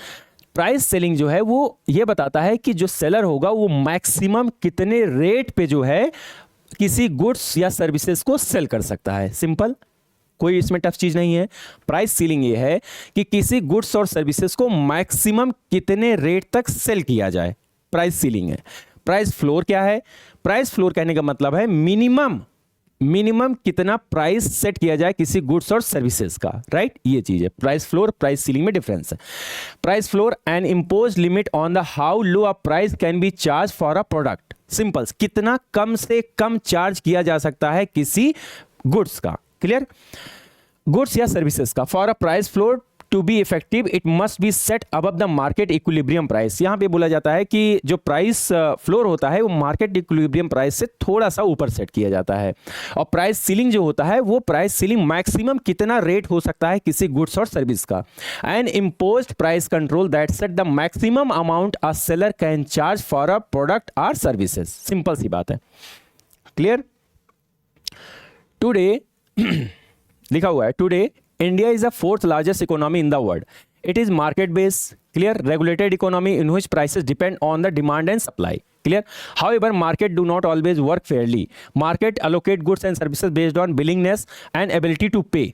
Price ceiling जो है वो ये बताता है कि जो सेलर होगा वो मैक्सिमम कितने रेट पे जो है किसी गुड्स या सर्विसेज को सेल कर सकता है। सिंपल, कोई इसमें टफ चीज नहीं है। प्राइस सीलिंग ये है कि किसी गुड्स और सर्विसेज को मैक्सिमम कितने रेट तक सेल किया जाए, प्राइस सीलिंग है। प्राइस फ्लोर क्या है, प्राइस फ्लोर कहने का मतलब है मिनिमम कितना प्राइस सेट किया जाए किसी गुड्स और सर्विसेज का, राइट। ये चीज है प्राइस फ्लोर, प्राइस सीलिंग में डिफरेंस है। Price floor an impose limit on the how low a price can be charge for a product. Simple, कितना कम से कम चार्ज किया जा सकता है किसी गुड्स का। क्लियर। गुड्स या सर्विसेज का। For a price floor to be effective it must be set above the market equilibrium price. यहां पे बोला जाता है कि जो प्राइस फ्लोर होता है वो मार्केट इक्विलिब्रियम प्राइस से थोड़ा सा ऊपर सेट किया जाता है। और प्राइस सीलिंग जो होता है वो प्राइस सीलिंग मैक्सिमम कितना रेट हो सकता है किसी गुड्स और सर्विस का। And imposed price control that set the maximum amount a seller can charge for a product और सर्विसेज। सिंपल सी बात है। क्लियर। टुडे लिखा हुआ है, today India is the fourth largest economy in the world. It is market-based, clear, regulated economy in which prices depend on the demand and supply. Clear. However, market do not always work fairly. Market allocate goods and services based on willingness and ability to pay.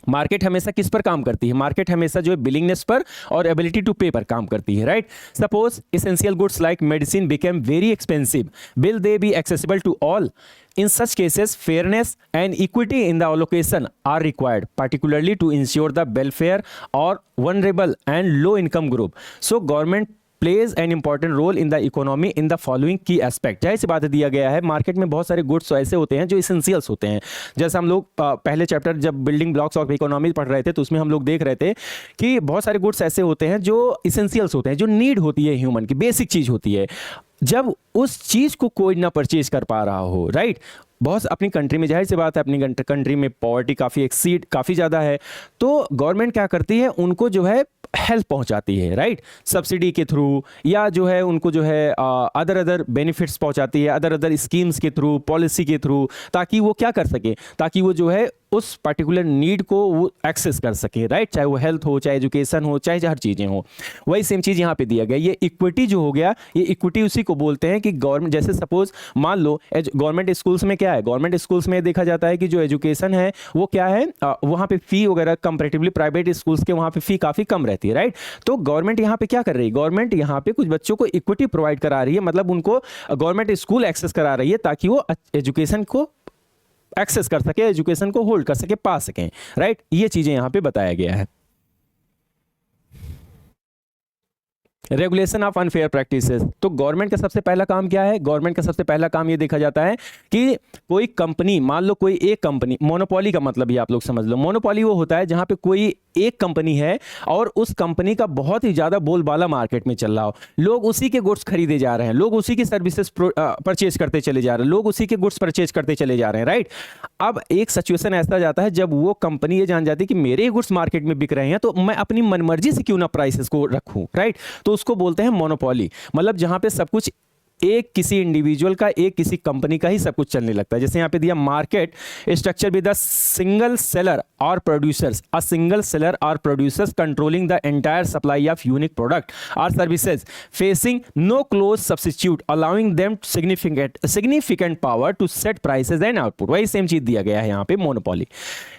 Market हमेशा किस पर काम करती है, market हमेशा जो है willingness पर और एबिलिटी टू पे पर काम करती है, right. Suppose essential goods like medicine became very expensive, will they be accessible to all? In such cases, fairness and equity in the allocation are required, particularly to ensure the welfare or vulnerable and low income group. So government plays an important role in the economy in the following key aspect. जाहिर सी बात है, दिया गया है market में बहुत सारे गुड्स ऐसे होते हैं जो इसेंशियल्स होते हैं। जैसे हम लोग पहले चैप्टर जब बिल्डिंग ब्लॉक्स ऑफ इकोनॉमी पढ़ रहे थे तो उसमें हम लोग देख रहे थे कि बहुत सारे गुड्स ऐसे होते हैं जो इसेंशियल्स होते हैं, जो नीड होती है ह्यूमन की, बेसिक चीज होती है। जब उस चीज को कोई ना परचेज कर पा रहा हो, राइट। बहुत अपनी कंट्री में, जाहिर सी बात है, अपनी कंट्री में पॉवर्टी काफ़ी ज़्यादा है, तो गवर्नमेंट क्या करती है, उनको जो है हेल्प पहुंचाती है, राइट, सब्सिडी के थ्रू, या जो है उनको जो है अदर बेनिफिट्स पहुंचाती है, अदर स्कीम्स के थ्रू, पॉलिसी के थ्रू, ताकि वो क्या कर सके, ताकि वो जो है उस पर्टिकुलर नीड को वो एक्सेस कर सके, राइट। चाहे वो हेल्थ हो, चाहे एजुकेशन हो, चाहे हर चीज़ें हो। वही सेम चीज़ यहाँ पे दिया गया। ये इक्विटी जो हो गया, ये इक्विटी उसी को बोलते हैं कि गवर्नमेंट, जैसे सपोज मान लो गवर्नमेंट स्कूल्स में क्या है, गवर्नमेंट स्कूल्स में देखा जाता है कि जो एजुकेशन है वो क्या है, वहाँ पे फी वगैरह कंपैरेटिवली प्राइवेट स्कूल्स के वहाँ पे फी काफ़ी कम रहती है, राइट। तो गवर्नमेंट यहाँ पे क्या कर रही है, गवर्नमेंट यहाँ पे कुछ बच्चों को इक्विटी प्रोवाइड करा रही है, मतलब उनको गवर्नमेंट स्कूल एक्सेस करा रही है ताकि वो एजुकेशन को एक्सेस कर सके, एजुकेशन को होल्ड कर सके, पा सकें, राइट। ये चीजें यहां पे बताया गया है। Regulation of unfair practices. तो गवर्नमेंट का सबसे पहला काम क्या है, गवर्नमेंट का सबसे पहला काम ये देखा जाता है कि कोई कंपनी, मान लो कोई एक कंपनी, मोनोपोली का मतलब ही आप लोग समझ लो, मोनोपोली वो होता है जहां पे कोई एक कंपनी है और उस कंपनी का बहुत ही ज्यादा बोलबाला मार्केट में चल रहा हो, लोग उसी के गुड्स खरीदे जा रहे हैं, लोग उसी की सर्विसेज परचेज करते चले जा रहे हैं, लोग उसी के गुड्स परचेज करते चले जा रहे हैं, राइट। अब एक सिचुएशन ऐसा जाता है जब वो कंपनी ये जान जाती है कि मेरे ही गुड्स मार्केट में बिक रहे हैं, तो मैं अपनी मनमर्जी से क्यों ना प्राइसेस को रखूं, राइट। तो उसको बोलते हैं मोनोपोली, मतलब जहां पे सब कुछ एक किसी इंडिविजुअल का, एक किसी कंपनी का ही सब कुछ चलने लगता है। जैसे यहाँ पे दिया market structure with the single seller और प्रोड्यूसर्स, अ सिंगल सेलर और producers controlling the entire supply of unique product और services facing no close substitute allowing them significant power to set prices and output. वही same चीज दिया गया है यहाँ पे monopoly.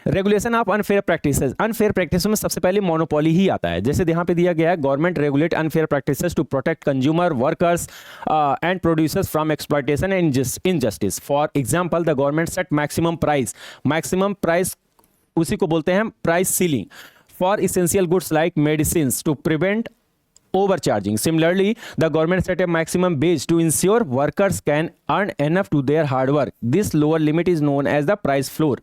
Regulation of unfair practices, unfair practice में सबसे पहले मोनोपोली ही आता है। जैसे यहाँ पे दिया गया है government regulate unfair practices to protect consumer, workers and producers from exploitation and injustice. For example, the government set maximum price उसी को बोलते हैं price ceiling for essential goods like medicines to prevent overcharging. Similarly, the government set a maximum wage to ensure workers can earn enough to their hard work. This lower limit is known as the price floor.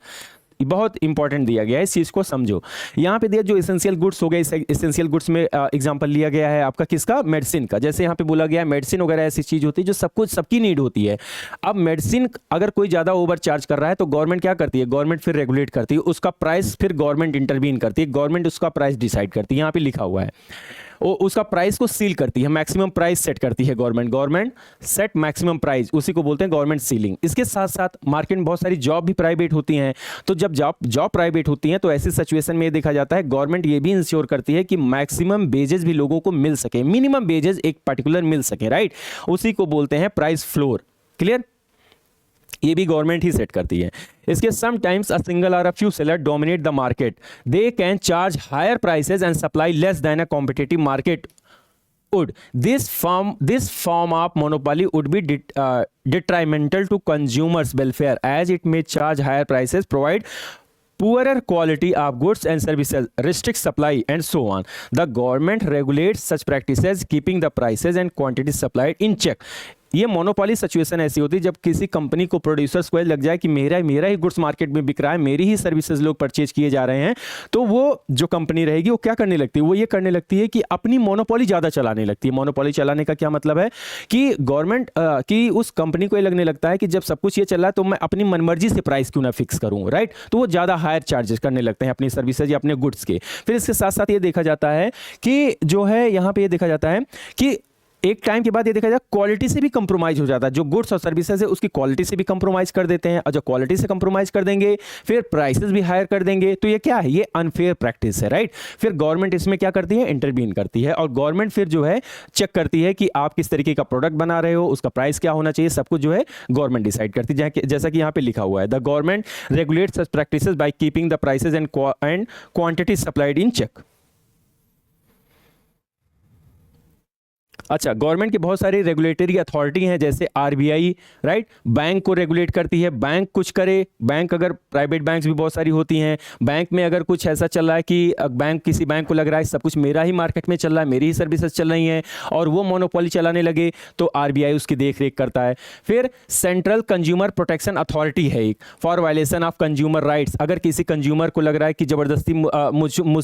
बहुत important दिया गया है, इस चीज को समझो। यहाँ पे दिया जो एसेंशियल गुड्स हो गए, एसेंशियल गुड्स में एग्जांपल लिया गया है आपका किसका, मेडिसिन का। जैसे यहाँ पे बोला गया है मेडिसिन वगैरह ऐसी चीज होती है जो सब कुछ सबकी नीड होती है। अब मेडिसिन अगर कोई ज्यादा ओवर चार्ज कर रहा है तो गवर्नमेंट क्या करती है, गवर्नमेंट फिर रेगुलेट करती है उसका प्राइस, फिर गवर्नमेंट इंटरवीन करती है, गवर्नमेंट उसका प्राइस डिसाइड करती है। यहाँ पे लिखा हुआ है उसका प्राइस को सील करती है, मैक्सिमम प्राइस सेट करती है गवर्नमेंट सेट मैक्सिमम प्राइस, उसी को बोलते हैं गवर्नमेंट सीलिंग। इसके साथ साथ मार्केट में बहुत सारी जॉब भी प्राइवेट होती हैं, तो जब जॉब प्राइवेट होती हैं तो ऐसी सिचुएशन में ये देखा जाता है गवर्नमेंट ये भी इंश्योर करती है कि मैक्सिमम वेजेस भी लोगों को मिल सके, मिनिमम वेजेस एक पर्टिकुलर मिल सके, राइट, उसी को बोलते हैं प्राइस फ्लोर। क्लियर, ये भी गवर्नमेंट ही सेट करती है। इसके sometimes a single or a few seller dominate the market, they can charge higher prices and supply less than a competitive market would. This form of monopoly would be detrimental to consumers' welfare as it may charge higher prices, provide poorer quality of goods and services, restrict supply and so on. The government regulates such practices, keeping the prices and quantity supplied in check. ये monopoly situation ऐसी होती है जब किसी company को, producers को लग जाए कि मेरा ही गुड्स मार्केट में बिक रहा है, मेरी ही सर्विसेज लोग परचेज किए जा रहे हैं, तो वो जो कंपनी रहेगी वो क्या करने लगती है, वो ये करने लगती है कि अपनी मोनोपोली ज़्यादा चलाने लगती है। मोनोपोली चलाने का क्या मतलब है कि गवर्नमेंट की उस कंपनी को ये लगने लगता है कि जब सब कुछ ये चल रहा है तो मैं अपनी मनमर्जी से प्राइस क्यों ना फिक्स करूँ, राइट, तो वो ज़्यादा हायर चार्जेस करने लगते हैं अपनी सर्विसेज या अपने गुड्स के। फिर इसके साथ साथ ये देखा जाता है कि जो है यहाँ पे ये देखा जाता है कि एक टाइम के बाद ये देखा जाए क्वालिटी से भी कंप्रोमाइज हो जाता है, जो गुड्स और सर्विसेज है उसकी क्वालिटी से भी कंप्रोमाइज कर देते हैं, और जो क्वालिटी से कंप्रोमाइज कर देंगे फिर प्राइसेस भी हायर कर देंगे, तो ये क्या है, ये अनफेयर प्रैक्टिस है, राइट। फिर गवर्नमेंट इसमें क्या करती है, इंटरवीन करती है, और गवर्नमेंट फिर जो है चेक करती है कि आप किस तरीके का प्रोडक्ट बना रहे हो, उसका प्राइस क्या होना चाहिए, सब कुछ जो है गवर्नमेंट डिसाइड करती है। जैसा कि यहाँ पे लिखा हुआ है, the government regulates such practices by keeping the prices and quantity supplied in check. अच्छा, गवर्नमेंट की बहुत सारी रेगुलेटरी अथॉरिटी हैं, जैसे आरबीआई, राइट, बैंक को रेगुलेट करती है। बैंक कुछ करे, बैंक अगर प्राइवेट बैंक्स भी बहुत सारी होती हैं, बैंक में अगर कुछ ऐसा चल रहा है कि किसी बैंक को लग रहा है सब कुछ मेरा ही मार्केट में चल रहा है, मेरी ही सर्विसेज चल रही हैं, और वो मोनोपोली चलाने लगे, तो आरबीआई उसकी देख रेख करता है। फिर सेंट्रल कंज्यूमर प्रोटेक्शन अथॉरिटी है एक, for violation of consumer rights. अगर किसी कंज्यूमर को लग रहा है कि ज़बरदस्ती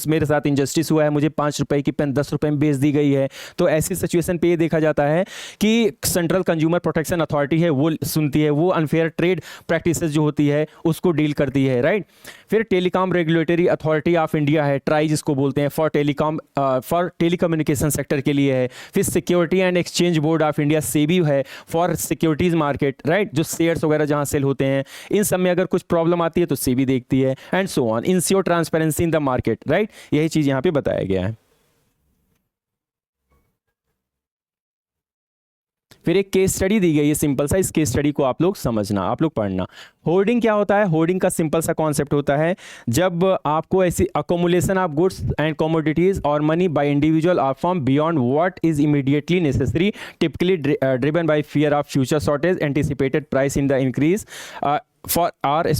मेरे साथ इंजस्टिस हुआ है, मुझे 5 रुपए की पेन 10 रुपए में बेच दी गई है, तो ऐसी सिचुएशन पे ये देखा जाता है कि सेंट्रल कंज्यूमर प्रोटेक्शन अथॉरिटी है वो सुनती है, वो अनफेयर ट्रेड प्रैक्टिसेस जो होती है उसको डील करती है, राइट। फिर telecom regulatory authority of India है, ट्राई जिसको बोलते हैं, फॉर टेलीकम्युनिकेशन सेक्टर के लिए है। फिर security and exchange board of India, SEBI है, फॉर सिक्योरिटीज मार्केट, राइट, जो शेयर्स वगैरह जहां सेल होते हैं, इन सब में अगर कुछ प्रॉब्लम आती है तो सेबी देखती है, and so on. Ensure transparency in the market, right, यही चीज यहां पे बताया गया है। फिर एक केस स्टडी दी गई है सिंपल सा, इस केस स्टडी को आप लोग समझना, आप लोग पढ़ना। होर्डिंग क्या होता है, होर्डिंग का सिंपल सा कॉन्सेप्ट होता है जब आपको ऐसी accumulation of goods and commodities और money by individual or from beyond what is immediately necessary, typically driven by fear of future shortage, anticipated price in the increase for or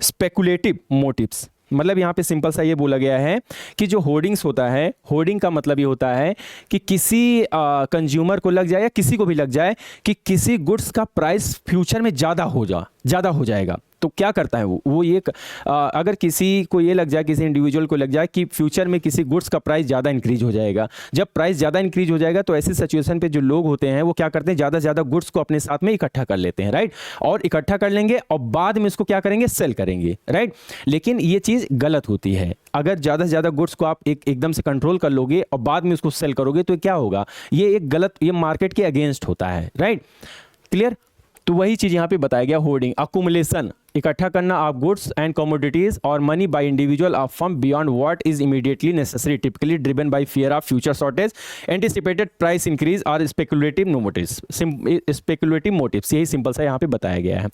speculative motives. मतलब यहाँ पे simple सा ये बोला गया है कि जो होर्डिंग्स होता है, होर्डिंग का मतलब ये होता है कि किसी कंज्यूमर को लग जाए या किसी को भी लग जाए कि किसी गुड्स का प्राइस फ्यूचर में ज़्यादा हो जाएगा, तो क्या करता है वो ये अगर किसी को ये लग जाए, किसी इंडिविजुअल को लग जाए कि फ्यूचर में किसी गुड्स का प्राइस ज़्यादा इंक्रीज हो जाएगा, जब प्राइस ज़्यादा इंक्रीज हो जाएगा तो ऐसी सिचुएशन पे जो लोग होते हैं वो क्या करते हैं, ज़्यादा से ज़्यादा गुड्स को अपने साथ में इकट्ठा कर लेते हैं, राइट, और इकट्ठा कर लेंगे और बाद में इसको क्या करेंगे, सेल करेंगे, राइट। लेकिन ये चीज़ गलत होती है। अगर ज़्यादा से ज़्यादा गुड्स को आप एकदम से कंट्रोल कर लोगे और बाद में उसको सेल करोगे तो क्या होगा, ये एक गलत, ये मार्केट के अगेंस्ट होता है, राइट, क्लियर। तो वही चीज़ यहाँ पे बताया गया, होर्डिंग, अकुमुलेशन, इकट्ठा करना ऑफ गुड्स एंड कमोडिटीज और money by individual of firm beyond what is immediately necessary, typically driven by fear of future shortage, anticipated price increase और स्पेकुलेटिव मोटिव्स, स्पेकुलेटिव मोटिव्स, यही सिंपल सा यहाँ पे बताया गया है।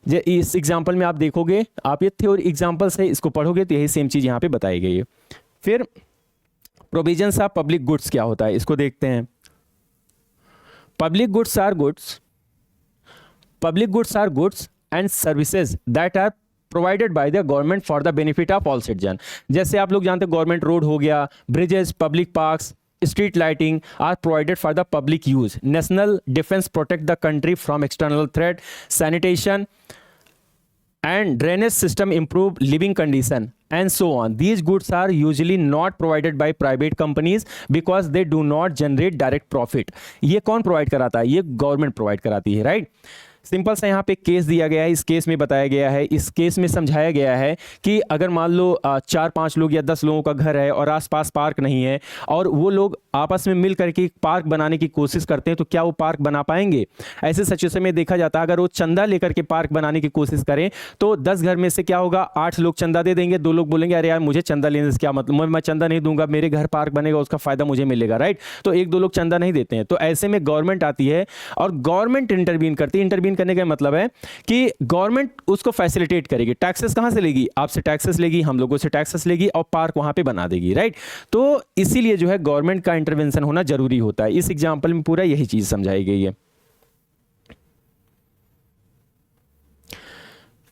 जे इस एग्जाम्पल में आप देखोगे, आप ये थ्योरी एग्जाम्पल से इसको पढ़ोगे तो यही सेम चीज़ यहाँ पे बताई गई है। फिर प्रोविजंस ऑफ पब्लिक गुड्स क्या होता है, इसको देखते हैं। Public goods are goods, public goods are goods and services that are provided by the government for the benefit of all citizen। जैसे आप लोग जानते हैं गवर्नमेंट रोड हो गया, bridges, public parks, street lighting are provided for the public use, national defence protect the country from external threat, sanitation and drainage system improve living condition and so on. These goods are usually not provided by private companies because they do not generate direct profit। ये कौन provide कराता है, ये government provide कराती है, right. Simple सा यहाँ पे केस दिया गया है, इस केस में बताया गया है, इस केस में समझाया गया है कि अगर मान लो 4-5 लोग या 10 लोगों का घर है और आसपास पार्क नहीं है और वो लोग आपस में मिल करके पार्क बनाने की कोशिश करते हैं तो क्या वो पार्क बना पाएंगे। ऐसे सिचुएशन में देखा जाता है अगर वो चंदा लेकर के पार्क बनाने की कोशिश करें तो 10 घर में से क्या होगा, 8 लोग चंदा दे देंगे, 2 लोग बोलेंगे अरे यार मुझे चंदा लेने से क्या मतलब, मैं चंदा नहीं दूंगा, मेरे घर पार्क बनेगा उसका फायदा मुझे मिलेगा, राइट। तो 1-2 लोग चंदा नहीं देते हैं। तो ऐसे में गवर्नमेंट आती है और गवर्नमेंट इंटरवीन करती है। इंटरवीन करने का मतलब है कि गवर्नमेंट उसको फैसिलिटेट करेगी। टैक्सेस कहां से लेगी, आपसे टैक्सेस लेगी, हम लोगों से टैक्सेस लेगी और पार्क वहां पे बना देगी, राइट। तो इसीलिए जो है गवर्नमेंट का इंटरवेंशन होना जरूरी होता है। इस एग्जांपल में पूरा यही चीज समझाई गई है।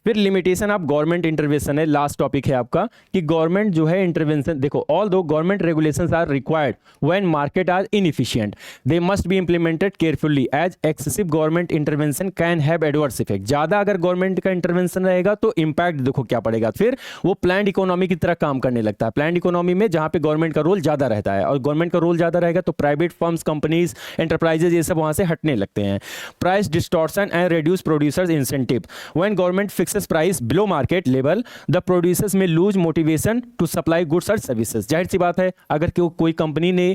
फिर लिमिटेशन ऑफ गवर्नमेंट इंटरवेंशन है, लास्ट टॉपिक है आपका कि गवर्नमेंट जो है इंटरवेंशन, देखो although government regulations are required when market are inefficient they must be implemented carefully as excessive government intervention can have adverse effect. ज्यादा अगर government का इंटरवेंशन रहेगा तो इंपैक्ट देखो क्या पड़ेगा, फिर वो प्लान्ड इकोनॉमी की तरह काम करने लगता है। प्लान्ड इकोनॉमी में जहां पे गवर्नमेंट का रोल ज्यादा रहता है और गवर्नमेंट का रोल ज्यादा रहेगा तो प्राइवेट फर्म्स, कंपनीज, एंटरप्राइजेज ये सब वहां से हटने लगते हैं। Price distortion and reduce producers incentive when government fixes price below market level the producers में lose motivation to supply goods और सर्विसेज। जाहिर सी बात है अगर कोई कंपनी ने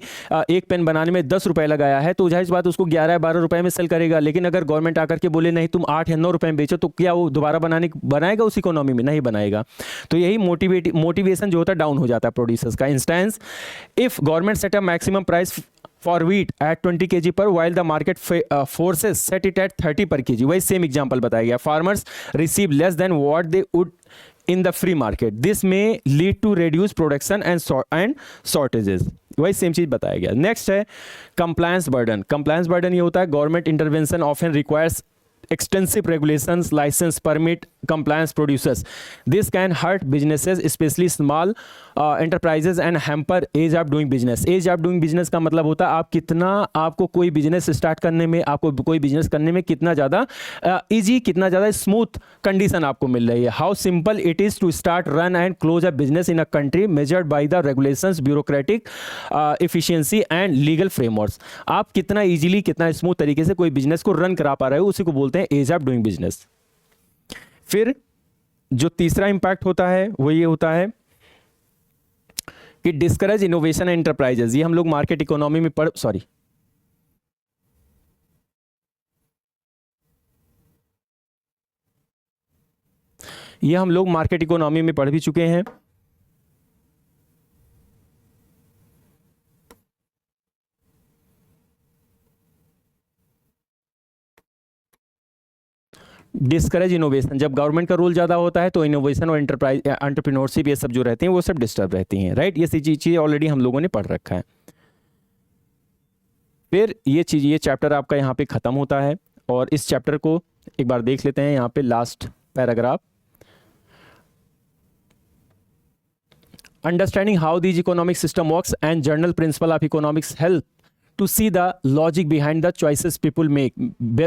एक पेन बनाने में 10 रुपए लगाया है तो जाहिर सी बात उसको 11-12 रुपए में सेल करेगा। लेकिन अगर गवर्नमेंट आकर के बोले नहीं तुम 8 या 9 रुपए में बेचो तो क्या वो दोबारा बनाएगा उस इकोनॉमी में? नहीं बनाएगा। तो यही मोटिवेशन जो होता है डाउन हो जाता है प्रोड्यूसर्स का। Instance if government set a maximum price for wheat at 20 kg per while the market forces set it at 30 per kg। वही सेम एग्जांपल बताया गया। Farmers receive less than what they would in the free market, this may lead to reduced production and shortages। वही same चीज बताया गया। Next है compliance burden. Compliance burden ये होता है government intervention often requires extensive regulations, license, permit, compliance producers. This can hurt businesses, especially small enterprises and hamper ease of doing business। ease of doing business का मतलब होता है आप कितना, आपको कोई बिजनेस स्टार्ट करने में, आपको कोई बिजनेस करने में कितना ज़्यादा ईजी, कितना ज़्यादा स्मूथ कंडीशन आपको मिल रही है। How simple it is to start, run and close a business in a country measured by the regulations, bureaucratic efficiency and legal frameworks. आप कितना ईजिली, कितना स्मूथ तरीके से कोई बिजनेस को रन करा पा रहे हो उसी को बोलते हैं एज ऑफ डूइंग बिजनेस। फिर जो तीसरा इंपैक्ट होता है वो ये होता है कि डिस्करेज इनोवेशन एंटरप्राइजेज। ये हम लोग मार्केट इकोनॉमी में ये हम लोग मार्केट इकोनॉमी में पढ़ भी चुके हैं। डिस्करेज इनोवेशन, जब गवर्नमेंट का रोल ज़्यादा होता है तो इनोवेशन और एंटरप्राइज, एंटरप्रेन्योरशिप ये सब जो रहते हैं वो सब डिस्टर्ब रहती हैं, राइट। ये चीज़ ऑलरेडी हम लोगों ने पढ़ रखा है। फिर ये चैप्टर आपका यहाँ पे ख़त्म होता है और इस चैप्टर को एक बार देख लेते हैं। यहाँ पे last paragraph, understanding how these economic system works and general principle of economics help to see the logic behind the choices people make,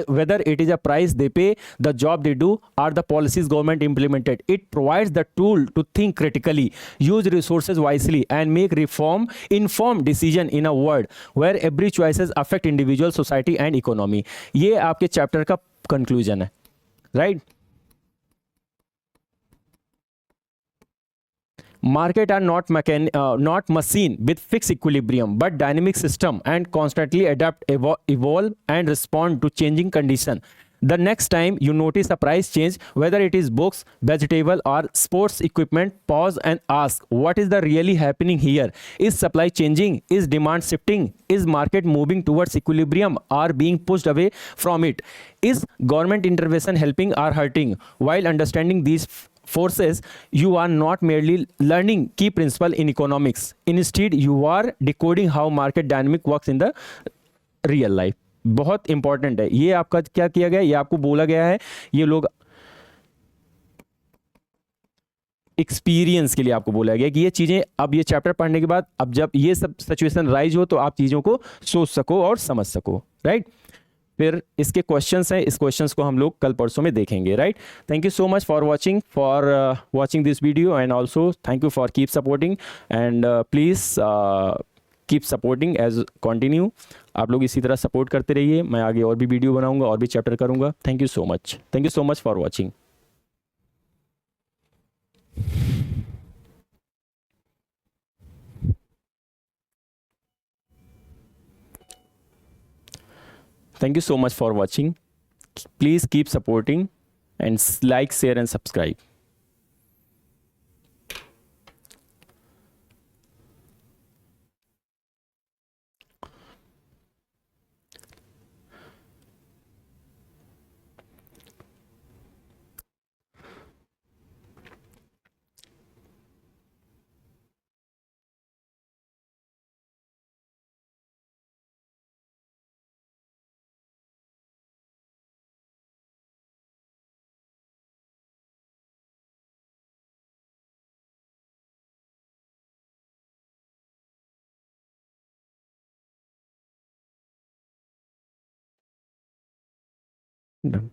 whether it is a price they pay, the job they do, or the policies government implemented. It provides the tool to think critically, use resources wisely, and make informed decision in a world where every choices affect individual, society and economy. ये आपके chapter का conclusion है, right? Market are not machine with fixed equilibrium, but dynamic system and constantly adapt, evolve and respond to changing condition. The next time you notice a price change, whether it is books, vegetable or sports equipment, pause and ask, what is the really happening here? Is supply changing? Is demand shifting? Is market moving towards equilibrium or being pushed away from it? Is government intervention helping or hurting? While understanding these forces, you are not merely learning key principle in economics. Instead, you are decoding how market dynamic works in the real life. बहुत important है ये। आपका क्या किया गया, ये आपको बोला गया है, ये लोग एक्सपीरियंस के लिए आपको बोला गया कि ये चीजें अब ये चैप्टर पढ़ने के बाद अब जब ये सब सिचुएशन राइज हो तो आप चीजों को सोच सको और समझ सको, राइट? फिर इसके क्वेश्चंस हैं, इस क्वेश्चंस को हम लोग कल परसों में देखेंगे, right? Thank you so much for watching this video and also thank you for keep supporting and please keep supporting as continue. आप लोग इसी तरह सपोर्ट करते रहिए, मैं आगे और भी वीडियो बनाऊंगा और भी चैप्टर करूंगा। Thank you so much for watching. Thank you so much for watching. Please keep supporting and like, share and subscribe. Done.